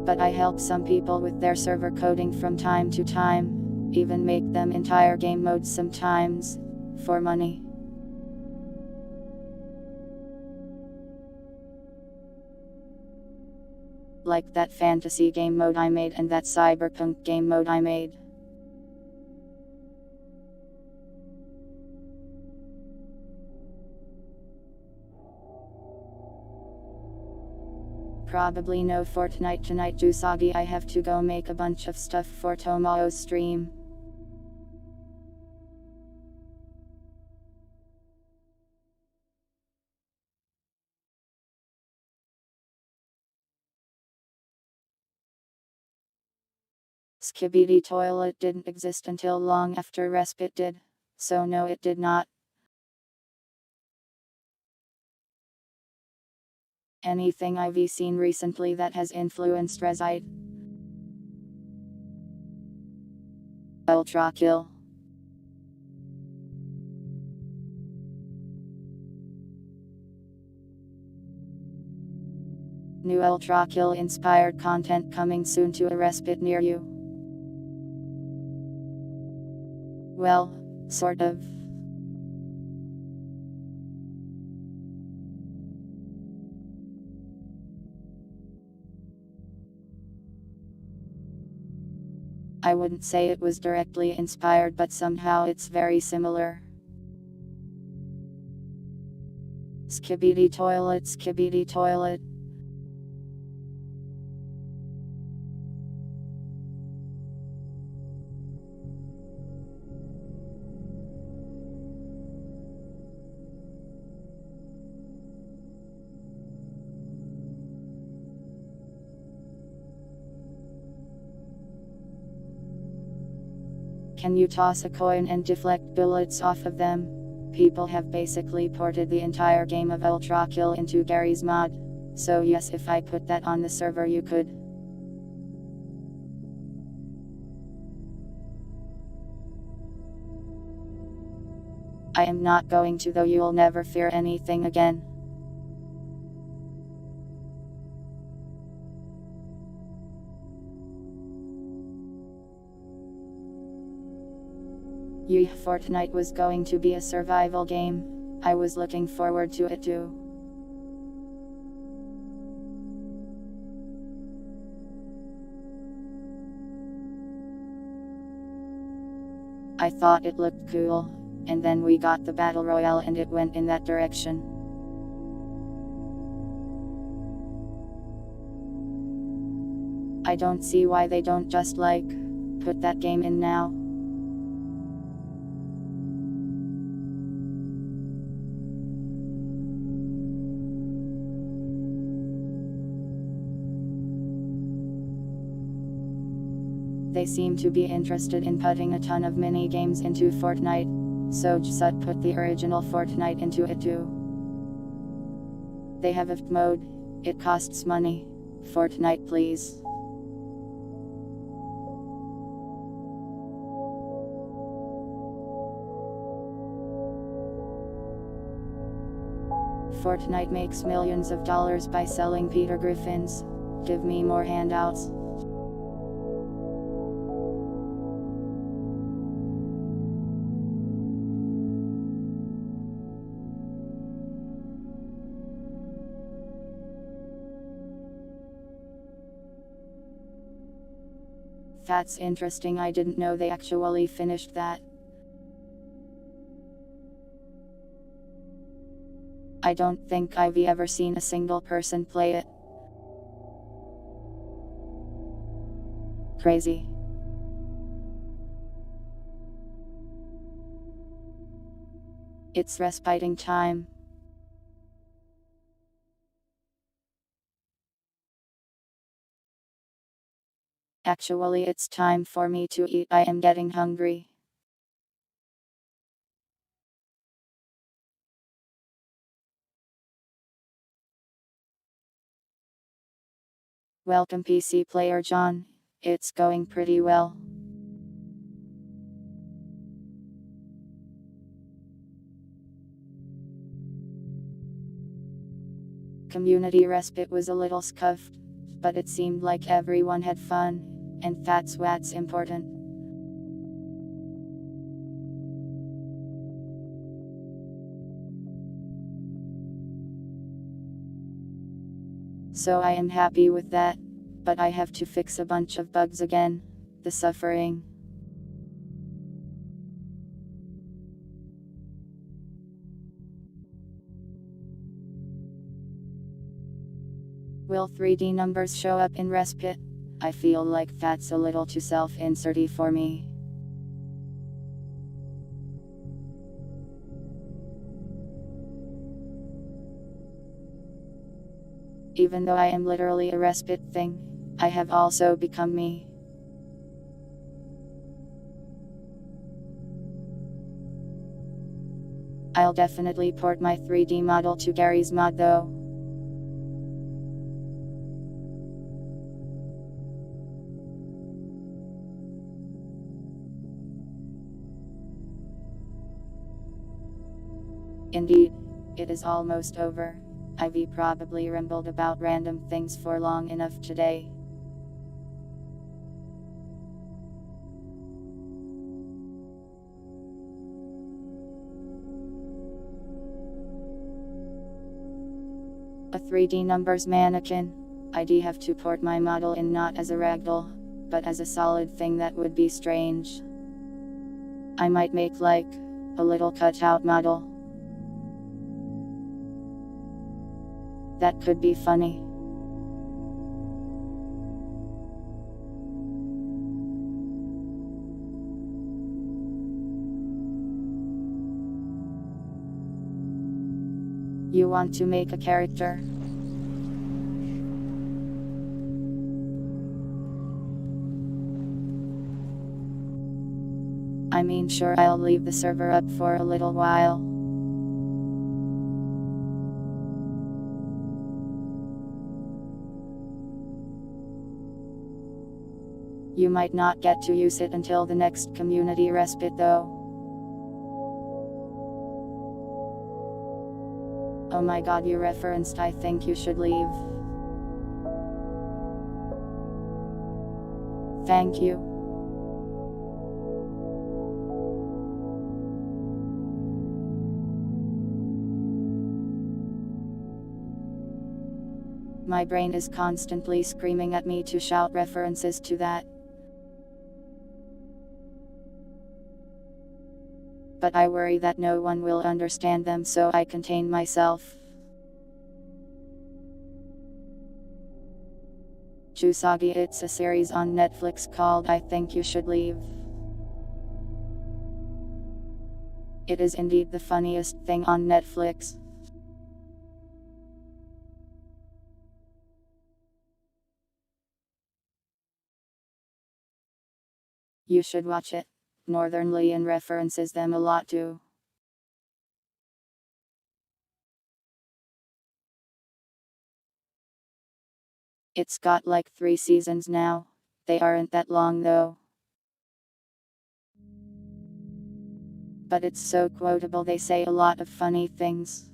But I help some people with their server coding from time to time, even make them entire game modes sometimes, for money. Like that fantasy game mode I made and that cyberpunk game mode I made. Probably no Fortnite tonight, Jusagi. I have to go make a bunch of stuff for tomorrow's stream. Skibidi Toilet didn't exist until long after Respite did, so no, it did not. Anything I've seen recently that has influenced Respite? Ultra Kill. New Ultra Kill inspired content coming soon to a Respite near you. Well, sort of. I wouldn't say it was directly inspired, but somehow it's very similar. Skibidi Toilet, Skibidi Toilet. Can you toss a coin and deflect bullets off of them? People have basically ported the entire game of Ultra Kill into Garry's mod. So yes, if I put that on the server you could. I am not going to, though. You'll never fear anything again. Yeah, Fortnite was going to be a survival game. I was looking forward to it too. I thought it looked cool, and then we got the Battle Royale and it went in that direction. I don't see why they don't just put that game in now. They seem to be interested in putting a ton of mini games into Fortnite, so just put the original Fortnite into it too. They have a mode, it costs money. Fortnite please. Fortnite makes millions of dollars by selling Peter Griffins. Give me more handouts. That's interesting, I didn't know they actually finished that. I don't think I've ever seen a single person play it. Crazy. It's respiting time. Actually, it's time for me to eat. I am getting hungry. Welcome PC player John. It's going pretty well. Community respite was a little scuffed, but it seemed like everyone had fun, and that's what's important. So I am happy with that, but I have to fix a bunch of bugs again. The suffering. Will 3D numbers show up in Respite? I feel like that's a little too self-inserty for me. Even though I am literally a Respite thing, I have also become me. I'll definitely port my 3D model to Garry's mod though. Indeed, it is almost over. I've probably rambled about random things for long enough today. A 3D numbers mannequin. I'd have to port my model in not as a ragdoll, but as a solid thing. That would be strange. I might make like a little cutout model. That could be funny. You want to make a character? I mean, sure, I'll leave the server up for a little while. You might not get to use it until the next community respite though. Oh my god, you referenced I think you should leave. Thank you. My brain is constantly screaming at me to shout references to that. But I worry that no one will understand them, so I contain myself. Jusagi, it's a series on Netflix called I Think You Should Leave. It is indeed the funniest thing on Netflix. You should watch it. Northern Lion references them a lot too. It's got like 3 seasons now. They aren't that long though. But it's so quotable, they say a lot of funny things.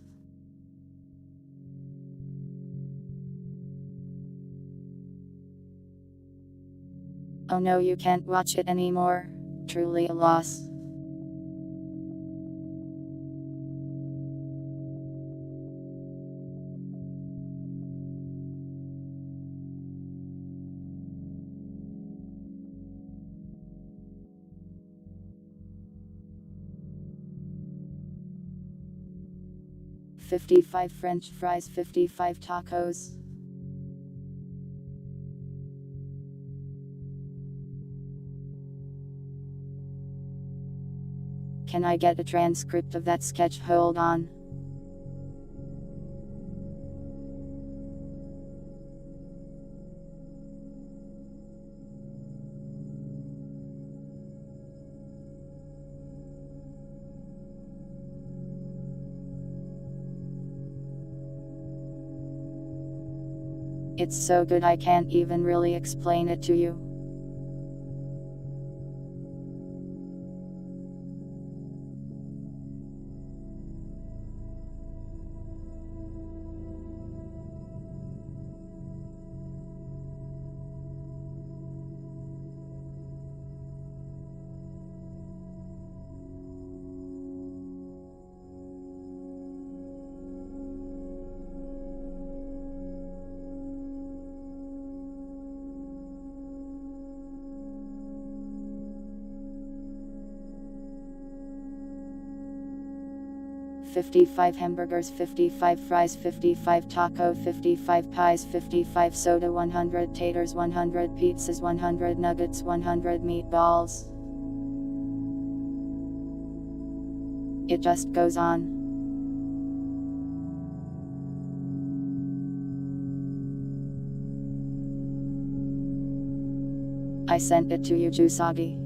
Oh no, you can't watch it anymore. Truly a loss. $55 French fries, 55 tacos. Can I get a transcript of that sketch? Hold on. It's so good I can't even really explain it to you. $55 hamburgers, 55 fries, 55 taco, 55 pies, 55 soda, 100 taters, 100 pizzas, 100 nuggets, 100 meatballs. It just goes on. I sent it to you, Jusagi.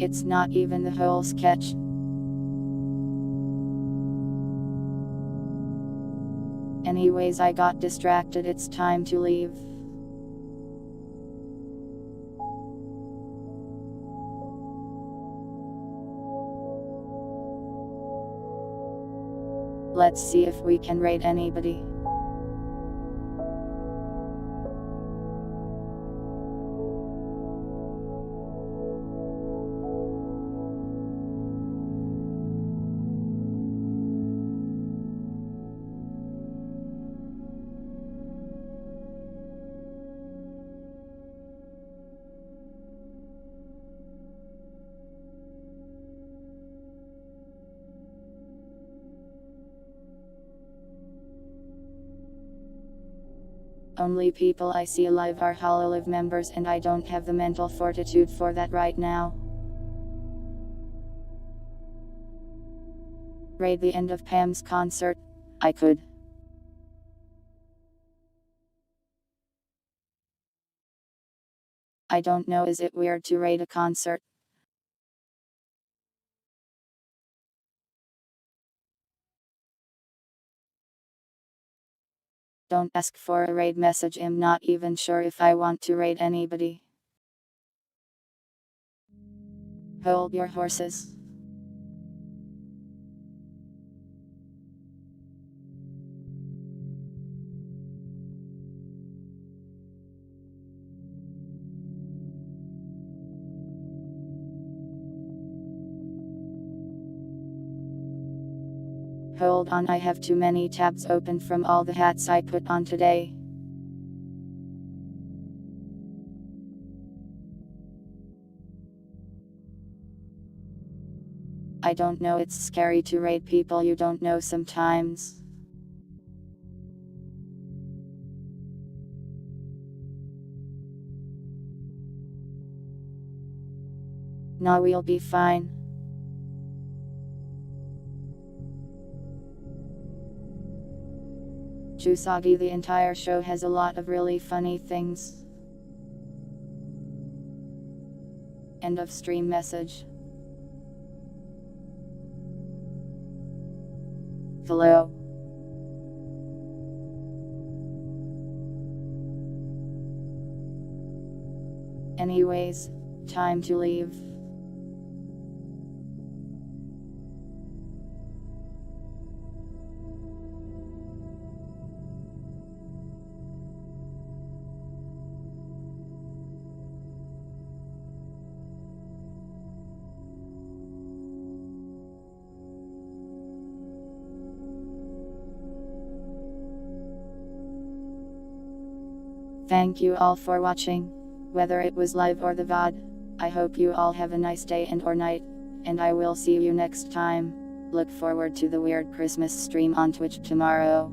It's not even the whole sketch. Anyways, I got distracted. It's time to leave. Let's see if we can rate anybody. Only people I see alive are Hololive members, and I don't have the mental fortitude for that right now. Rate the end of Pam's concert. I could. I don't know, is it weird to rate a concert? Don't ask for a rate message. I'm not even sure if I want to rate anybody. Hold your horses. Hold on, I have too many tabs open from all the hats I put on today. I don't know, it's scary to rate people you don't know sometimes. Nah, we'll be fine. Jusagi, the entire show has a lot of really funny things. End of stream message. Hello. Anyways, time to leave. Thank you all for watching. Whether it was live or the VOD, I hope you all have a nice day and or night, and I will see you next time. Look forward to the weird Christmas stream on Twitch tomorrow.